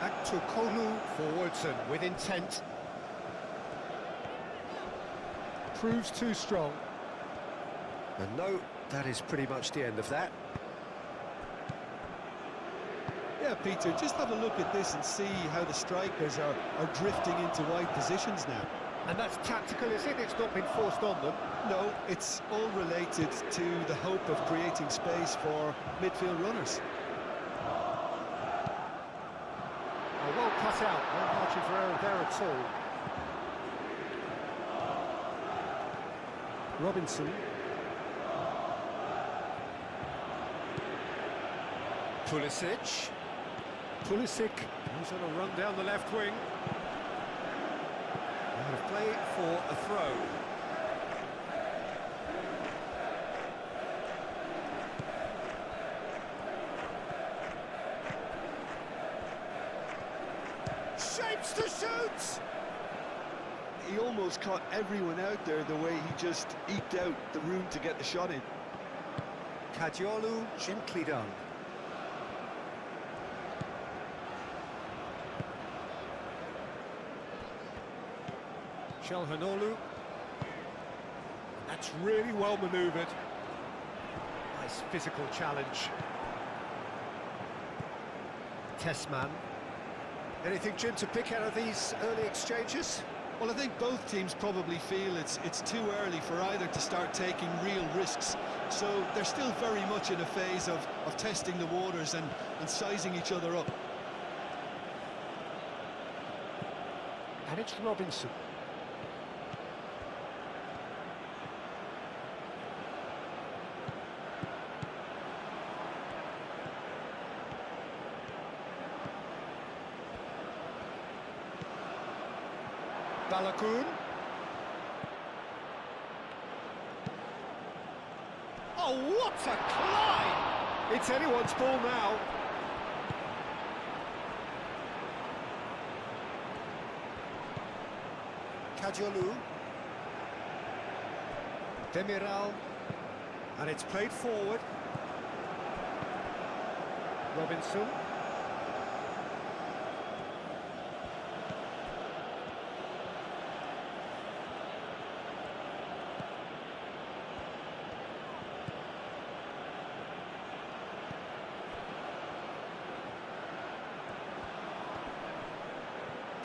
Speaker 2: Aktukolu for Woodson with intent. Proves too strong. And no, that is pretty much the end of that.
Speaker 3: Yeah, Peter, just have a look at this and see how the strikers are drifting into wide positions now.
Speaker 2: And that's tactical, is it? It's not been forced on them.
Speaker 3: No, it's all related to the hope of creating space for midfield runners.
Speaker 2: Oh, well cut out, no margin for error there at all. Robinson. Pulisic. Pulisic goes on a run down the left wing. And a play for a throw. Shapes to shoot!
Speaker 3: He almost caught everyone out there the way he just eked out the room to get the shot in.
Speaker 2: Kadiolu gently done. Çalhanoğlu. That's really well manoeuvred. Nice physical challenge. Tessman. Anything, Jim, to pick out of these early exchanges?
Speaker 3: Well, I think both teams probably feel it's too early for either to start taking real risks. So they're still very much in a phase of testing the waters and sizing each other up.
Speaker 2: And it's Robinson. Balakoun. Oh, what a climb! It's anyone's ball now. Kadiolu. Demiral. And it's played forward. Robinson.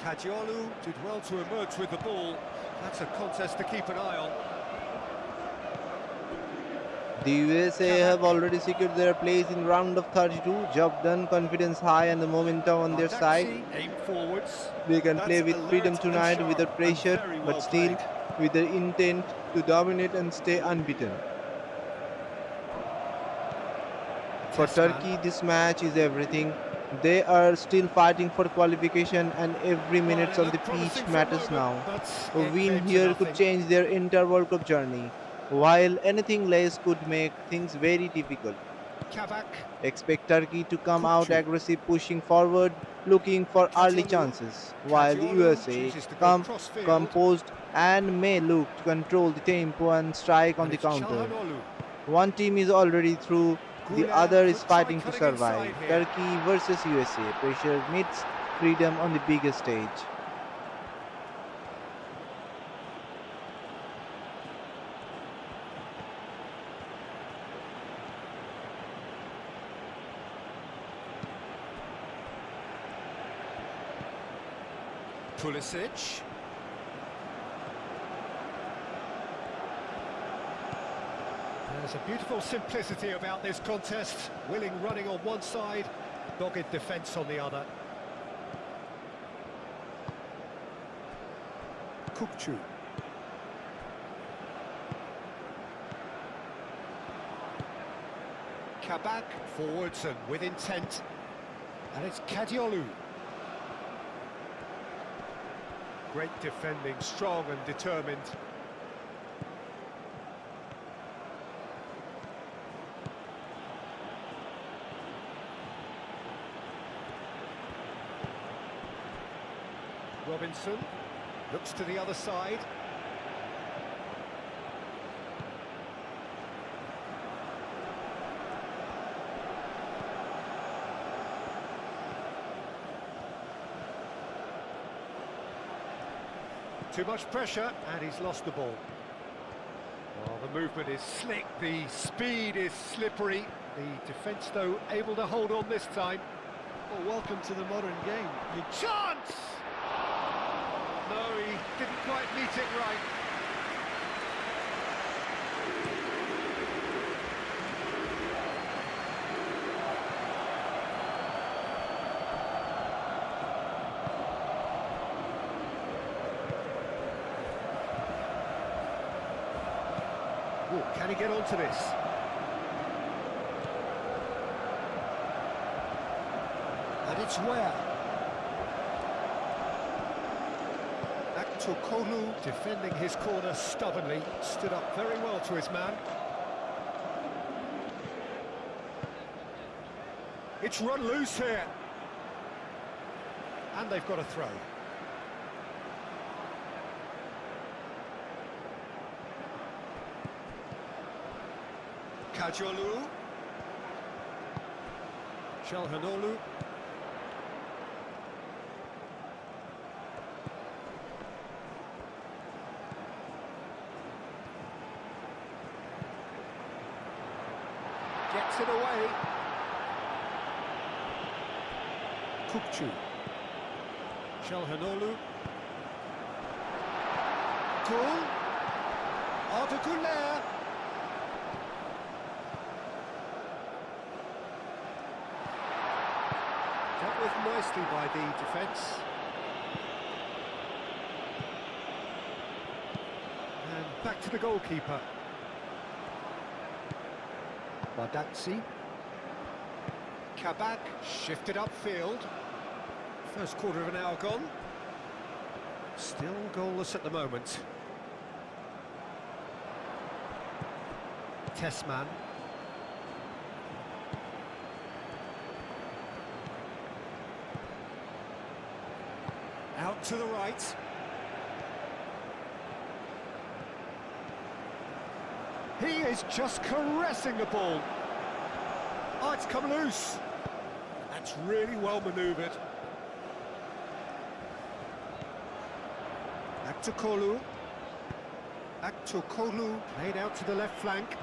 Speaker 2: Kadiolu did well to emerge with the ball. That's a contest to keep an eye on.
Speaker 1: The USA have already secured their place in round of 32. Job done, confidence high and the momentum on their side.
Speaker 2: Badaxi aim forwards.
Speaker 1: They can
Speaker 3: That's
Speaker 1: play with
Speaker 3: alert
Speaker 1: freedom
Speaker 3: and
Speaker 1: tonight
Speaker 3: sharp
Speaker 1: without
Speaker 3: and
Speaker 1: pressure,
Speaker 3: very
Speaker 1: but
Speaker 3: well
Speaker 1: still
Speaker 3: played.
Speaker 1: with the intent to dominate and stay unbeaten. For
Speaker 2: Test man.
Speaker 1: Turkey, this match is everything. They are still fighting for qualification and every
Speaker 2: Well,
Speaker 1: minute
Speaker 2: it
Speaker 1: on the
Speaker 2: looked promising
Speaker 1: pitch
Speaker 2: for a
Speaker 1: matters
Speaker 2: moment,
Speaker 1: now.
Speaker 2: but
Speaker 1: A
Speaker 2: it
Speaker 1: win
Speaker 2: came to
Speaker 1: here could
Speaker 2: nothing.
Speaker 1: change their entire World Cup journey, while anything less could make things very difficult.
Speaker 2: Kavak,
Speaker 1: Expect Turkey to come out
Speaker 2: Kukcu,
Speaker 1: aggressive, pushing forward, looking for early
Speaker 2: Kadiolu.
Speaker 1: chances, while the
Speaker 2: Kadiolu
Speaker 1: USA
Speaker 2: chooses to go
Speaker 1: come
Speaker 2: cross-field,
Speaker 1: composed and may look to control the tempo and strike on
Speaker 2: and
Speaker 1: the
Speaker 2: it's
Speaker 1: counter.
Speaker 2: Çalhanoğlu.
Speaker 1: One team is already through, the
Speaker 2: Güler
Speaker 1: other is
Speaker 2: could try
Speaker 1: fighting to
Speaker 2: cutting
Speaker 1: survive.
Speaker 2: inside here.
Speaker 1: Turkey versus USA. Pressure meets freedom on the biggest stage.
Speaker 2: Pulisic. There's a beautiful simplicity about this contest. Willing running on one side, dogged defence on the other. Kukcu. Kabak forwards and with intent. And it's Kadiolu. Great defending, strong and determined. Robinson looks to the other side. Too much pressure, and he's lost the ball. Well, the movement is slick, the speed is slippery. The defence, though, able to hold on this time.
Speaker 3: Well, welcome to the modern game.
Speaker 2: Chance! No, he didn't quite meet it right. Ooh, can he get onto this? And it's where? Aktukolu defending his corner stubbornly, stood up very well to his man. It's run loose here. And they've got a throw. Kadiolu. Çalhanoğlu. Gets it away. Kukcu. Çalhanoğlu. Kul. Arda Güler. Dealt with nicely by the defence. And back to the goalkeeper. Badaxi. Kabak shifted upfield. First quarter of an hour gone. Still goalless at the moment. Tessman. Out to the right. He is just caressing the ball. Oh, it's come loose. That's really well manoeuvred. Aktokolu. Aktokolu played out to the left flank.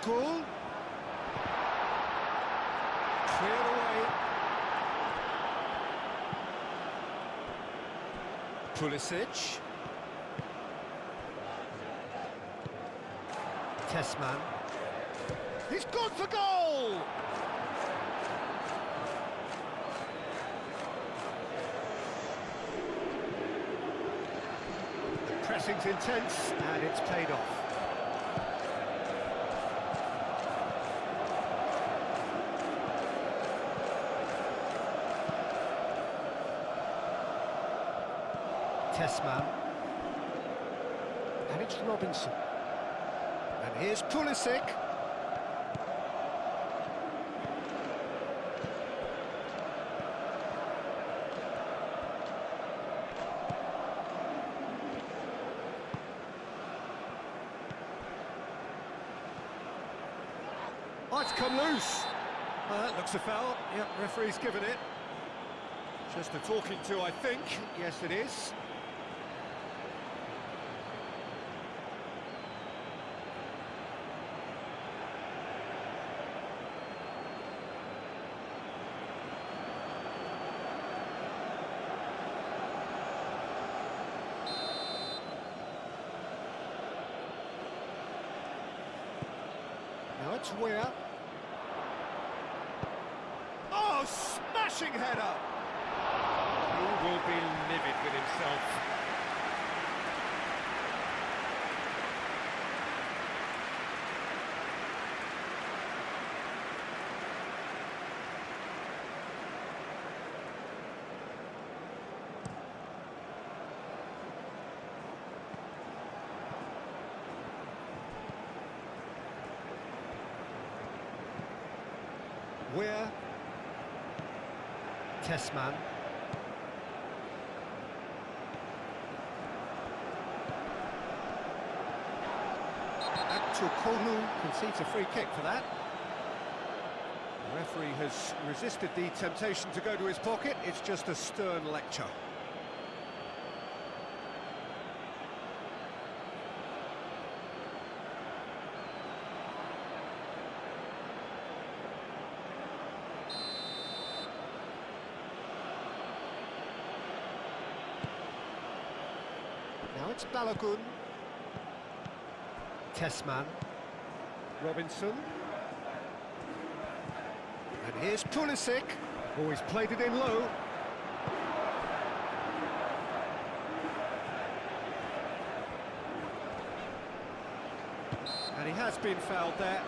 Speaker 2: Goal. Cleared away. Pulisic. Tessman. He's gone for goal! The pressing's intense, and it's paid off. Tessman. And it's Robinson. And here's Pulisic. Oh, it's come loose. That looks a foul. Yep, referee's given it. Just a talking to, I think. Yes, it is. Now it's Weir. Oh, smashing header! He will be livid with himself. Weir. Tessman. Aktokolu concedes a free kick for that. The referee has resisted the temptation to go to his pocket. It's just a stern lecture. Now it's Balogun. Tessman. Robinson. And here's Pulisic. Oh, he's played it in low. And he has been fouled there.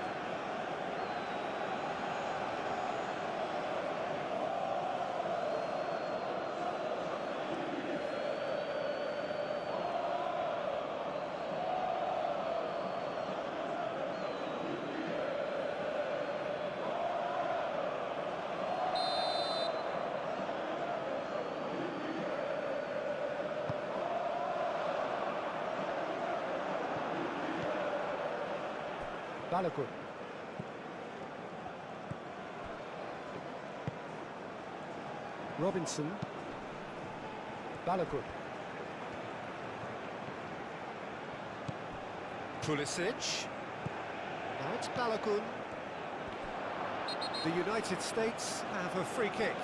Speaker 2: Balogun. Robinson. Balogun. Pulisic. Now it's Balogun. The United States have a free kick.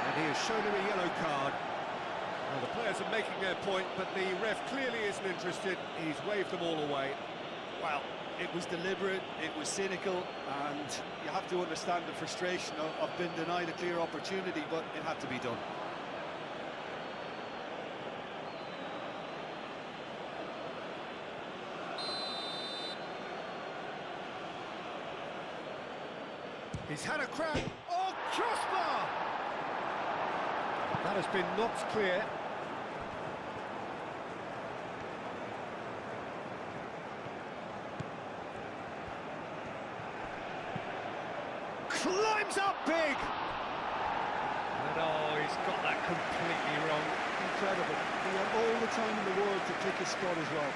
Speaker 2: And he has shown him a yellow card. Well, the players are making their point, but the ref clearly isn't interested. He's waved them all away.
Speaker 3: Well, it was deliberate, it was cynical, and you have to understand the frustration of being denied a clear opportunity, but it had to be done.
Speaker 2: He's had a crack. Oh, Crossbar! That has been knocked clear. Climbs up big! And oh, he's got that completely wrong.
Speaker 3: Incredible. He had all the time in the world to pick his spot as well.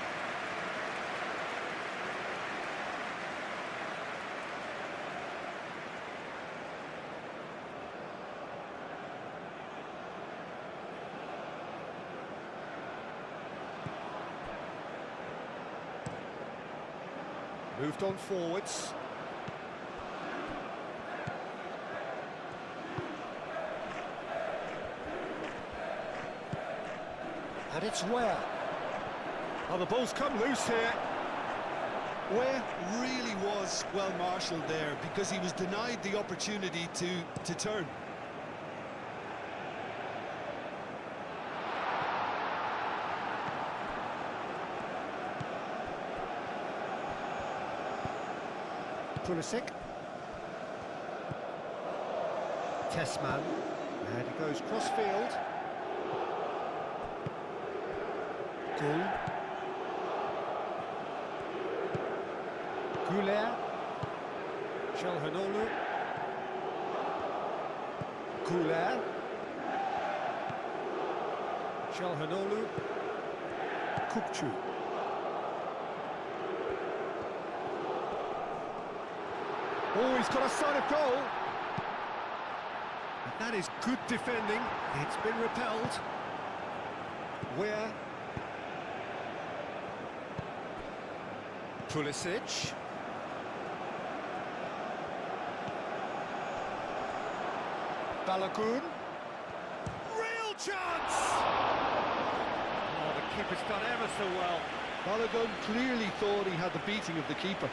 Speaker 2: Moved on forwards. And it's Ware. Oh, the ball's come loose here.
Speaker 3: Ware really was well marshalled there because he was denied the opportunity to turn.
Speaker 2: Pulisic. Tessman. And he goes cross-field. Goul. Goulet. Çalhanoğlu. Goulet. Çalhanoğlu. Kupçu. Oh, he's got a sight of goal. But that is good defending. It's been repelled. Where? Pulisic. Balogun. Real chance! Oh, the keeper's done ever so well.
Speaker 3: Balogun clearly thought he had the beating of the keeper.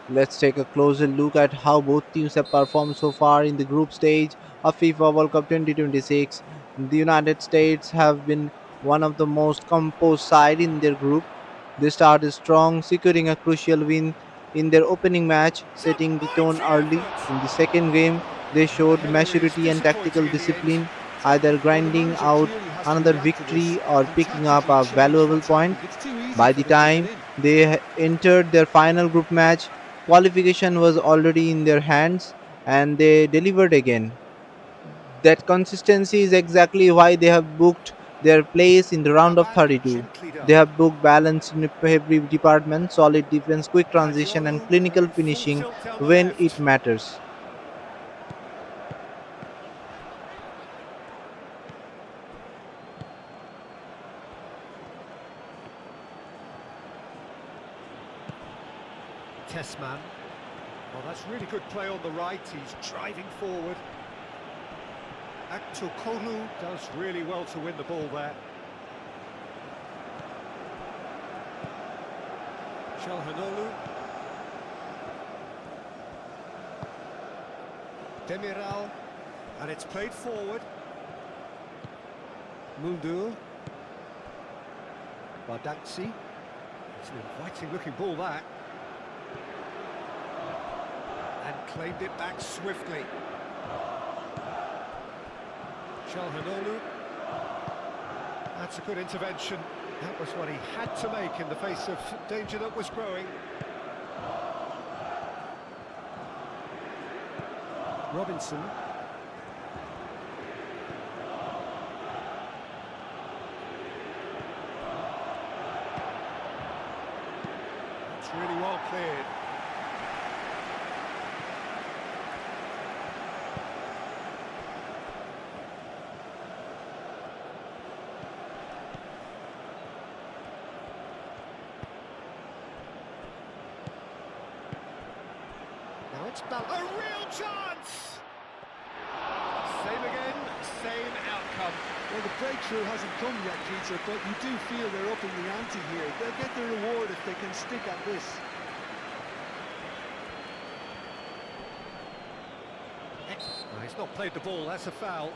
Speaker 1: Let's take a closer look at how both teams have performed so far in the group stage of FIFA World Cup 2026. The United States have been one of the most composed side in their group. They started strong, securing a crucial win in their opening match,
Speaker 2: It's a
Speaker 1: setting the tone
Speaker 2: mighty
Speaker 1: early.
Speaker 2: effort!
Speaker 1: In the second game, they
Speaker 2: And the
Speaker 1: showed
Speaker 2: header is
Speaker 1: maturity and tactical
Speaker 2: disappointing in the end.
Speaker 1: discipline, either
Speaker 3: Well, the
Speaker 1: grinding
Speaker 3: manager
Speaker 1: out
Speaker 3: clearly has to
Speaker 1: another
Speaker 3: react to this
Speaker 1: victory or
Speaker 3: and
Speaker 1: picking up
Speaker 3: tactically
Speaker 1: a
Speaker 3: change
Speaker 1: valuable
Speaker 3: what's
Speaker 1: point.
Speaker 3: happening. It's too easy
Speaker 1: By
Speaker 3: for
Speaker 1: the
Speaker 3: them to get
Speaker 1: time
Speaker 3: in.
Speaker 1: they entered their final group match, qualification was already in their hands and they delivered again. That consistency is exactly why they have booked their place in the
Speaker 2: Now
Speaker 1: round of
Speaker 2: that
Speaker 1: 32.
Speaker 2: gently
Speaker 1: They
Speaker 2: done.
Speaker 1: have booked balance in every department, solid defense, quick transition, and
Speaker 2: Kajiolu, they're
Speaker 1: clinical
Speaker 2: in full
Speaker 1: finishing
Speaker 2: tilt down the
Speaker 1: when it
Speaker 2: left.
Speaker 1: matters.
Speaker 2: Tessman. Well, that's really good play on the right. He's driving forward. Aktokolu does really well to win the ball there. Çalhanoğlu. Demiral. And it's played forward. Muldur. Bardakci. It's an inviting looking ball that. And claimed it back swiftly. Çalhanoğlu. That's a good intervention. That was what he had to make in the face of danger that was growing. Robinson. That's really well cleared. Now it's a real chance! Same again, same outcome.
Speaker 3: Well, the breakthrough hasn't come yet, Peter, but you do feel they're upping the ante here. They'll get their reward if they can stick at this.
Speaker 2: He's not played the ball, that's a foul.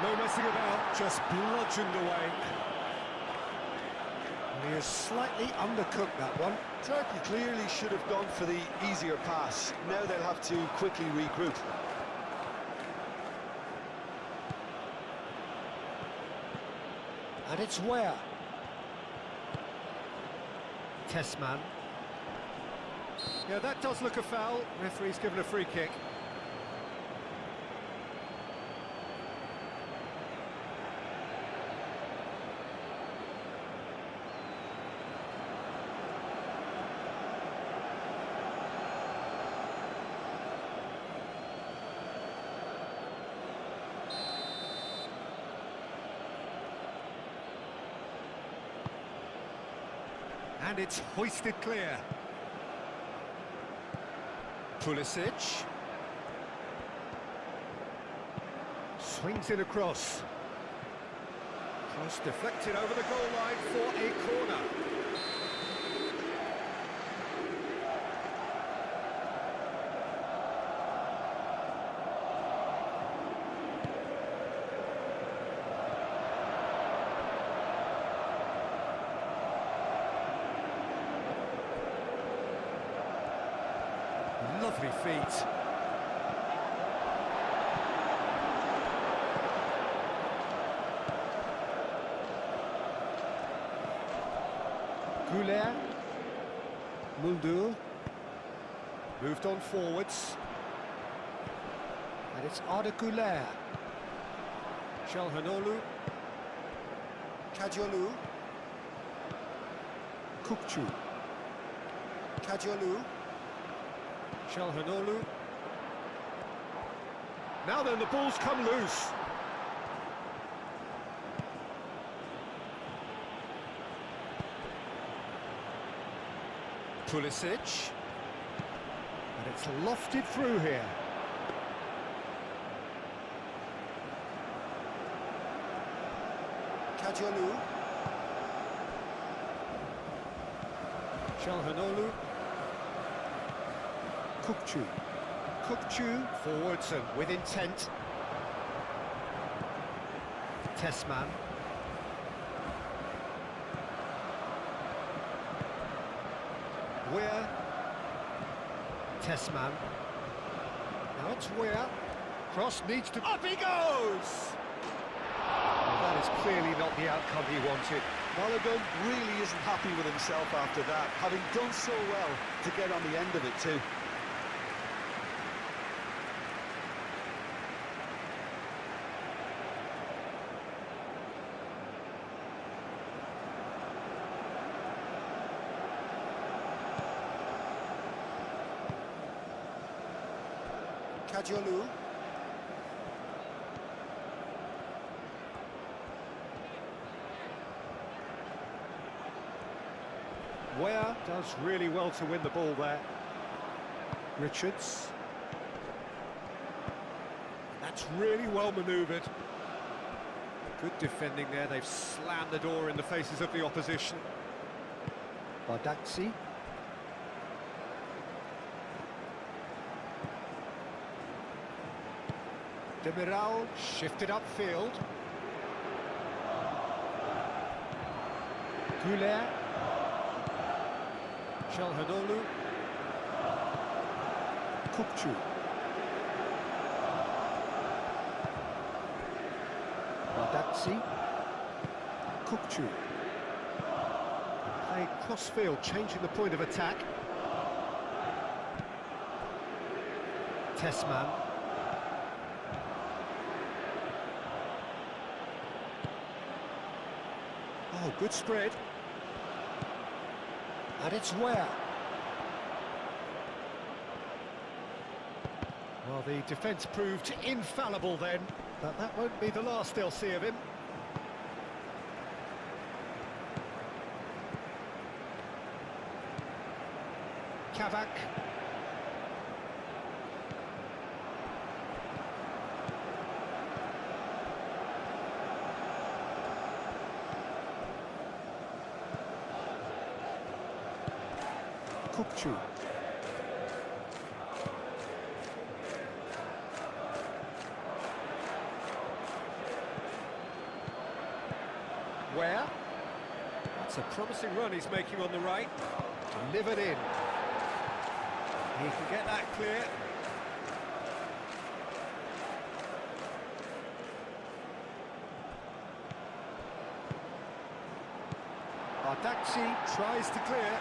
Speaker 2: No messing about, just bludgeoned away. And he is slightly undercooked, that one.
Speaker 3: Turkey clearly should have gone for the easier pass. Now they'll have to quickly regroup.
Speaker 2: And it's where? Testman. Yeah, that does look a foul. Referee's given a free kick. And it's hoisted clear. Pulisic. Swings it across. Cross deflected over the goal line for a corner. Lovely feet. Goulet. Muldur. Moved on forwards. And it's Arda Goulet. Çalhanoğlu. Kadiolu. Kukçu. Kadiolu. Çalhanoğlu. Now then, the ball's come loose. Pulisic. And it's lofted through here. Kadiolu. Çalhanoğlu. Kukçu. Kukçu forwards and with intent. Testman. Weir. Testman. Now it's Weir. Cross needs to... Up he goes! That is clearly not the outcome he wanted.
Speaker 3: Balogun really isn't happy with himself after that, having done so well to get on the end of it too.
Speaker 2: Kadiolu. Weir does really well to win the ball there. Richards. That's really well manoeuvred. Good defending there, they've slammed the door in the faces of the opposition. Bardakci. Demiral shifted upfield. Goulet. Çalhanoğlu. Kukçu. Bardakci. Kukçu. Play cross-field, changing the point of attack. Testman. Oh, good spread. And it's Weir. Well, the defence proved infallible then. But that won't be the last they'll see of him. Kavak. Kupchu. Where? That's a promising run he's making on the right. Delivered in. He can get that clear. Ardakci tries to clear.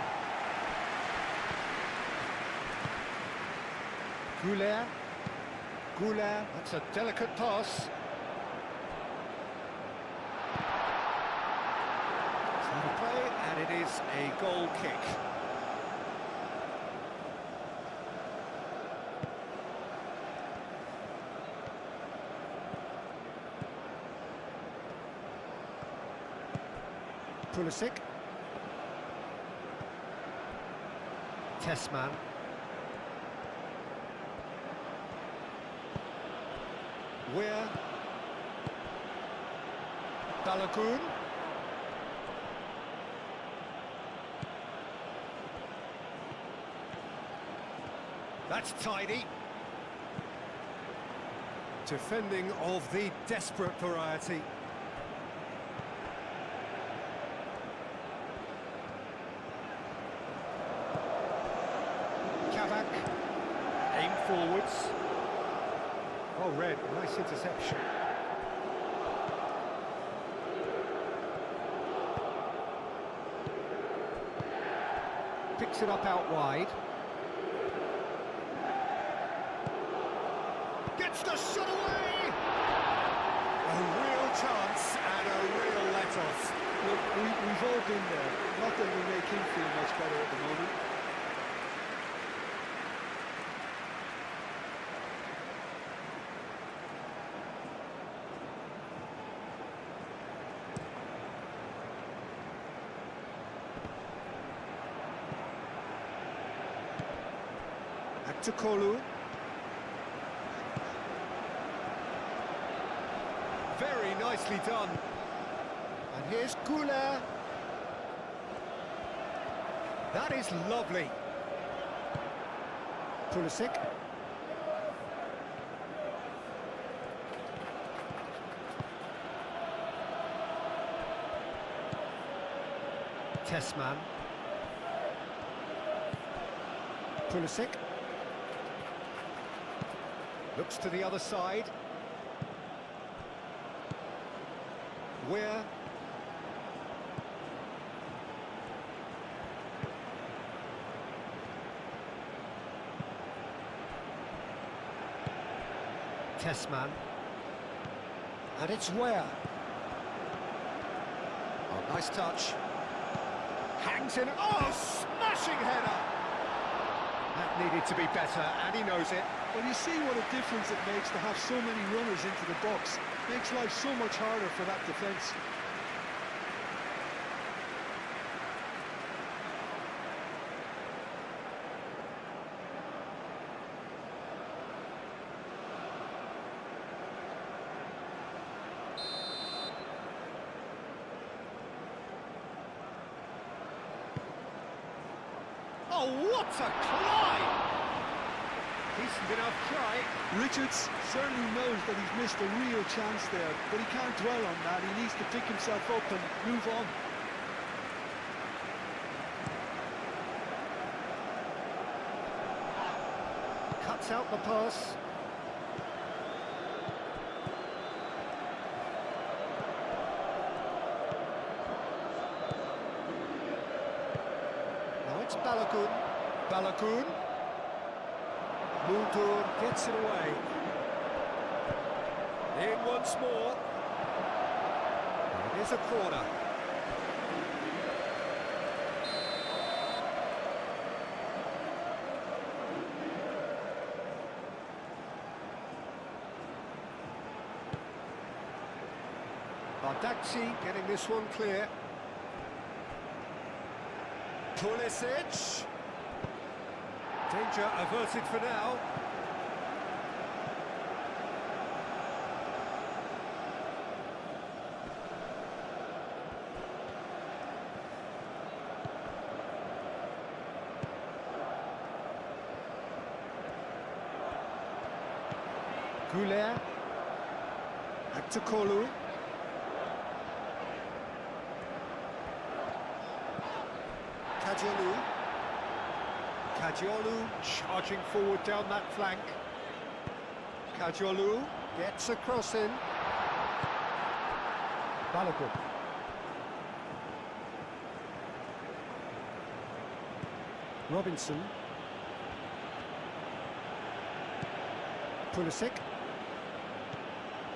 Speaker 2: Goulet. Goulet, that's a delicate pass. Play, and it is a goal kick. Pulisic. Tessman. Weir. Balogun. That's tidy. Defending of the desperate variety. Kavak. Aim forwards. Oh, Red, nice interception. Picks it up out wide. Gets the shot away! A real chance and a real let-off.
Speaker 3: Look, we've all been there. Not that we make him feel much better at the moment.
Speaker 2: Kolu. Very nicely done. And here's Goulet. That is lovely. Pulisic. Tessman. Pulisic. Looks to the other side. Weir. Tessman. And it's Weir. Oh, nice touch. Hangs in. Oh, smashing header! That needed to be better, and he knows it.
Speaker 3: Well, you see what a difference it makes to have so many runners into the box. Makes life so much harder for that defence.
Speaker 2: Oh, what a climb! Decent enough try.
Speaker 3: Richards certainly knows that he's missed a real chance there, but he can't dwell on that. He needs to pick himself up and move on.
Speaker 2: Cuts out the pass. Now it's Balogun. Balogun. Muldur gets it away. In once more. And it is a corner. Bardakci getting this one clear. Pulisic. Danger averted for now. Goulet. Back to Kolu. Kajiolu. Kajiolu charging forward down that flank. Kajiolu gets a cross in. Balogun. Robinson. Pulisic.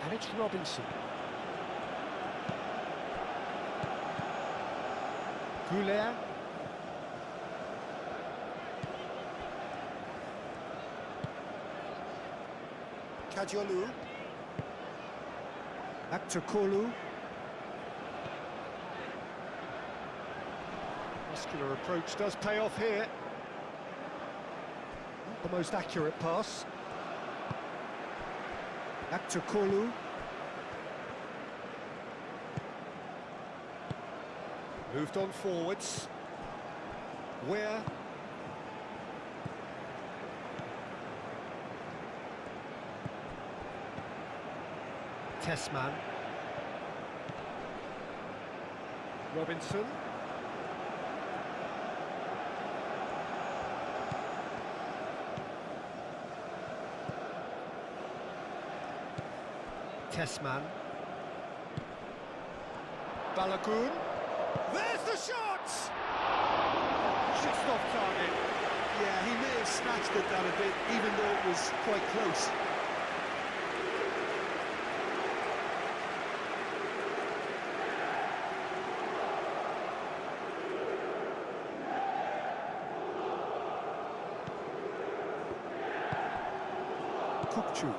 Speaker 2: And it's Robinson. Goulet. Kajiolu. Back to Kolu. Muscular approach does pay off here. Not the most accurate pass. Back to Kolu. Moved on forwards. Where? Tessman. Robinson. Tessman. Balogun. There's the shot! Just off target.
Speaker 3: Yeah, he may have snatched at that a bit, even though it was quite close. Kukçu.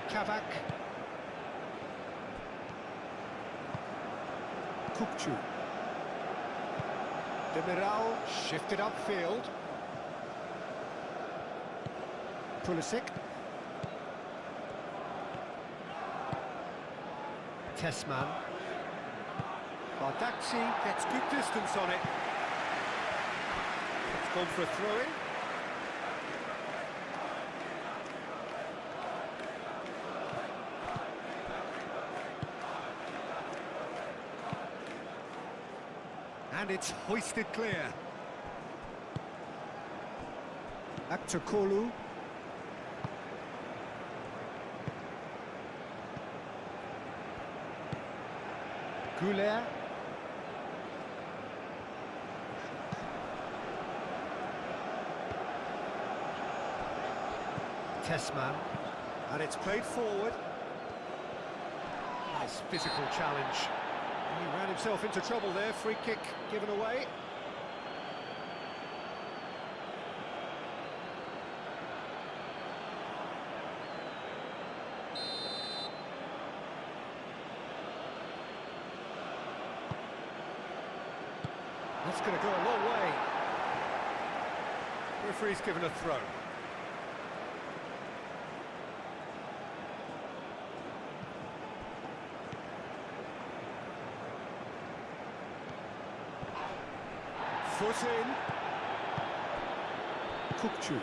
Speaker 2: Kavak.
Speaker 3: Kukçu.
Speaker 2: Demiral shifted upfield. Pulisic. Tessman. Bardakci gets good distance on it. It's gone for a throw-in. And it's hoisted clear. Back to Kolu. Goulet. Tessman. And it's played forward. Nice physical challenge. He ran himself into trouble there, free kick given away. That's going to go a long way. Referee's given a throw. Foot in.
Speaker 3: Kukçu.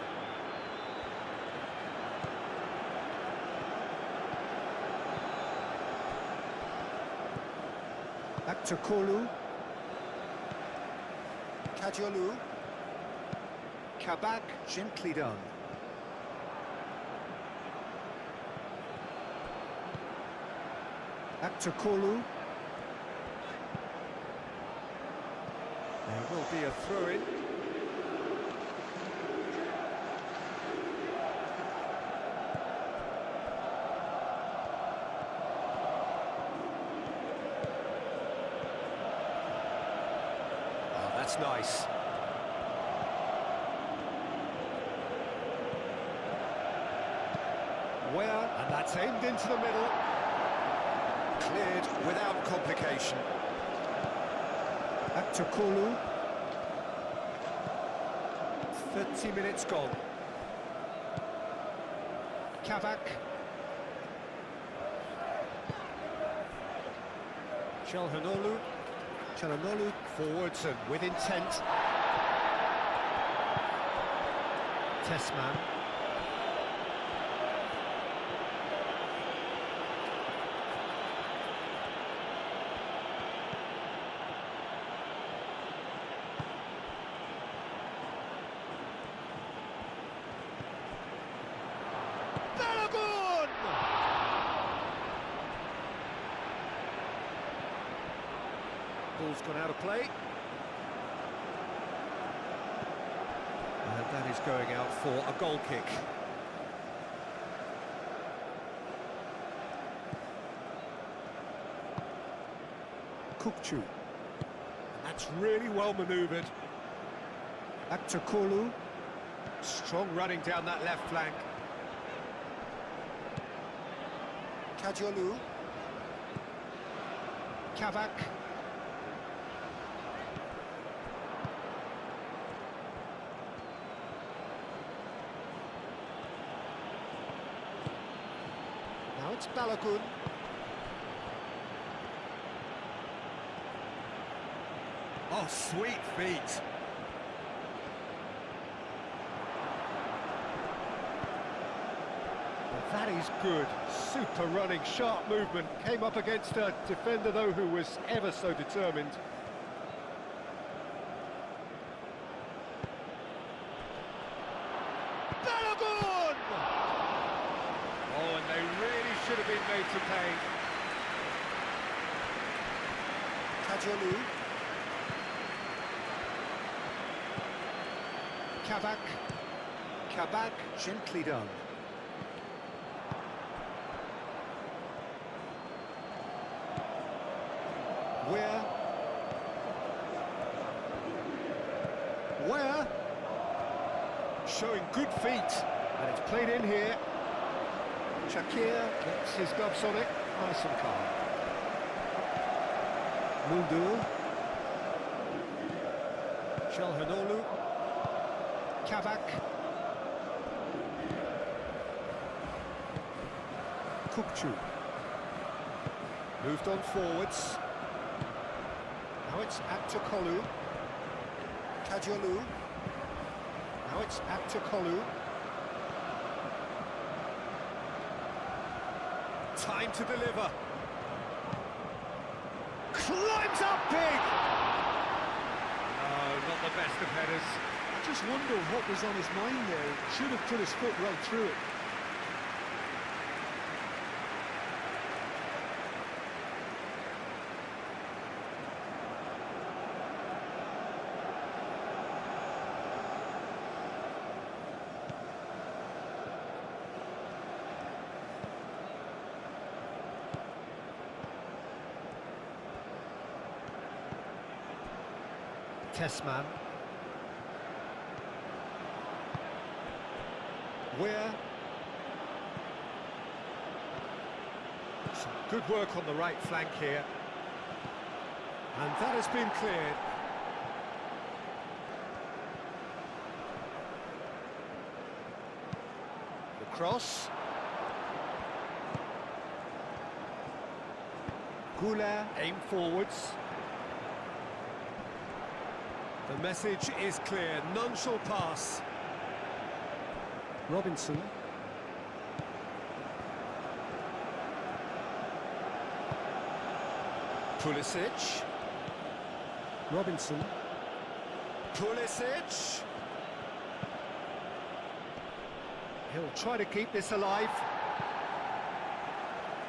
Speaker 2: Back to Kolu. Kajiolu. Kabak, gently done. Back to Kolu. There will be a throw-in. Oh, that's nice. Where? And that's aimed into the middle. Cleared without complication. Back to Kulu. 30 minutes gone. Kavak. Chalhanoglu. Chalhanoglu forwards and with intent. Tessman. Ball's gone out of play. And that is going out for a goal kick. Kukchu. And that's really well manoeuvred. Back to Kulu. Strong running down that left flank. Kajolu. Kavak. Now it's Balogun. Oh, sweet feet. Well, that is good. Super running, sharp movement. Came up against a defender, though, who was ever so determined. Balogun! Oh, and they really should have been made to pay. Kajolu. Kavak. Kavak, gently done. Where? Showing good feet. And it's played in here. Shakir gets his gloves on it. Nice and calm. Muldur. Chalhanoglu. Kavak. Kukchu. Moved on forwards. Now it's Aktukolu. Kajolu. Now it's Aktukolu. Time to deliver. Climbs up big! No, not the best of headers.
Speaker 3: I just wonder what was on his mind there. Should have put his foot right through it.
Speaker 2: Tessman. Where? Some good work on the right flank here. And that has been cleared. The cross. Goulart aim forwards. The message is clear, none shall pass. Robinson. Pulisic. Robinson. Pulisic. He'll try to keep this alive.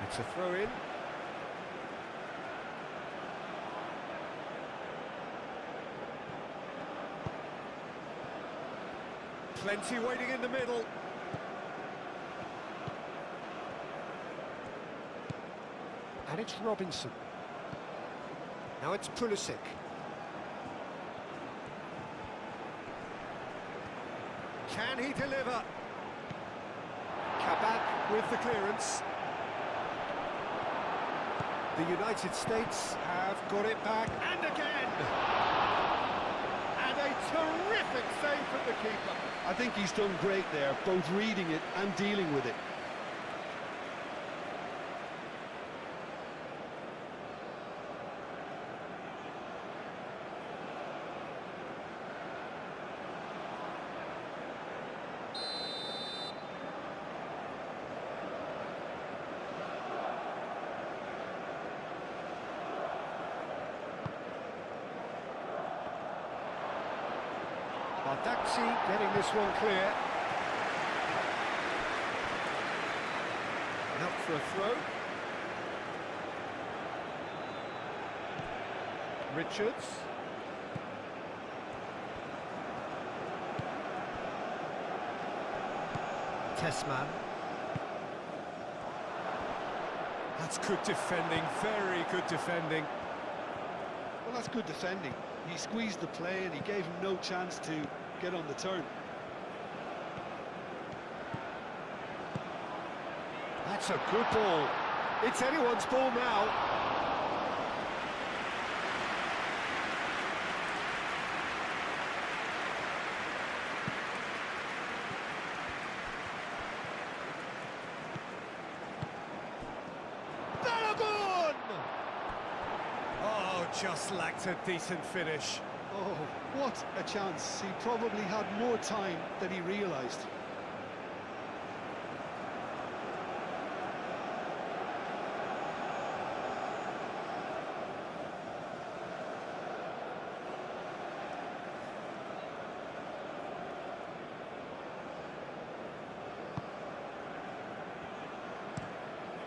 Speaker 2: It's a throw-in. Plenty waiting in the middle. And it's Robinson. Now it's Pulisic. Can he deliver? Kabak with the clearance. The United States have got it back, and again! And a terrific save from the keeper.
Speaker 3: I think he's done great there, both reading it and dealing with it.
Speaker 2: Badaxi getting this one clear. Out for a throw. Richards. Tessman. That's good defending, very good defending.
Speaker 3: Well, that's good defending. He squeezed the play and he gave him no chance to get on the turn.
Speaker 2: That's a good ball. It's anyone's ball now. Balogun! Oh, just lacked a decent finish.
Speaker 3: Oh, what a chance. He probably had more time than he realised.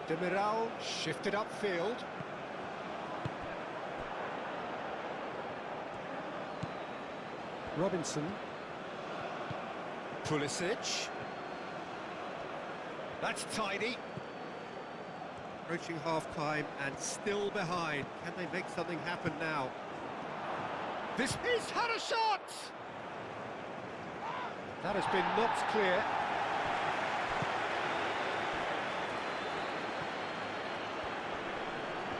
Speaker 2: Demiral shifted upfield. Robinson. Pulisic. That's tidy. Approaching half-time and still behind. Can they make something happen now? This is had a shot! That has been knocked clear.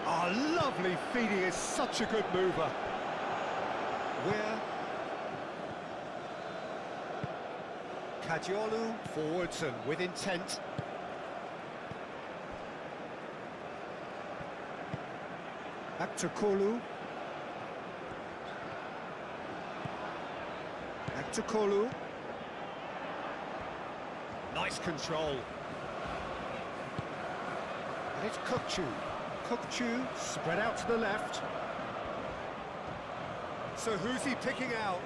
Speaker 2: Oh, lovely feed. He is such a good mover. Where? Kajiolu forwards and with intent. Back to Kolu. Back to Kolu. Nice control. And it's Kukçu. Kukçu spread out to the left. So who's he picking out?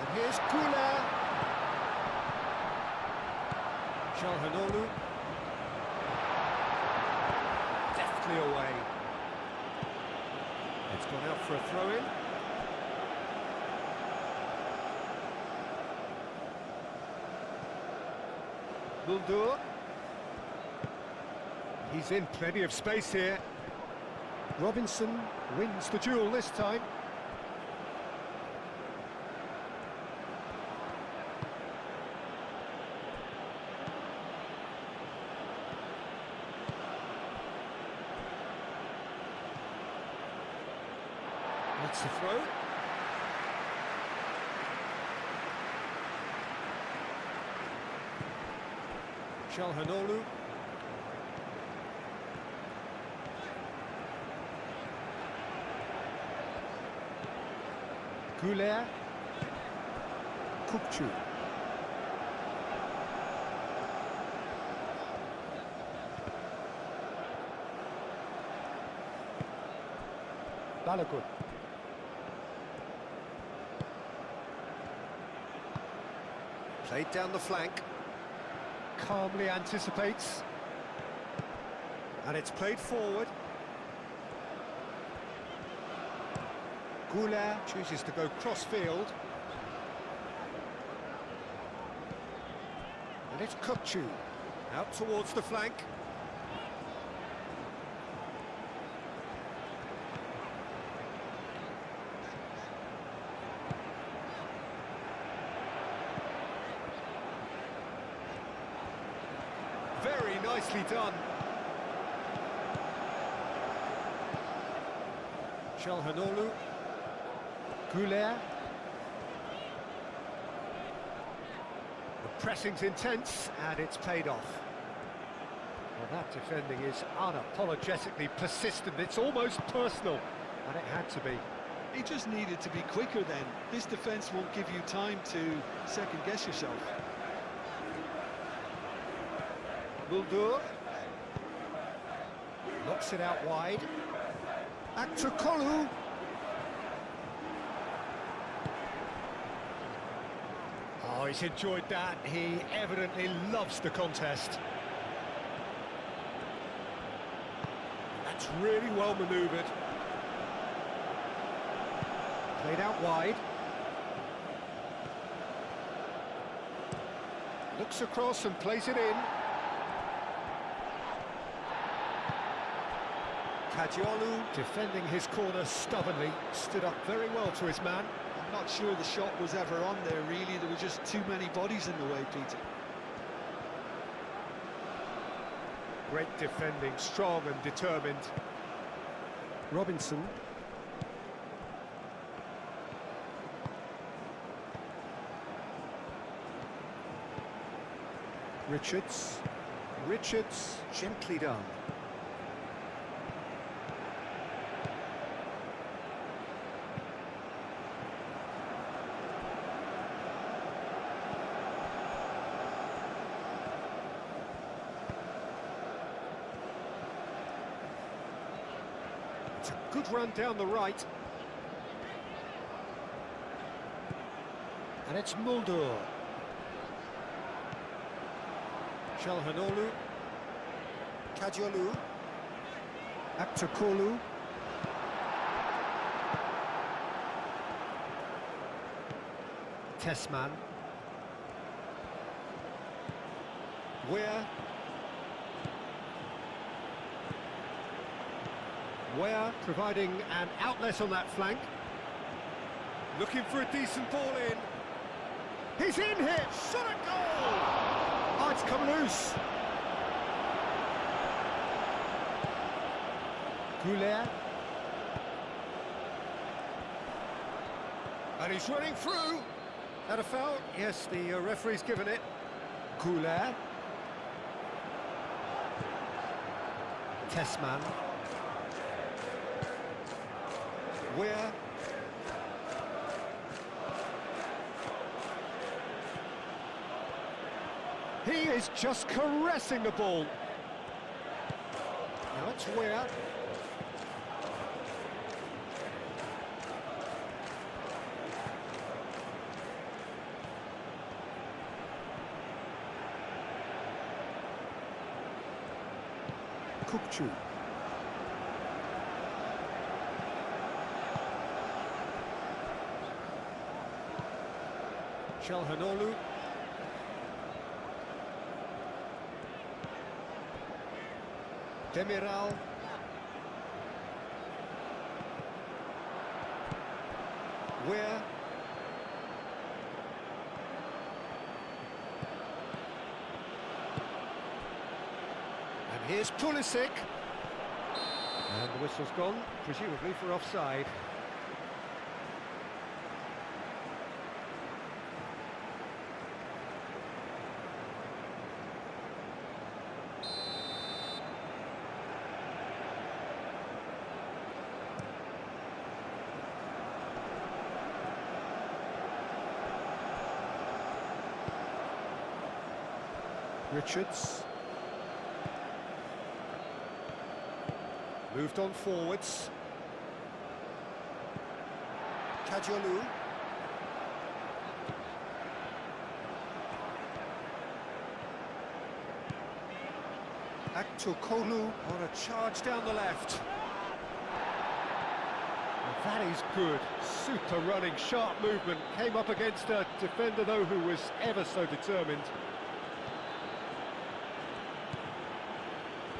Speaker 2: And here's Kula. Çalhanoğlu. Deftly away. It's gone out for a throw-in. Muldur. He's in plenty of space here. Robinson wins the duel this time. That's the throw. Çalhanoğlu. Güler. Kukçu. Balogun. Played down the flank. Calmly anticipates. And it's played forward. Güler chooses to go cross-field. And it's Kukçu. Out towards the flank. nicely done. Çalhanoğlu. Goulet. The pressing's intense, and it's paid off. Well, that defending is unapologetically persistent. It's almost personal, and it had to be.
Speaker 3: He just needed to be quicker then. This defence won't give you time to second-guess yourself.
Speaker 2: Muldur. Knocks it out wide. Akçakolu. Oh, he's enjoyed that. He evidently loves the contest. That's really well manoeuvred. Played out wide. Looks across and plays it in. Kadıoğlu defending his corner stubbornly, stood up very well to his man.
Speaker 3: I'm not sure the shot was ever on there, really. There were just too many bodies in the way, Peter.
Speaker 2: Great defending, strong and determined. Robinson. Richards, gently done. It's a good run down the right. And it's Muldur. Çalhanoğlu. Kadıoğlu. Akçakolu. Tesman. Ware providing an outlet on that flank. Looking for a decent ball in. He's in here! Shot a goal! Oh, it's come loose. Goulet. And he's running through. Had a foul? Yes, the referee's given it. Goulet. Tesman. Ware. He is just caressing the ball. Now it's Ware. Kukçu. Çalhanoğlu. Demiral. Ware. And here's Pulisic. And the whistle's gone, presumably for offside. Richards. Moved on forwards. Kadıoğlu. Akçakolu on a charge down the left. Well, that is good. Super running, sharp movement. Came up against a defender, though, who was ever so determined.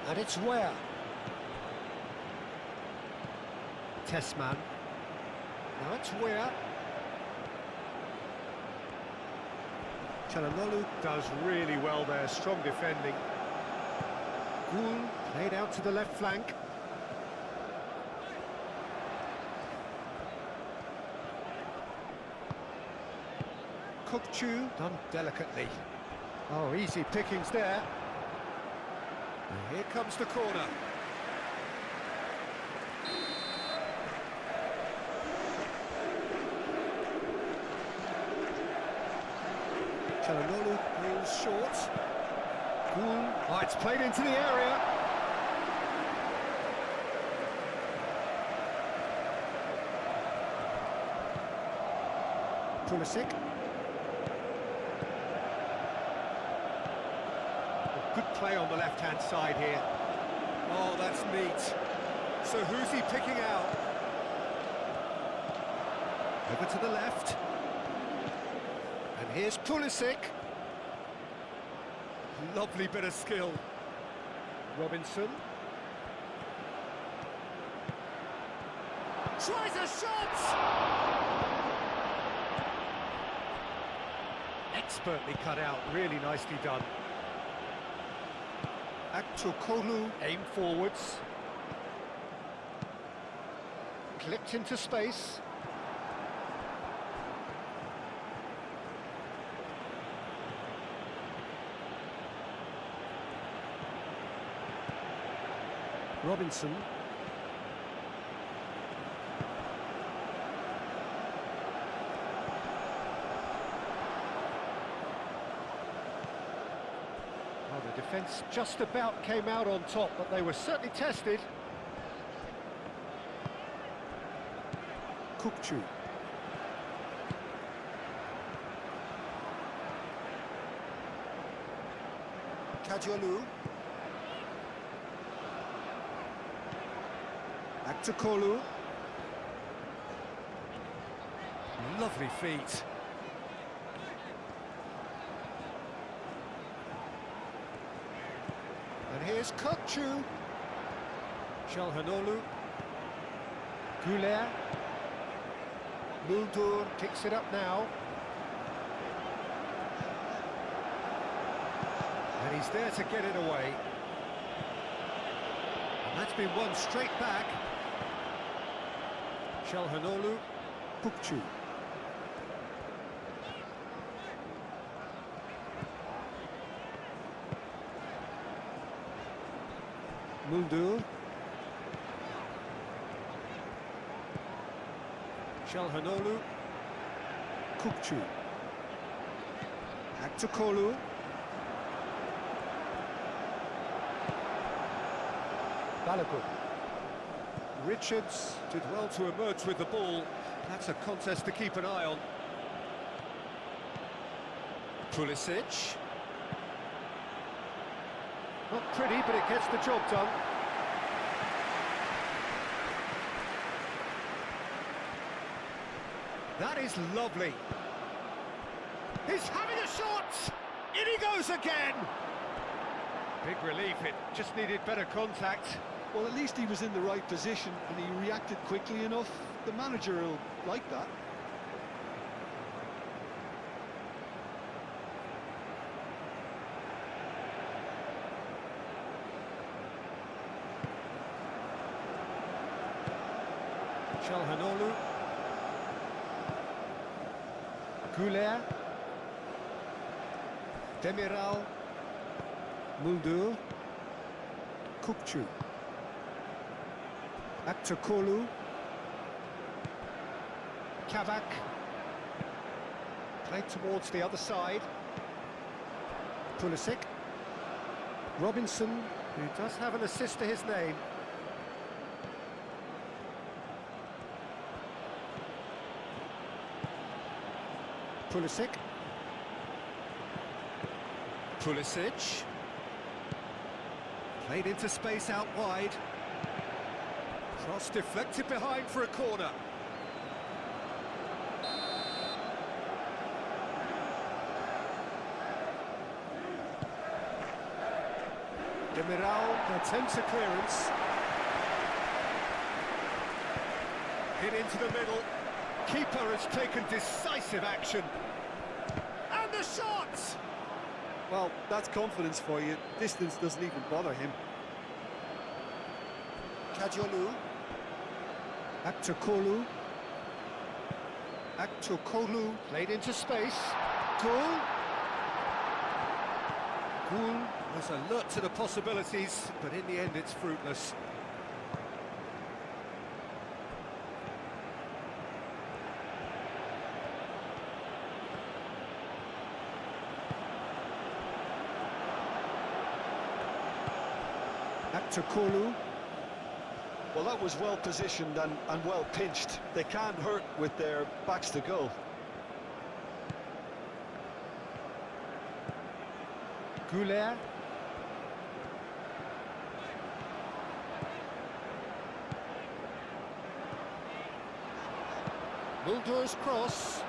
Speaker 2: And it's Ware. Tesman. Now it's Ware. Çalhanoğlu does really well there, strong defending. Goul played out to the left flank. Kukçu done delicately. Oh, easy pickings there. And here comes the corner. Çalhanoğlu plays short. Goul, oh, it's played into the area. Pulisic. Good play on the left-hand side here. Oh, that's neat. So who's he picking out? Over to the left. And here's Pulisic. Lovely bit of skill. Robinson. Tries a shot! Expertly cut out, really nicely done. Aktürkoğlu aim forwards. Clipped into space. Robinson. Well, the defence just about came out on top, but they were certainly tested. Kukçu. Kadiolu. Aktürkoğlu. Lovely feet. And here's Kukçu. Çalhanoğlu. Güler. Muldur picks it up now. And he's there to get it away. And that's been won straight back. Çalhanoğlu. Kukçu. Muldur. Çalhanoğlu. Kukçu. Aktürkoğlu. Balogun. Richards did well to emerge with the ball. That's a contest to keep an eye on. Pulisic. Not pretty, but it gets the job done. That is lovely. He's having a shot! In he goes again! Big relief, it just needed better contact.
Speaker 3: Well, at least he was in the right position and he reacted quickly enough. The manager will like that.
Speaker 2: Çalhanoğlu. Güler. Demiral. Muldur. Kukçu. Aktürkoğlu. Kavak. Played towards the other side. Pulisic. Robinson, who does have an assist to his name. Pulisic. Pulisic. Played into space out wide. Cross deflected behind for a corner. Demiral attempts a clearance. Hit into the middle. Keeper has taken decisive action. And the shot!
Speaker 3: Well, that's confidence for you. Distance doesn't even bother him.
Speaker 2: Kajolu. Aktukolu. Aktukolu played into space. Goal. Goal was alert to the possibilities, but in the end it's fruitless. Aktukolu.
Speaker 3: Well, that was well positioned and well pinched. They can't hurt with their backs to goal.
Speaker 2: Goulet. Mulder's cross.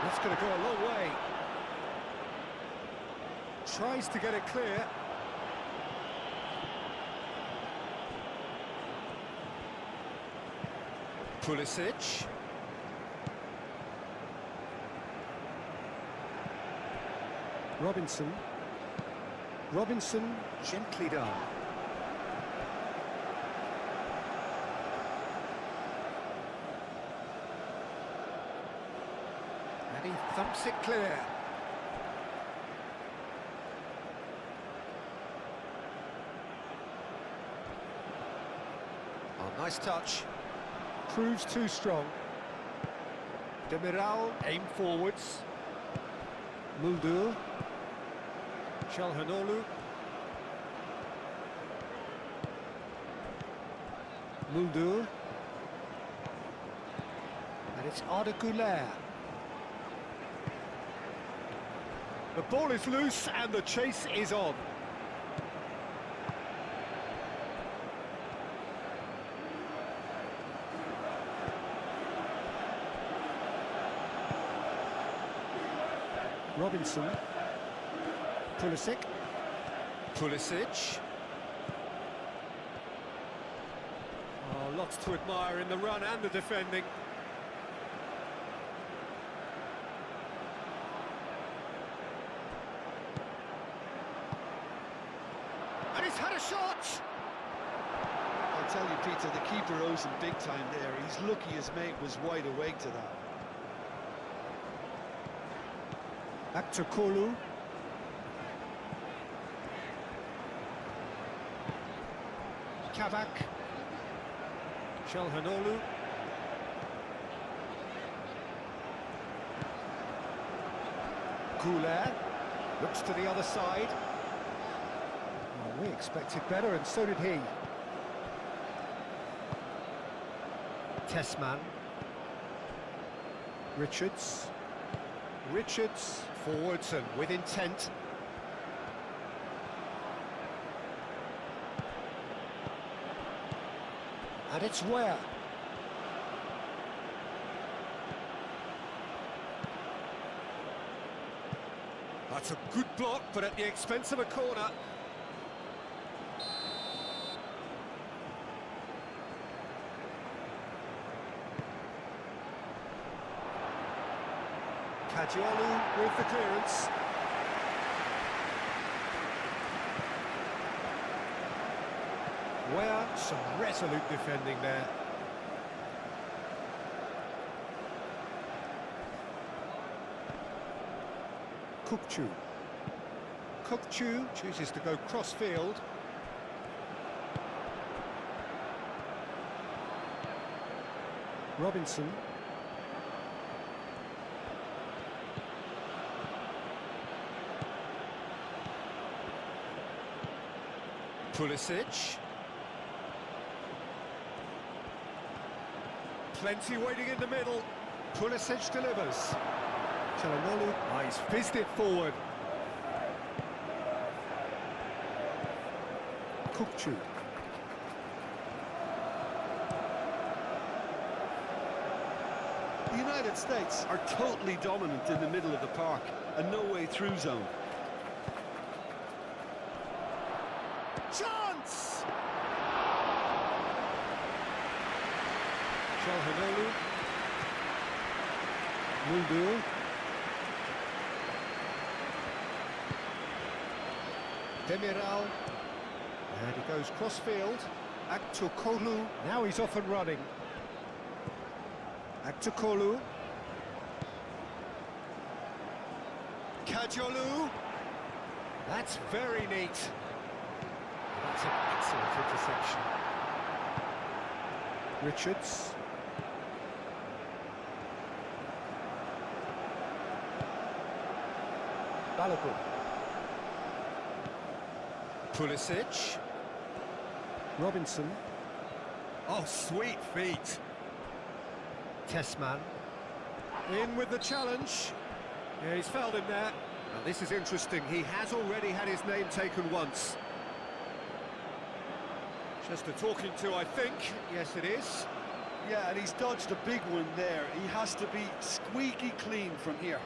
Speaker 2: That's going to go a long way. Tries to get it clear. Pulisic. Robinson. Robinson, gently done. And he thumps it clear. Oh, nice touch. Proves too strong. Demiral, aim forwards. Mulder. Çalhanoğlu. Mulder. And it's Arda Güler. The ball is loose and the chase is on. Robinson. Pulisic. Pulisic. Oh, lots to admire in the run and the defending. And he's had a shot!
Speaker 3: I'll tell you, Peter, the keeper owes him big time there. He's lucky his mate was wide awake to that.
Speaker 2: Aktukolu. Kavak. Çalhanoğlu. Güler looks to the other side. Oh, we expected better, and so did he. Tessman. Richards. Richards forwards and with intent. And it's where? That's a good block, but at the expense of a corner. Kajolu with the clearance. Where some resolute defending there. Kukçu. Kukçu chooses to go cross-field. Robinson. Pulisic. Plenty waiting in the middle. Pulisic delivers. Çalhanoğlu, he's fizzed it forward. Kukçu.
Speaker 3: The United States are totally dominant in the middle of the park, and no way through zone.
Speaker 2: Chance! Çalhanoğlu. Mulder. Demiral. And he goes cross-field. Aktokolu, now he's off and running. Aktokolu. Kajolu. That's very neat. That's an excellent interception. Richards. Balogun. Pulisic. Robinson. Oh, sweet feet. Tessman. In with the challenge. Yeah, he's fouled him there. Now, this is interesting. He has already had his name taken once. Just a talking to, I think. Yes, it is.
Speaker 3: Yeah, and he's dodged a big one there. He has to be squeaky clean from here.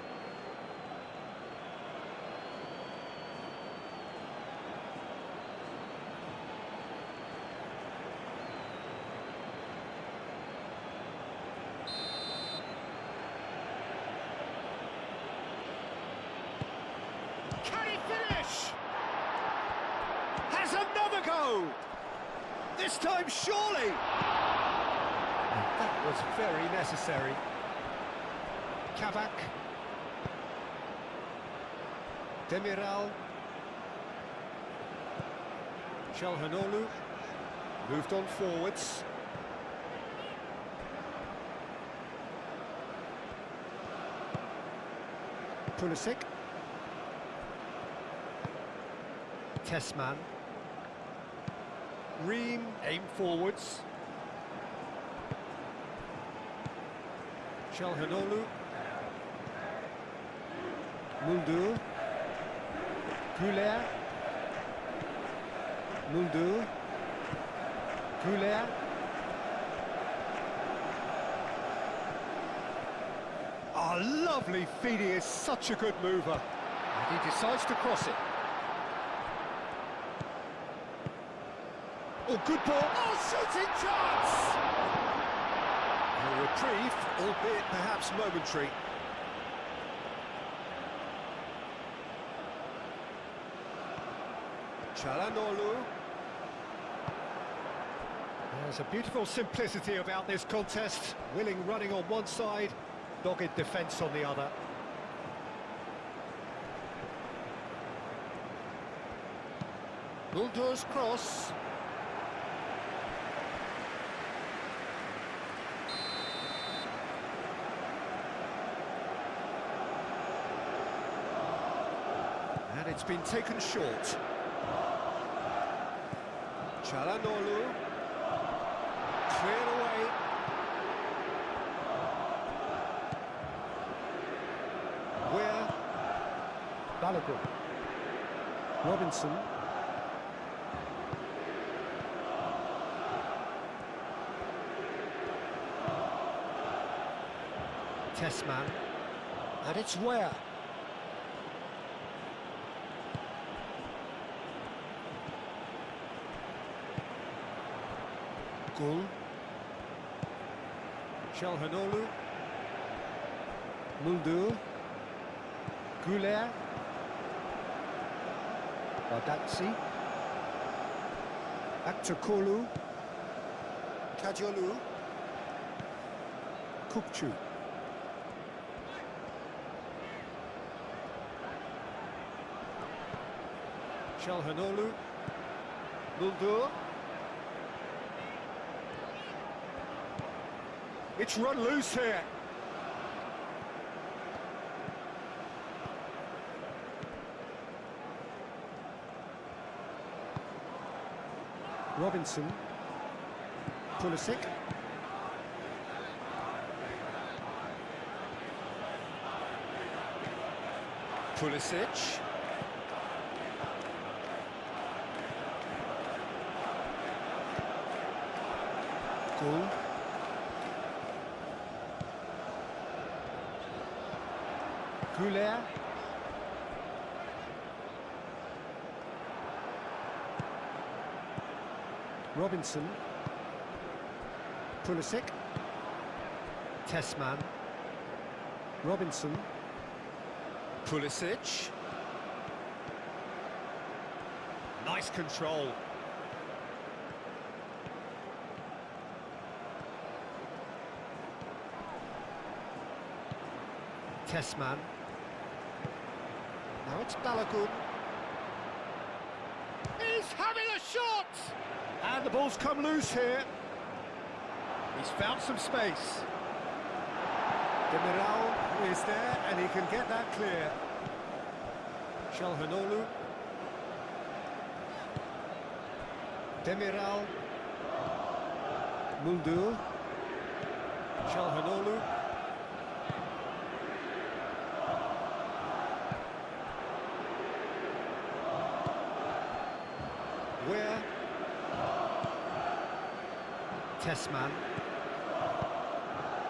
Speaker 2: Can he finish? Has another go! This time, surely! That was very necessary. Kabak. Demiral. Çalhanoğlu. Moved on forwards. Pulisic. Tessman. Ream, aim forwards. Çalhanoğlu. Muldur. Güler. Muldur. Güler. Oh, lovely feed. He is such a good mover. And he decides to cross it. Oh, good ball. Oh, shooting chance! A reprieve, albeit perhaps momentary. Çalhanoğlu. There's a beautiful simplicity about this contest. Willing running on one side, dogged defence on the other. Muldur's cross. And it's been taken short. Çalhanoğlu. Cleared away. Where? Balogun. Robinson. Tessman. And it's where? Gul. Çalhanoğlu. Muldur. Güler. Bardakci. Aktokolu. Kajolu. Kupçu. Çalhanoğlu. Muldur. It's run loose here. Robinson. Pulisic. Pulisic. Gul. Güler. Robinson. Pulisic. Tessman. Robinson. Pulisic. Nice control. Tessman. Now it's Balogun. He's having a shot! And the ball's come loose here. He's found some space. Demiral is there, and he can get that clear. Çalhanoğlu. Demiral. Muldur. Çalhanoğlu. Where? Tessman.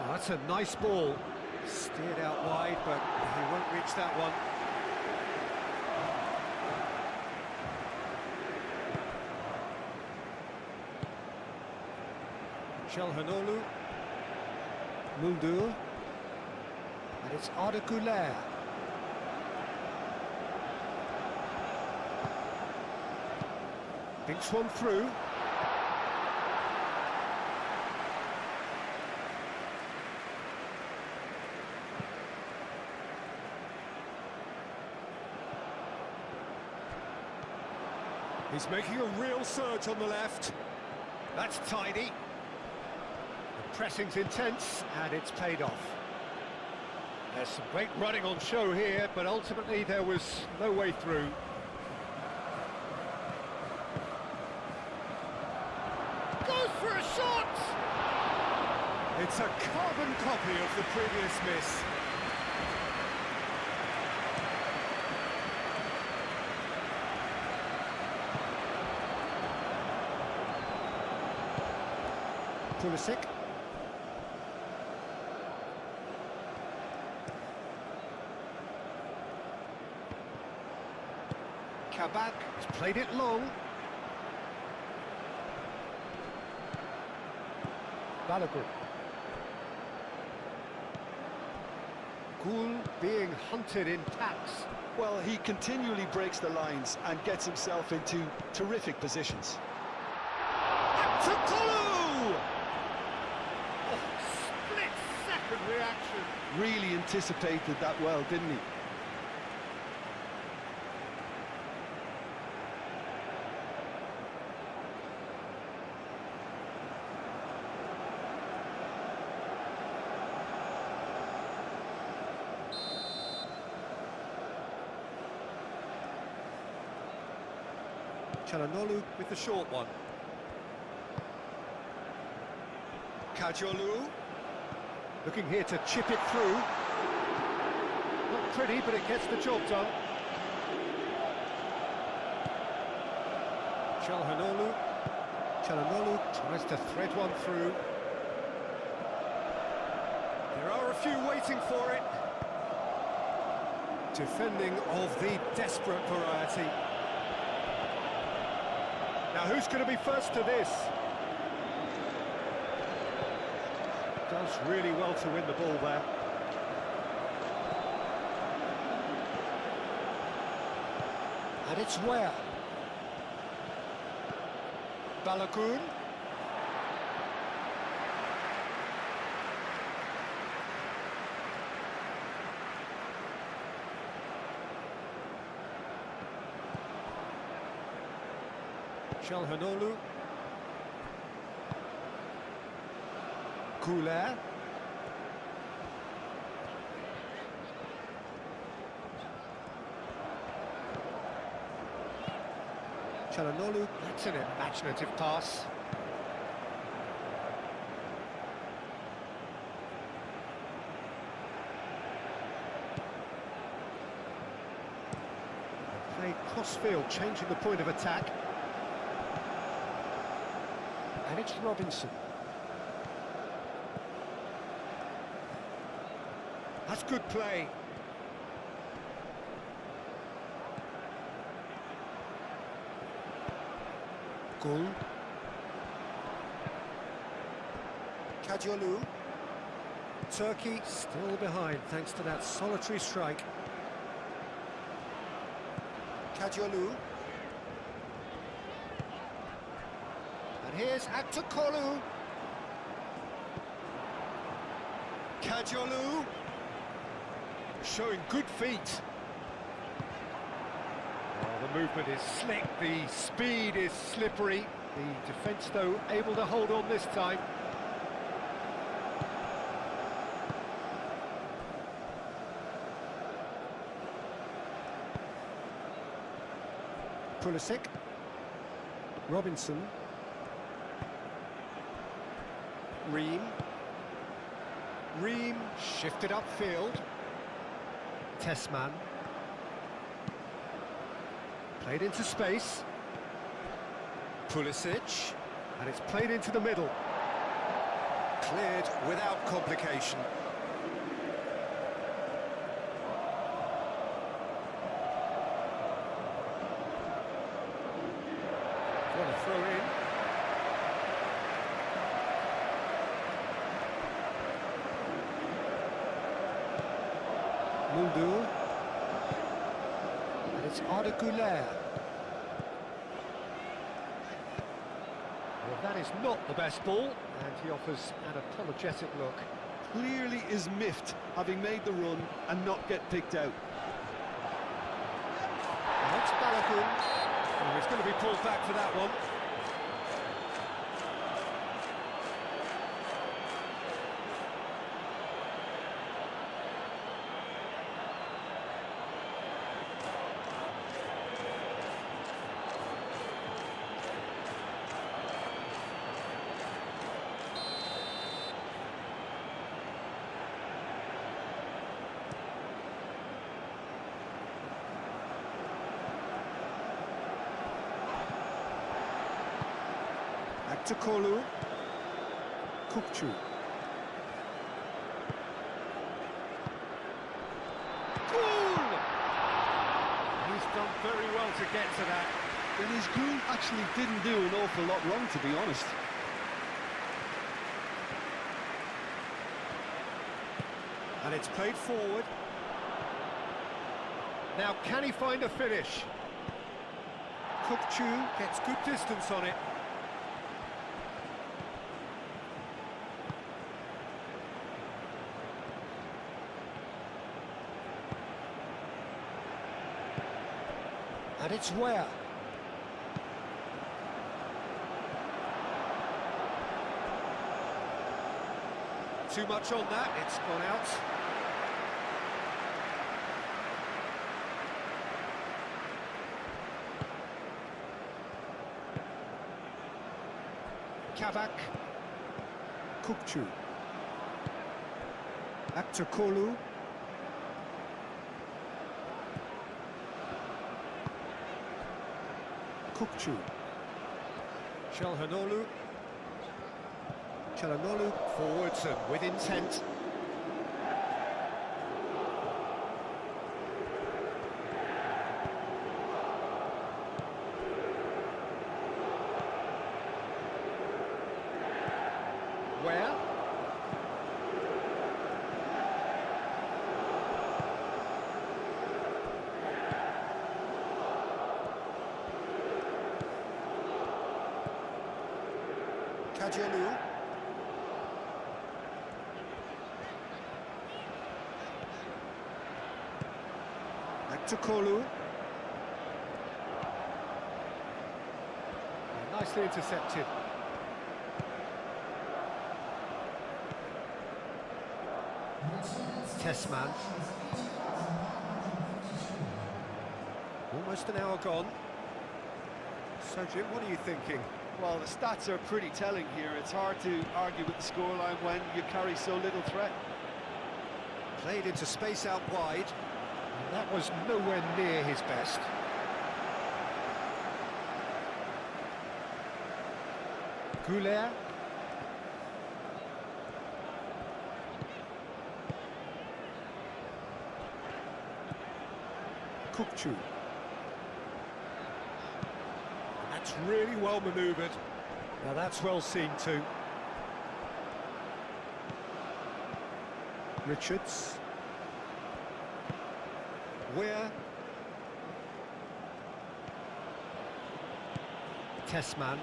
Speaker 2: Oh, that's a nice ball. Steered out wide, but he won't reach that one. Çalhanoğlu. Muldur. And it's Arda Güler. Thinks one through. He's making a real surge on the left. That's tidy. The pressing's intense, and it's paid off. There's some great running on show here, but ultimately there was no way through. Goes for a shot! It's a carbon copy of the previous miss. Pulisic. Kabak has played it long. Balogun. Gul being hunted in packs.
Speaker 3: Well, he continually breaks the lines and gets himself into terrific positions.
Speaker 2: To Kolu! Oh, split-second reaction.
Speaker 3: Really anticipated that well, didn't he?
Speaker 2: Çalhanoğlu with the short one. Kajolu looking here to chip it through. Not pretty, but it gets the job done. Çalhanoğlu. Çalhanoğlu tries to thread one through. There are a few waiting for it. Defending of the desperate variety. Now who's going to be first to this? Does really well to win the ball there. And it's where? Balogun. Çalhanoğlu. Güler. Çalhanoğlu, that's an imaginative pass. Play cross-field, changing the point of attack. And it's Robinson. That's good play. Gul. Kajolu. Turkey still behind thanks to that solitary strike. Kajolu. And here's Aktürkoğlu. Kajolu. showing good feet. Oh, the movement is slick, the speed is slippery. The defence, though, able to hold on this time. Pulisic. Robinson. Ream. Ream shifted upfield. Tessman. Played into space. Pulisic. And it's played into the middle. Cleared without complication. What a throw in. Muldour. And it's Arda Güler. Well, that is not the best ball, and he offers an apologetic look.
Speaker 3: Clearly is miffed, having made the run and not get picked out.
Speaker 2: And it's Balogun. Oh, he's going to be pulled back for that one. Back to Kolu. Kukçu. Goal! He's done very well to get to that.
Speaker 3: And his goal actually didn't do an awful lot wrong, to be honest.
Speaker 2: And it's played forward. Now, can he find a finish? Kukçu gets good distance on it. And it's where? Too much on that, it's gone out. Kabak. Kukçu. Back to Kolu. Kukçu. Çalhanoğlu. Çalhanoğlu forwards and with intent. Where? Kajalu. Back to Kolu. Nicely intercepted. Tessman. Almost an hour gone. So, Jim, what are you thinking?
Speaker 3: Well, the stats are pretty telling here. It's hard to argue with the scoreline when you carry so little threat.
Speaker 2: Played into space out wide, and that was nowhere near his best. Güler. Kukçu. That's really well manoeuvred. Now that's well seen too. Richards. Where? Tessman.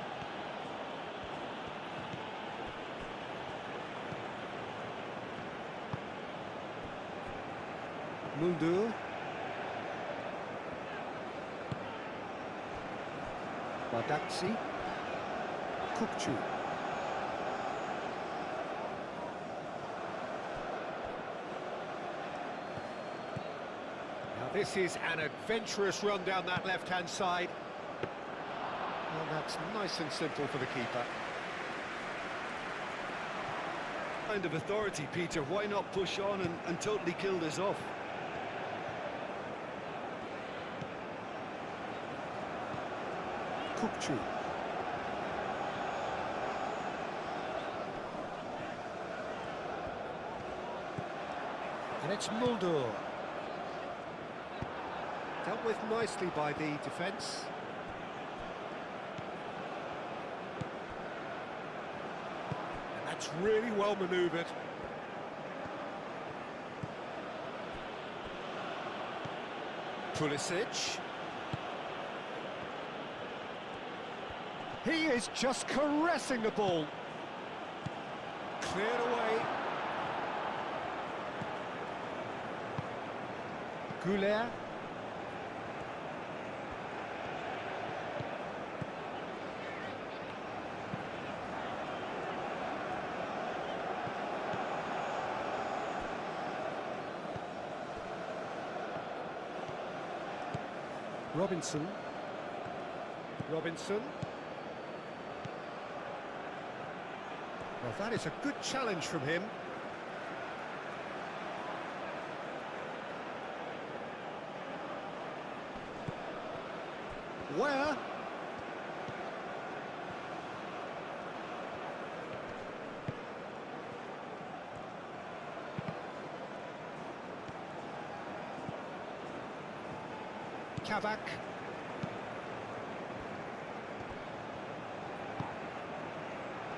Speaker 2: Mulder. Badaxi. Kukcu. Now this is an adventurous run down that left-hand side. Well, that's nice and simple for the keeper.
Speaker 3: Kind of authority, Peter. Why not push on and totally kill this off?
Speaker 2: Kukcu. And it's Mulder. Dealt with nicely by the defence. And that's really well manoeuvred. Pulisic. He is just caressing the ball. Cleared away. Goulet. Robinson. Robinson. Well, that is a good challenge from him. Where? Kabak.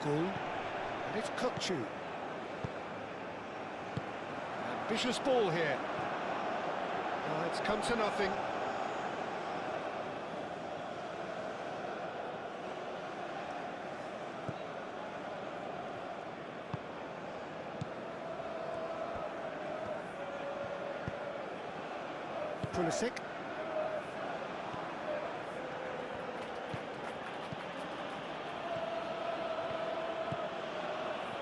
Speaker 2: Gul. And it's Kukcu. Ambitious ball here. Oh, it's come to nothing. Pulisic.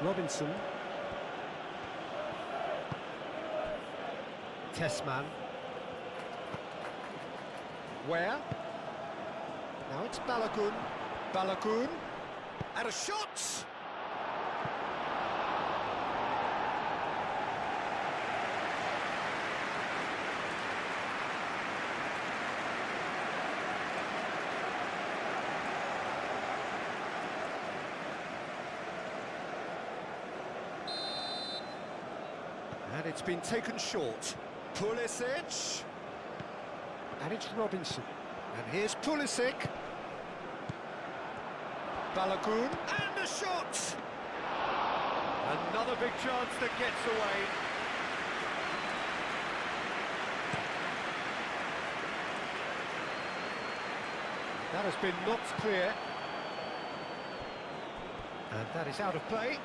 Speaker 2: Robinson. Tessman. Where? Now it's Balagun. Balagun. And a shot! And it's been taken short. Pulisic. And it's Robinson. And here's Pulisic. Balagun. And a shot! Another big chance that gets away. That has been knocked clear. And that is out of play.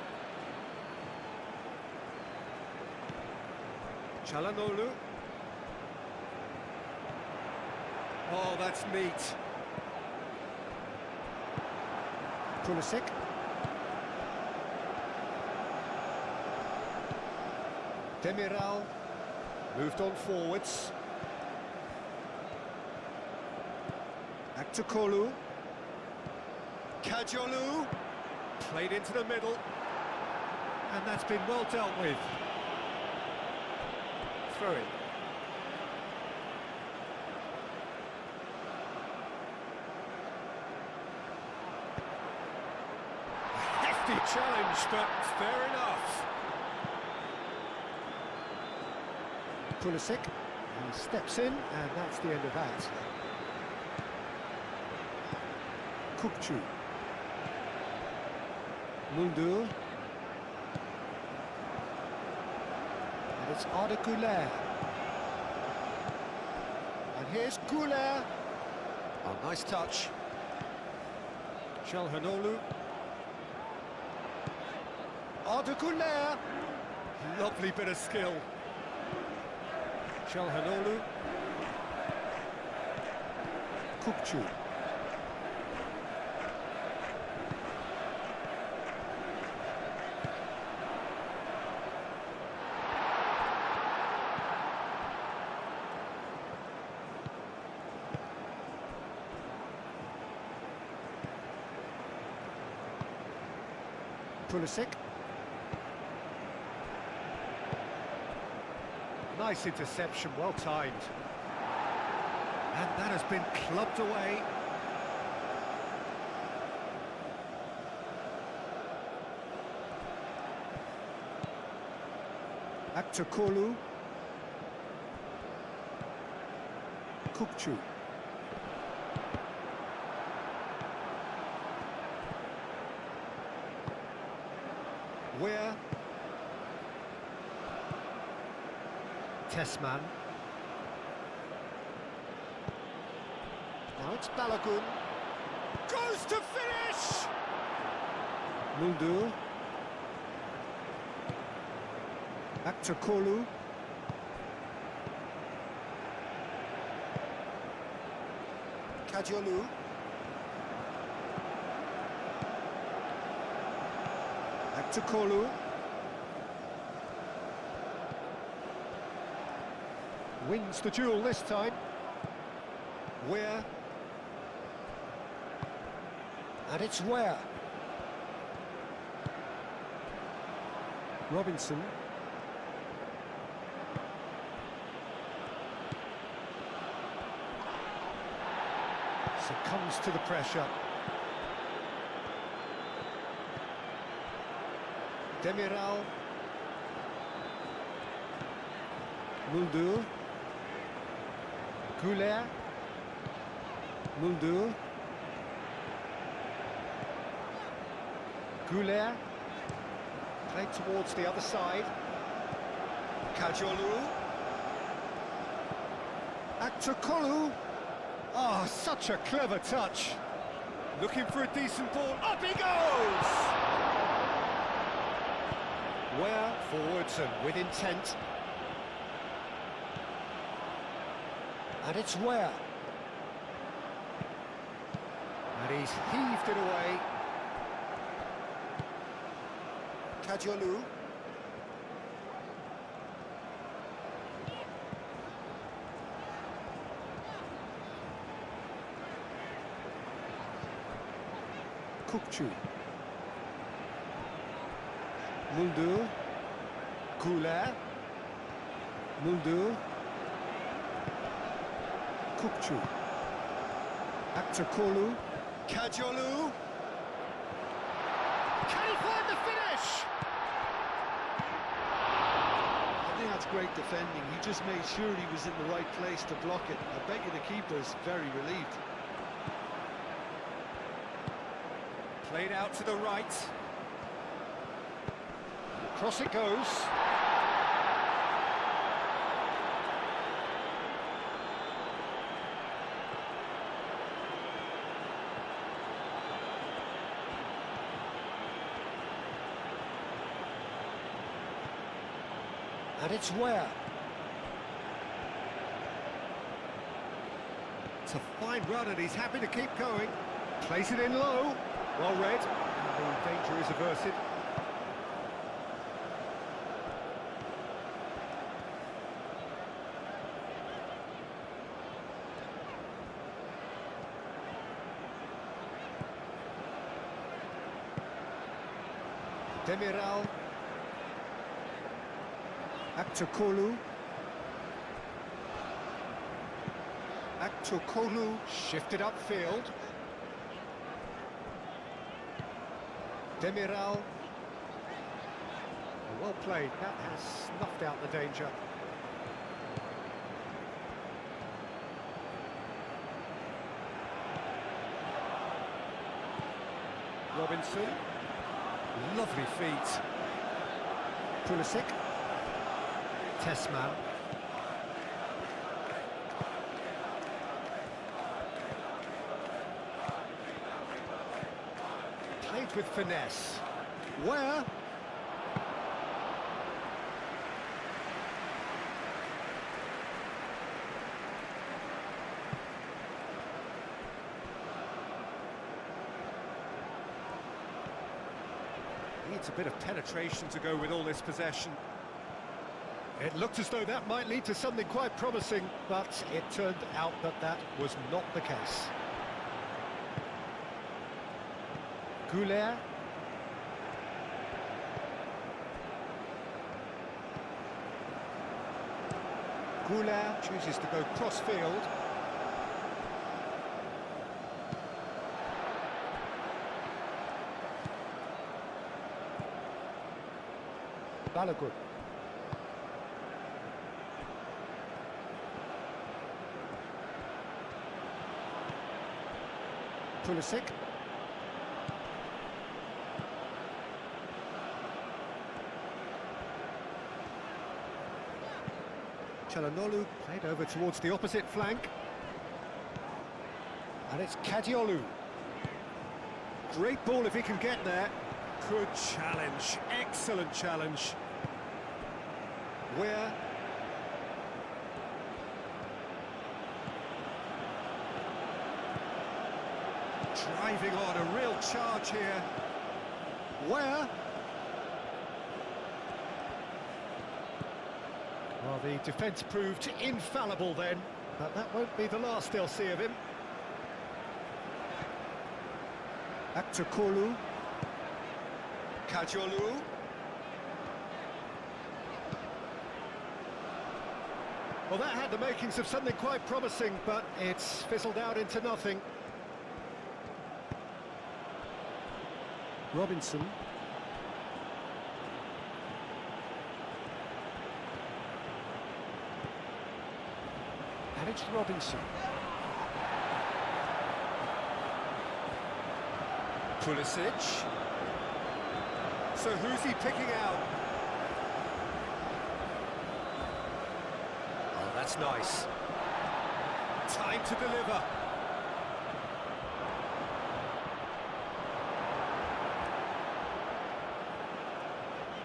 Speaker 2: Çalhanoğlu. Oh, that's neat. Pulisic. Demiral. Moved on forwards. Back to Kolu. Kajolu. Played into the middle. And that's been well dealt with. Throw it. A hefty challenge, but fair enough. Pulisic, he steps in, and that's the end of that. Kukcu. Mulder. And it's Arda Güler. And here's Güler. Oh, nice touch. Çalhanoğlu. Arda Güler. Lovely bit of skill. Chalhanoglu. Kukçu. Pulisic. Nice interception, well timed. And that has been clubbed away. Akçakolu. Kukçu. Where? Tessman. Now it's Balogun. Goes to finish! Muldur. Akçakolu. Kadiolu. Akçakolu. Wins the duel this time. Where? And it's where? Robinson. Succumbs to the pressure. Demiral. Muldur. Goulet. Muldur. Goulet. Played towards the other side. Kadiolu. Akçakolu. Oh, such a clever touch. Looking for a decent ball. Up he goes! Where? Forwards and with intent. And it's where? And he's heaved it away. Kadiolu. Kukçu. Muldur. Goulet. Muldur. Kukçu. Akçakolu. Kadiolu. Can he find the finish?
Speaker 3: I think that's great defending. He just made sure he was in the right place to block it. I bet you the keeper's very relieved.
Speaker 2: Played out to the right. Across it goes. And it's where? It's a fine run and he's happy to keep going. Plays it in low. Well read. And the danger is averted. Demiral. Akçakolu. Akçakolu shifted upfield. Demiral. Well played, that has snuffed out the danger. Robinson. Lovely feet. Pulisic. Tessman. Played with finesse. Where? Needs a bit of penetration to go with all this possession. It looked as though that might lead to something quite promising, but it turned out that that was not the case. Goulet. Goulet chooses to go cross-field. Balogun. Pulisic. Çalhanoğlu played over towards the opposite flank. And it's Kadiolu. Great ball if he can get there. Good challenge, excellent challenge. Where? Driving on, a real charge here. Where? Well, the defence proved infallible then, but that won't be the last they'll see of him. Akçakolu. Kadiolu. Well, that had the makings of something quite promising, but it's fizzled out into nothing. Robinson. And it's Robinson. Pulisic. So who's he picking out? Oh, that's nice. Time to deliver.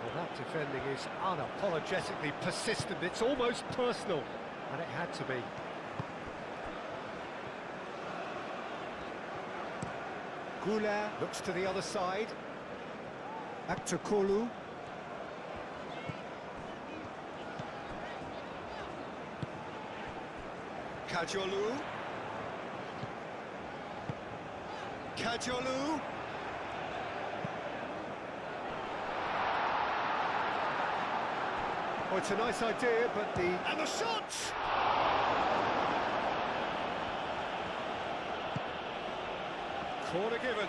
Speaker 2: Well, that defending is unapologetically persistent. It's almost personal, and it had to be. Goulet looks to the other side. Akçakolu. Kadiolu. Kadiolu. Oh, it's a nice idea, but the... And the shot! Corner given.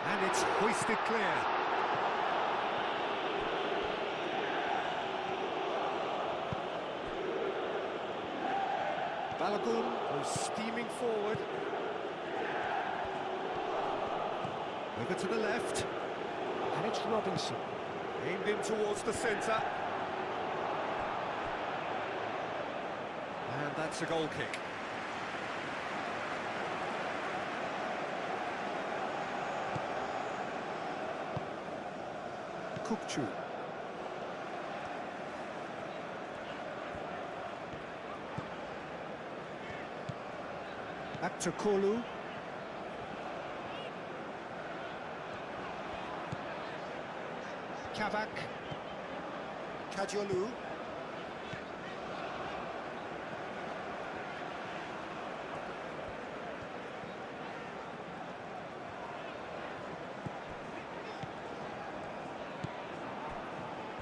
Speaker 2: And it's hoisted clear. Balogun goes steaming forward. Over to the left. And it's Robinson. Aimed in towards the centre. And that's a goal kick. Kukçu. Akçakolu. Kavak. Kadiolu.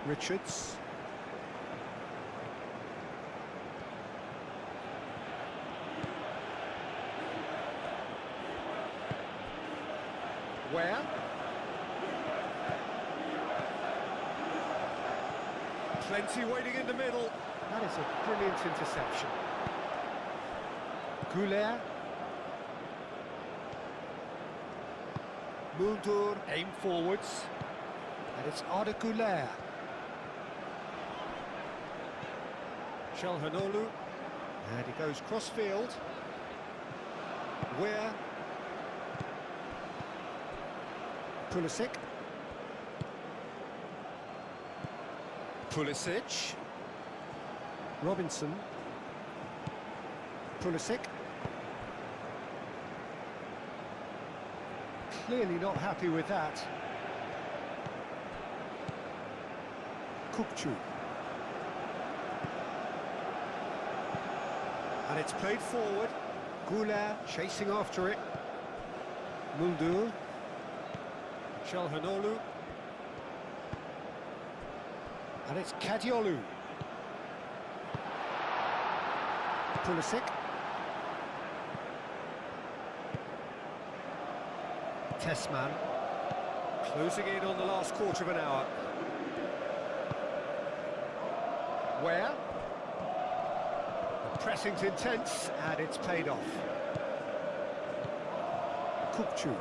Speaker 2: Richards. Where? Plenty waiting in the middle. That is a brilliant interception. Goulet. Muldur aim forwards. And it's Arda Goulet. Çalhanoğlu. And he goes cross-field. Where? Pulisic. Pulisic. Robinson. Pulisic. Clearly not happy with that. Kukçu. And it's played forward. Goulet chasing after it. Muldur. Çalhanoğlu. And it's Kadiolu. Pulisic. Tessman. Closing in on the last quarter of an hour. Where? The pressing's intense, and it's paid off. Kukçu.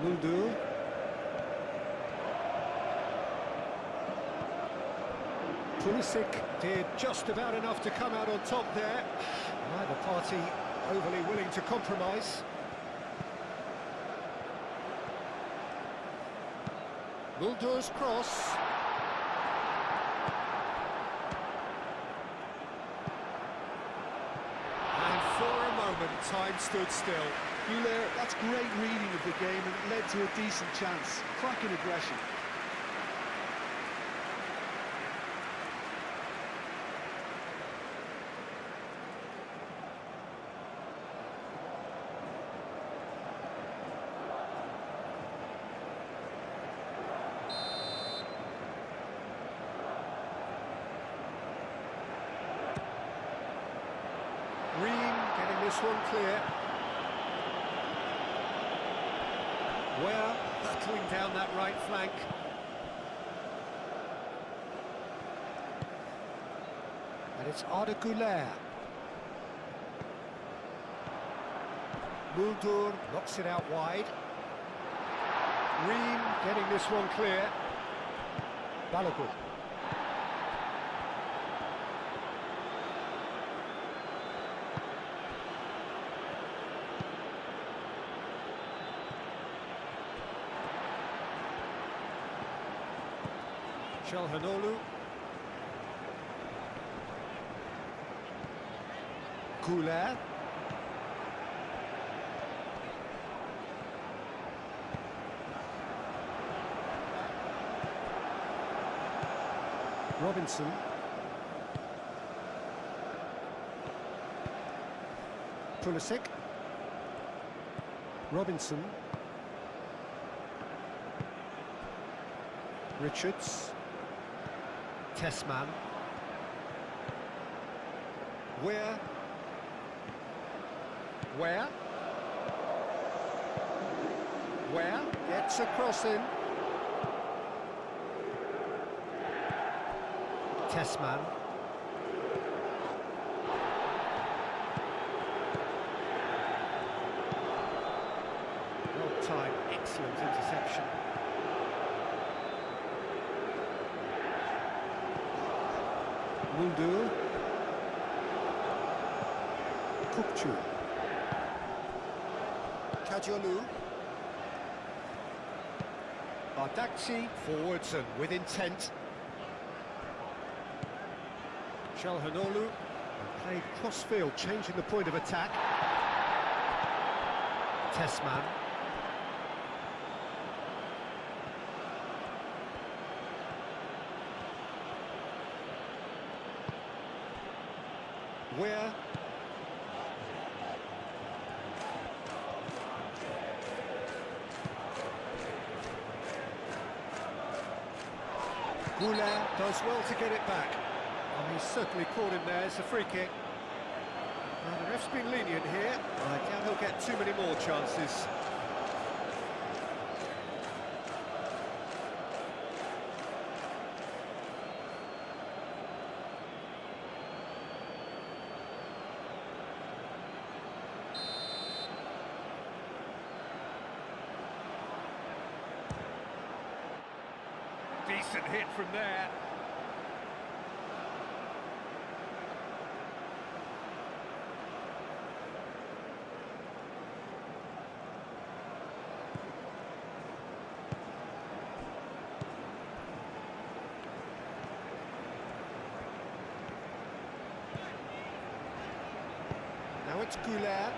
Speaker 2: Muldur. Pulisic did just about enough to come out on top there. Neither party overly willing to compromise. Muldur's cross. And for a moment, time stood still.
Speaker 3: Goulet, that's great reading of the game, and it led to a decent chance. Cracking aggression.
Speaker 2: Ream getting this one clear. Ware battling down that right flank. And it's Arda Güler. Muldur knocks it out wide. Ream getting this one clear. Balogun. Çalhanoğlu. Goulet. Robinson. Pulisic. Robinson. Richards. Tessman. Ware. Gets a cross in. Tessman. Well timed, excellent interception. Muldur. Kukçu. Kadiolu. Bardakci forwards and with intent. Çalhanoğlu played cross-field, changing the point of attack. Tessman. Ware. Goulet does well to get it back. Oh, he's certainly caught him there. It's a free kick. Well, the ref's been lenient here. I doubt he'll get too many more chances. Decent hit from there. it's Goulet.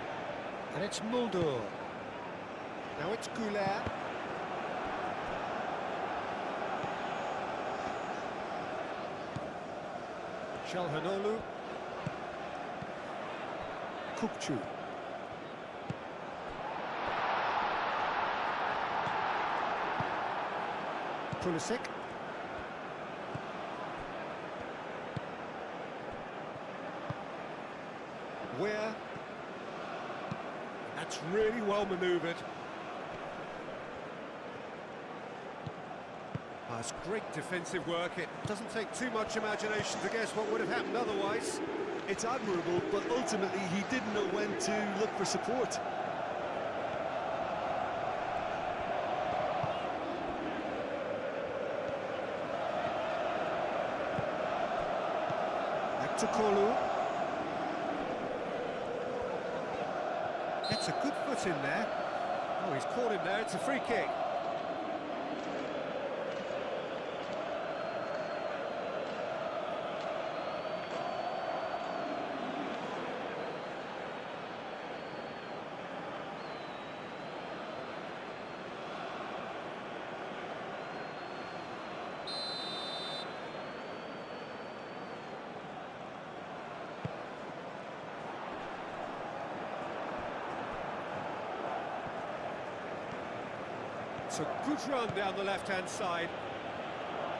Speaker 2: And it's Mulder. Now it's Goulet. Çalhanoğlu. Kukçu. Pulisic. Where? That's really well manoeuvred. That's great defensive work. It doesn't take too much imagination to guess what would have happened otherwise.
Speaker 3: It's admirable, but ultimately he didn't know when to look for support.
Speaker 2: Back to Kolu. Gets a good foot in there. Oh, he's caught him there. It's a free kick. It's a good run down the left-hand side.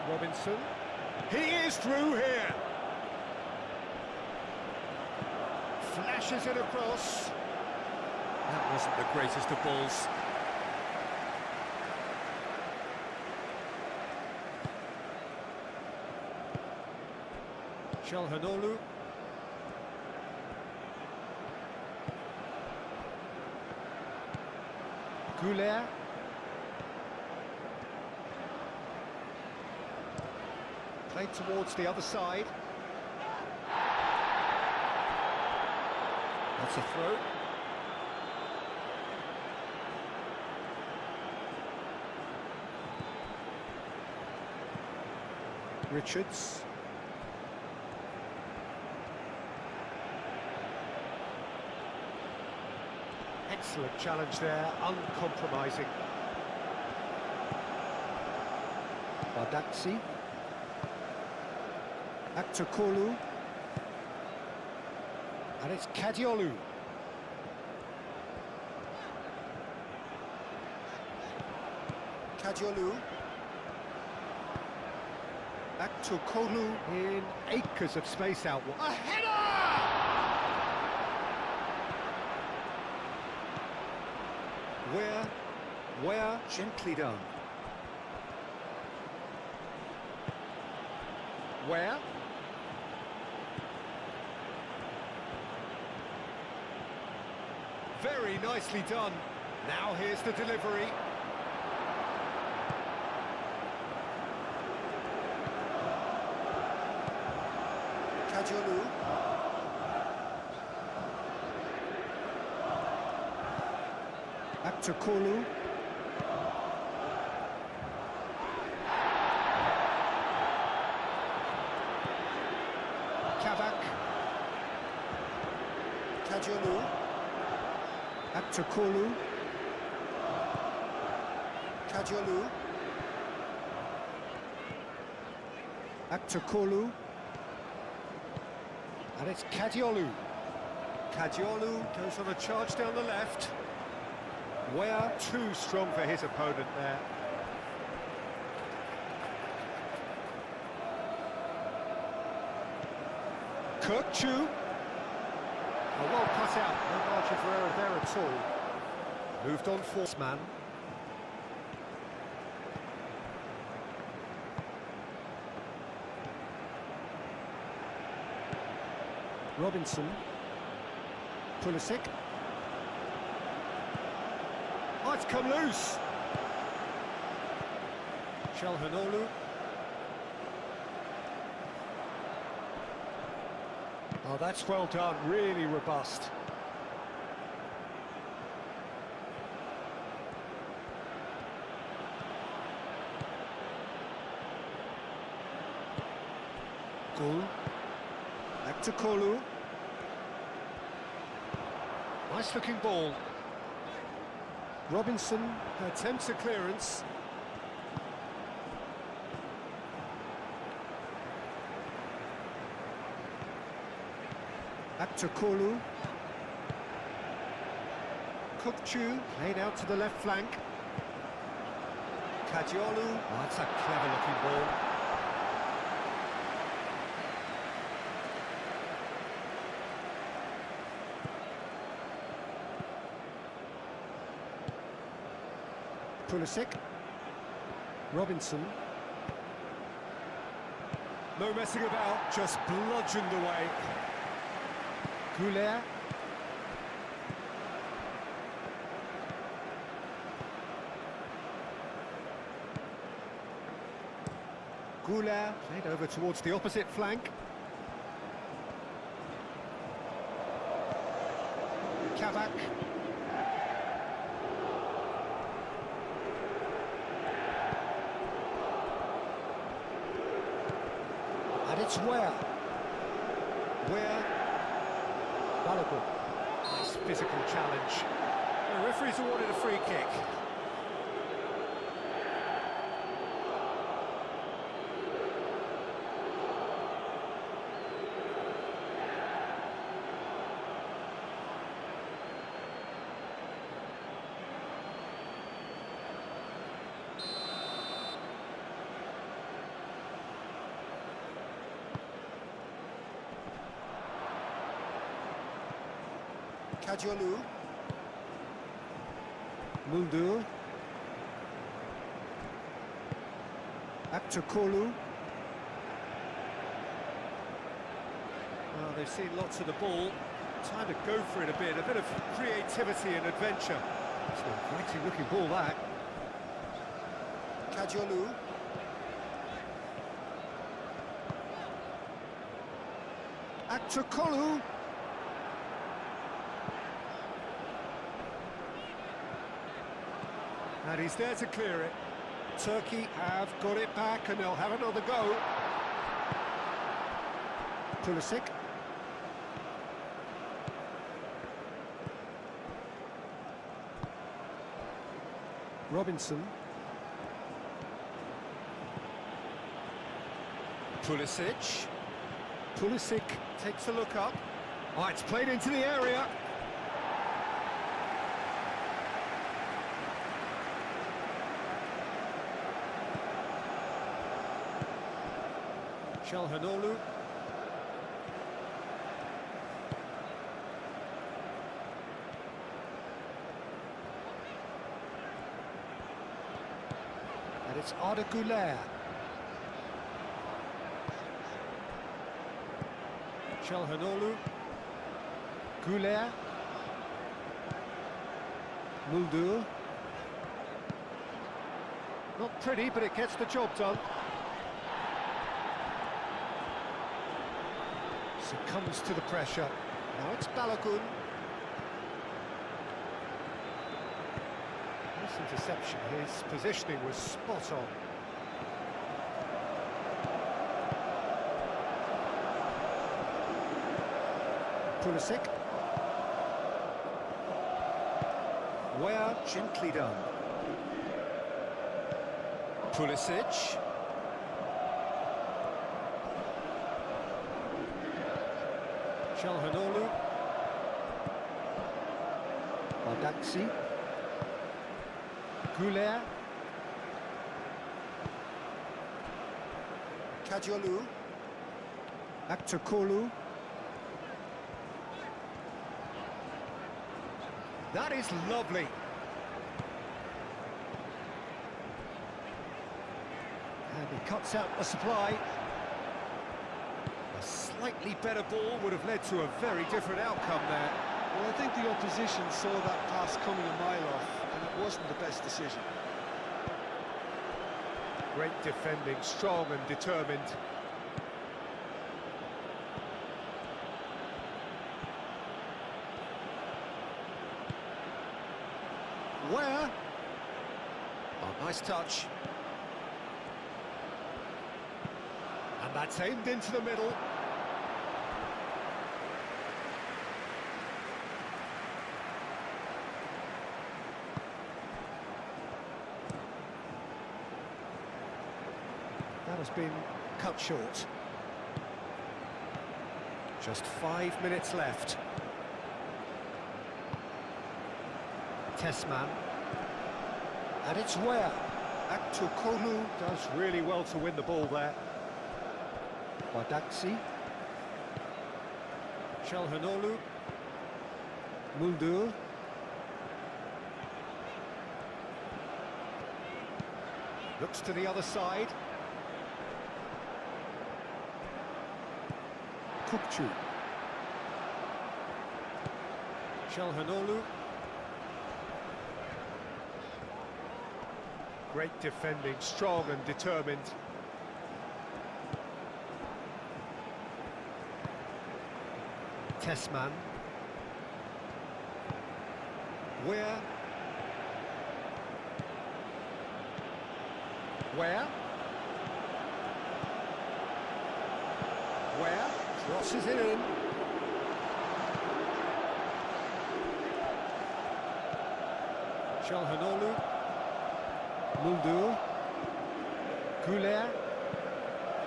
Speaker 2: Robinson. He is through here. Flashes it across. That wasn't the greatest of balls. Çalhanoğlu. Goulet. Played towards the other side. That's a throw. Richards. Excellent challenge there, uncompromising. Badaxi. Back to Kolu. And it's Kadiolu. Kadiolu. Back to Kolu in acres of space out. A header! Where? Gently done. Where? Very nicely done. Now here's the delivery. Kadiolu. Back to Kolu. Kavak. Kadiolu. Back to Kolu. Kadiolu. Back to Kolu. And it's Kadiolu. Kadiolu goes on a charge down the left. Where too strong for his opponent there. Kukçu. A well cut out, no margin for error there at all. Moved on for man. Robinson. Pulisic. Oh, it's come loose. Çalhanoğlu. Oh, that's well done, really robust. Gul. Back to Kolu. Nice looking ball. Robinson attempts a clearance. Aktakolu. Kukchu played out to the left flank. Kadiolu. Oh, that's a clever looking ball. Pulisic. Robinson. No messing about, just bludgeoned away. Goulet. Goulet played over towards the opposite flank. Kabak. And it's Ware. Balogun. Nice physical challenge. The referee's awarded a free kick. Kadiolu. Muldu. Aktakolu. Well, they've seen lots of the ball. Time to go for it a bit of creativity and adventure. It's an inviting looking ball, that. Kadiolu. Aktakolu. And he's there to clear it. Turkey have got it back and they'll have another go. Pulisic. Robinson. Pulisic. Pulisic takes a look up. Oh, it's played into the area. Çalhanoğlu. And it's Arda Güler. Çalhanoğlu. Güler. Muldu. Not pretty, but it gets the job done. Succumbs to the pressure. Now it's Balogun. Nice interception. His positioning was spot on. Pulisic. Ware, gently done. Pulisic. Çalhanoğlu. Badaksi. Güler. Kadiolu. Aktakolu. That is lovely. And he cuts out the supply. A slightly better ball would have led to a very different outcome there.
Speaker 3: Well, I think the opposition saw that pass coming a mile off, and it wasn't the best decision.
Speaker 2: Great defending, strong and determined. Where? Oh, nice touch. And that's aimed into the middle. That has been cut short. Just 5 minutes left. Tessman. And it's where Aktukolu does really well to win the ball there. Badaksi. Çalhanoğlu. Muldur. Looks to the other side. Kukçu. Çalhanoğlu. Great defending, strong and determined. Tessman. Where? Crosses it in. Çalhanoğlu. Muldur. Güler.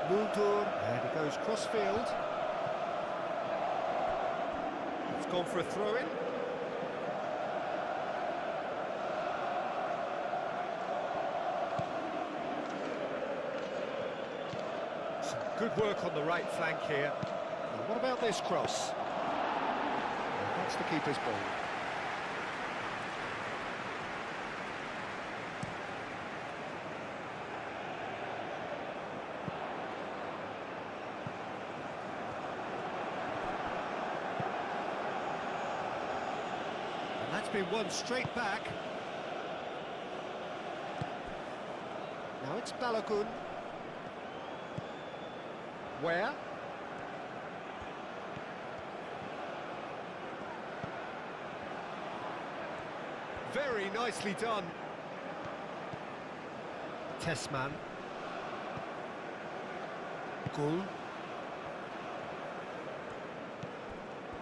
Speaker 2: Muldur. And he goes cross-field. It's gone for a throw-in. Some good work on the right flank here. Now, what about this cross? Well, that's the keeper's ball. That's been won straight back. Now it's Balogun. Where? Very nicely done. Tessman. Gul.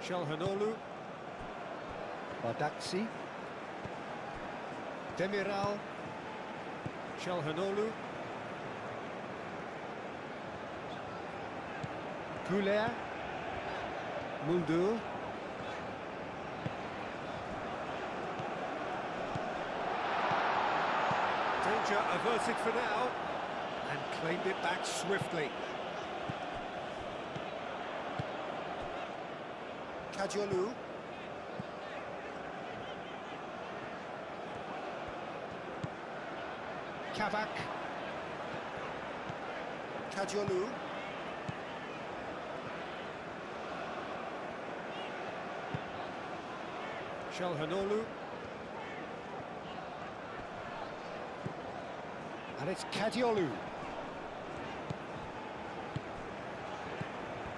Speaker 2: Çalhanoğlu. Badaksi. Demiral. Çalhanoğlu. Güler. Muldur. Danger averted for now, and claimed it back swiftly. Kadiolu. Kabak. Kadiolu. Çalhanoğlu. And it's Kadiolu.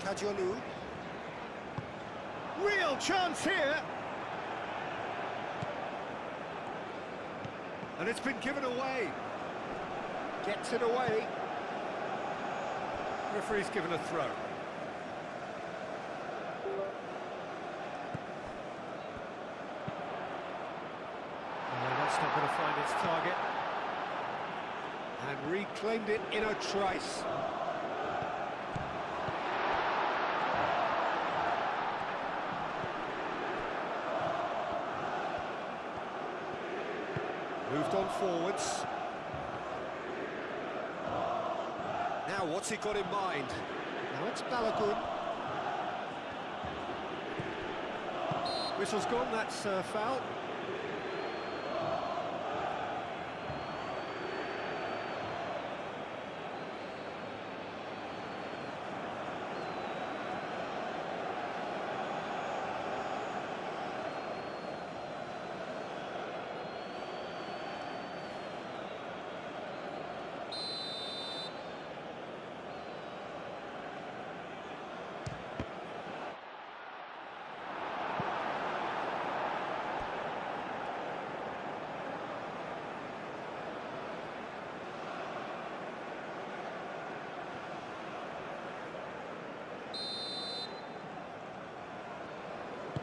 Speaker 2: Kadiolu. Real chance here. And it's been given away. Gets it away. Referee's given a throw. That's not going to find its target. And reclaimed it in a trice. Moved on forwards. Now what's he got in mind? Now it's Balogun. Whistle's gone, that's foul.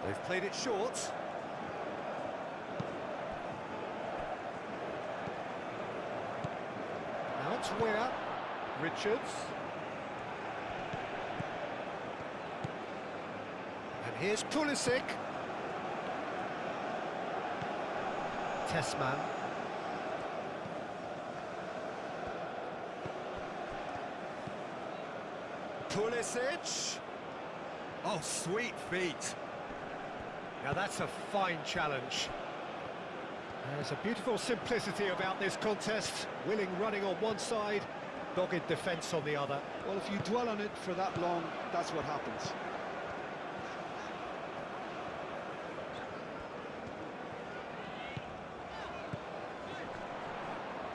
Speaker 2: They've played it short. Now it's Weir. Richards. And here's Pulisic. Tessman. Pulisic. Oh, sweet feet. Now that's a fine challenge. There's a beautiful simplicity about this contest. Willing running on one side, dogged defence on the other.
Speaker 3: Well, if you dwell on it for that long, that's what happens.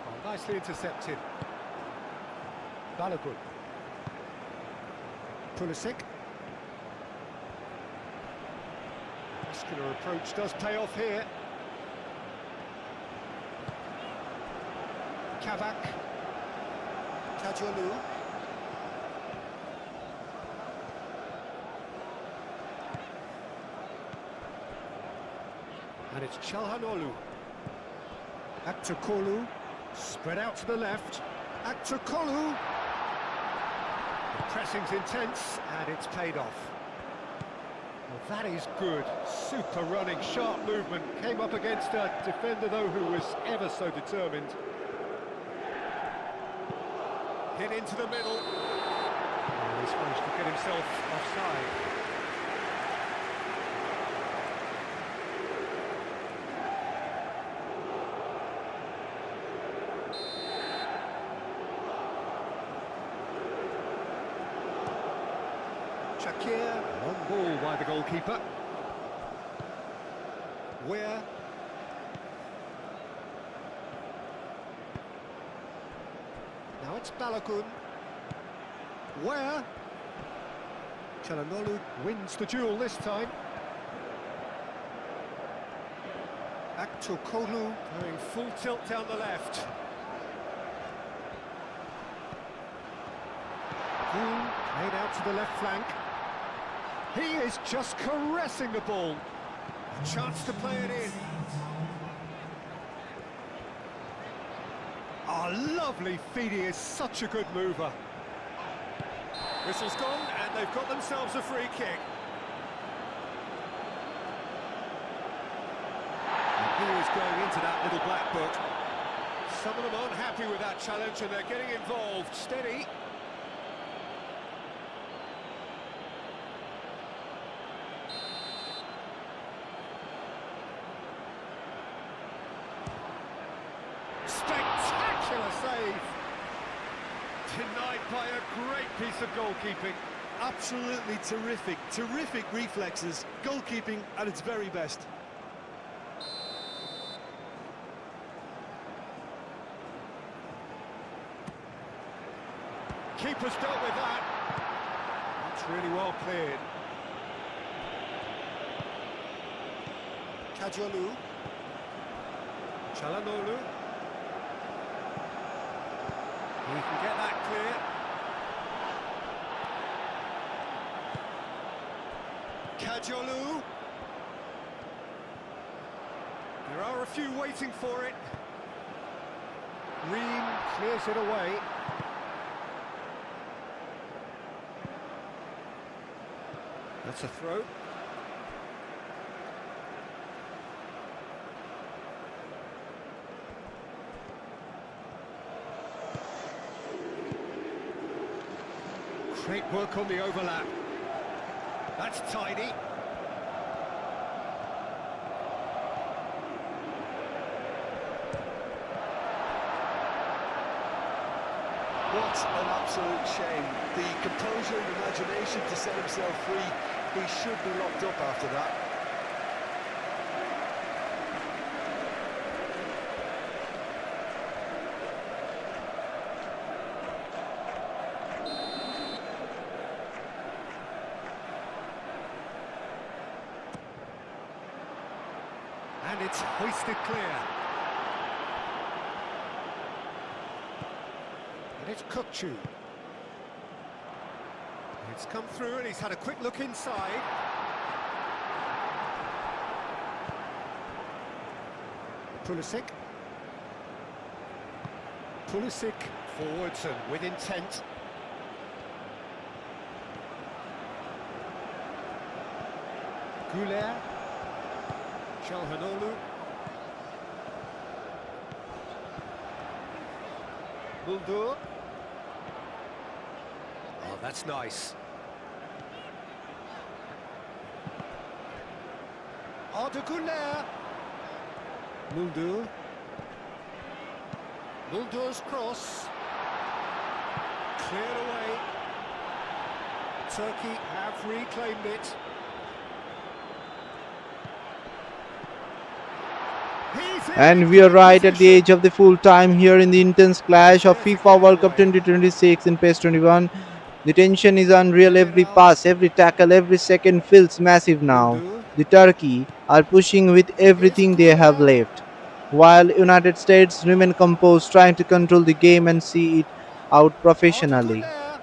Speaker 2: Oh, nicely intercepted. Balogun. Pulisic. Muscular approach does pay off here. Kavak. Kajolu. And it's Çalhanoğlu. Aktürkoğlu. Spread out to the left. Aktürkoğlu. The pressing's intense, and it's paid off. Well, that is good. Super running, sharp movement. Came up against a defender, though, who was ever so determined. Hit into the middle. Oh, he's managed to get himself offside. Shakir, on ball by the goalkeeper. Where? Now it's Balogun. Where? Çalhanoğlu wins the duel this time. Aktürkoğlu going full tilt down the left. Goal played out to the left flank. He is just caressing the ball. A chance to play it in. Oh, lovely feed. He is such a good mover. Whistle's gone, and they've got themselves a free kick. And he is going into that little black book. Some of them aren't happy with that challenge, and they're getting involved. Steady. Spectacular save! Denied by a great piece of goalkeeping.
Speaker 3: Absolutely terrific, terrific reflexes. Goalkeeping at its very best.
Speaker 2: Keeper's dealt with that. That's really well cleared. Kajolu. Çalhanoğlu. He can get that clear. Kajolu. There are a few waiting for it. Ream clears it away. That's a throw. Great work on the overlap. That's tidy.
Speaker 3: What an absolute shame. The composure and imagination to set himself free. He should be locked up after that.
Speaker 2: And it's hoisted clear. And it's Kukçu. It's come through and he's had a quick look inside. Pulisic. Pulisic forwards and with intent. Goulet. Çalhanoğlu. Muldur. Oh, that's nice. Arda Güler. Muldur. Muldur's cross. Cleared away. Turkey have reclaimed it.
Speaker 1: And we are right at the edge of the full time here in the intense clash of FIFA World Cup 2026 in PES 21. The tension is unreal. Every pass, every tackle, every second feels massive now.
Speaker 2: Muldur.
Speaker 1: The Turkey are pushing with
Speaker 2: Here's
Speaker 1: everything they have
Speaker 2: Güler.
Speaker 1: left, while United States remain composed, trying to control the game and see it out
Speaker 2: Arda
Speaker 1: professionally.
Speaker 2: Güler.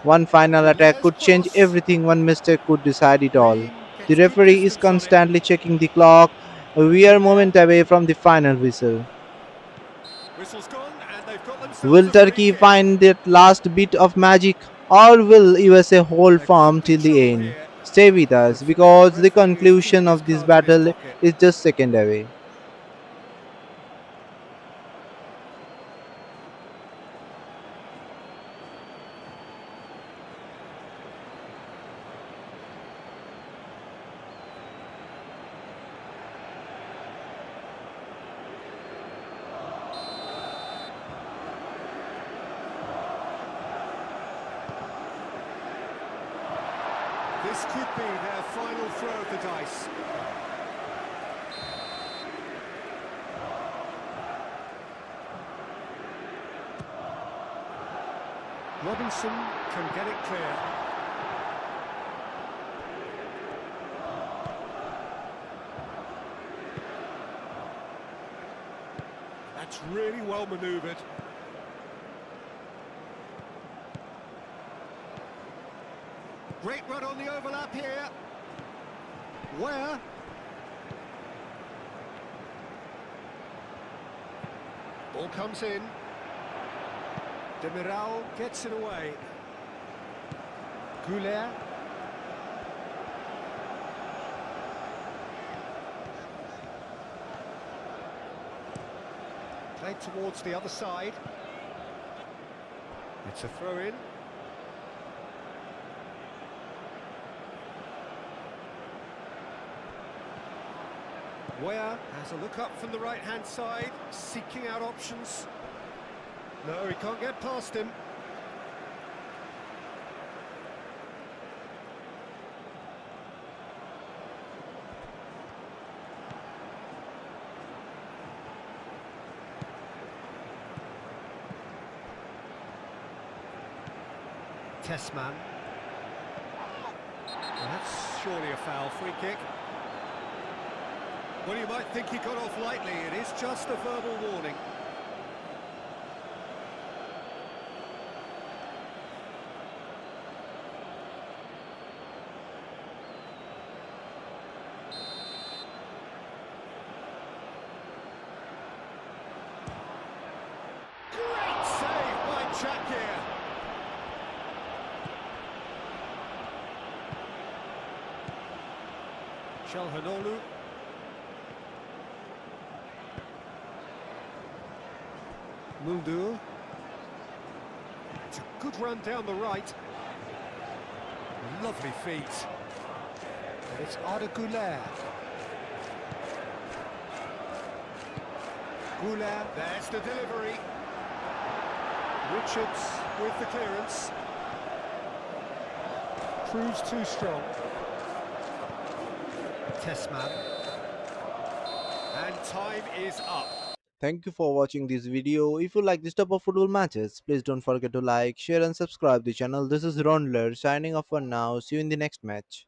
Speaker 1: One final attack
Speaker 2: Güler's
Speaker 1: could change
Speaker 2: cross.
Speaker 1: everything, one mistake could decide it all.
Speaker 2: Green
Speaker 1: The
Speaker 2: gets good
Speaker 1: referee is
Speaker 2: distance on it.
Speaker 1: constantly checking the clock. We are a
Speaker 2: Güler.
Speaker 1: moment away from the final whistle.
Speaker 2: Whistle's gone and they've got themselves
Speaker 1: Will
Speaker 2: a free
Speaker 1: Turkey
Speaker 2: kick.
Speaker 1: find that last bit of magic, or will USA hold
Speaker 2: There
Speaker 1: firm
Speaker 2: could be
Speaker 1: till the
Speaker 2: trouble
Speaker 1: end?
Speaker 2: here.
Speaker 1: Stay with us
Speaker 2: Hopefully the
Speaker 1: because the
Speaker 2: referee is keeping
Speaker 1: conclusion
Speaker 2: his
Speaker 1: of this
Speaker 2: cards in his
Speaker 1: battle
Speaker 2: pocket.
Speaker 1: is just second away.
Speaker 2: This could be their final throw of the dice. Robinson can get it clear. That's really well manoeuvred. Great run on the overlap here. Where? Ball comes in. Demiral gets it away. Goulet. Played towards the other side. It's a throw-in. Where has a look up from the right-hand side, seeking out options. No, he can't get past him. Tessman. Well, that's surely a foul free kick. Well, you might think he got off lightly. It is just a verbal warning. Great save by Çakir. Çalhanoğlu. Muldur. It's a good run down the right. Lovely feet. And it's Arda Güler. Güler, there's the delivery. Richards with the clearance. Proves too strong. Tessman. And time is up.
Speaker 1: Thank you for watching this video. If you like this type of football matches, please don't forget to like, share and subscribe the channel. This is Raundler signing off for now. See you in the next match.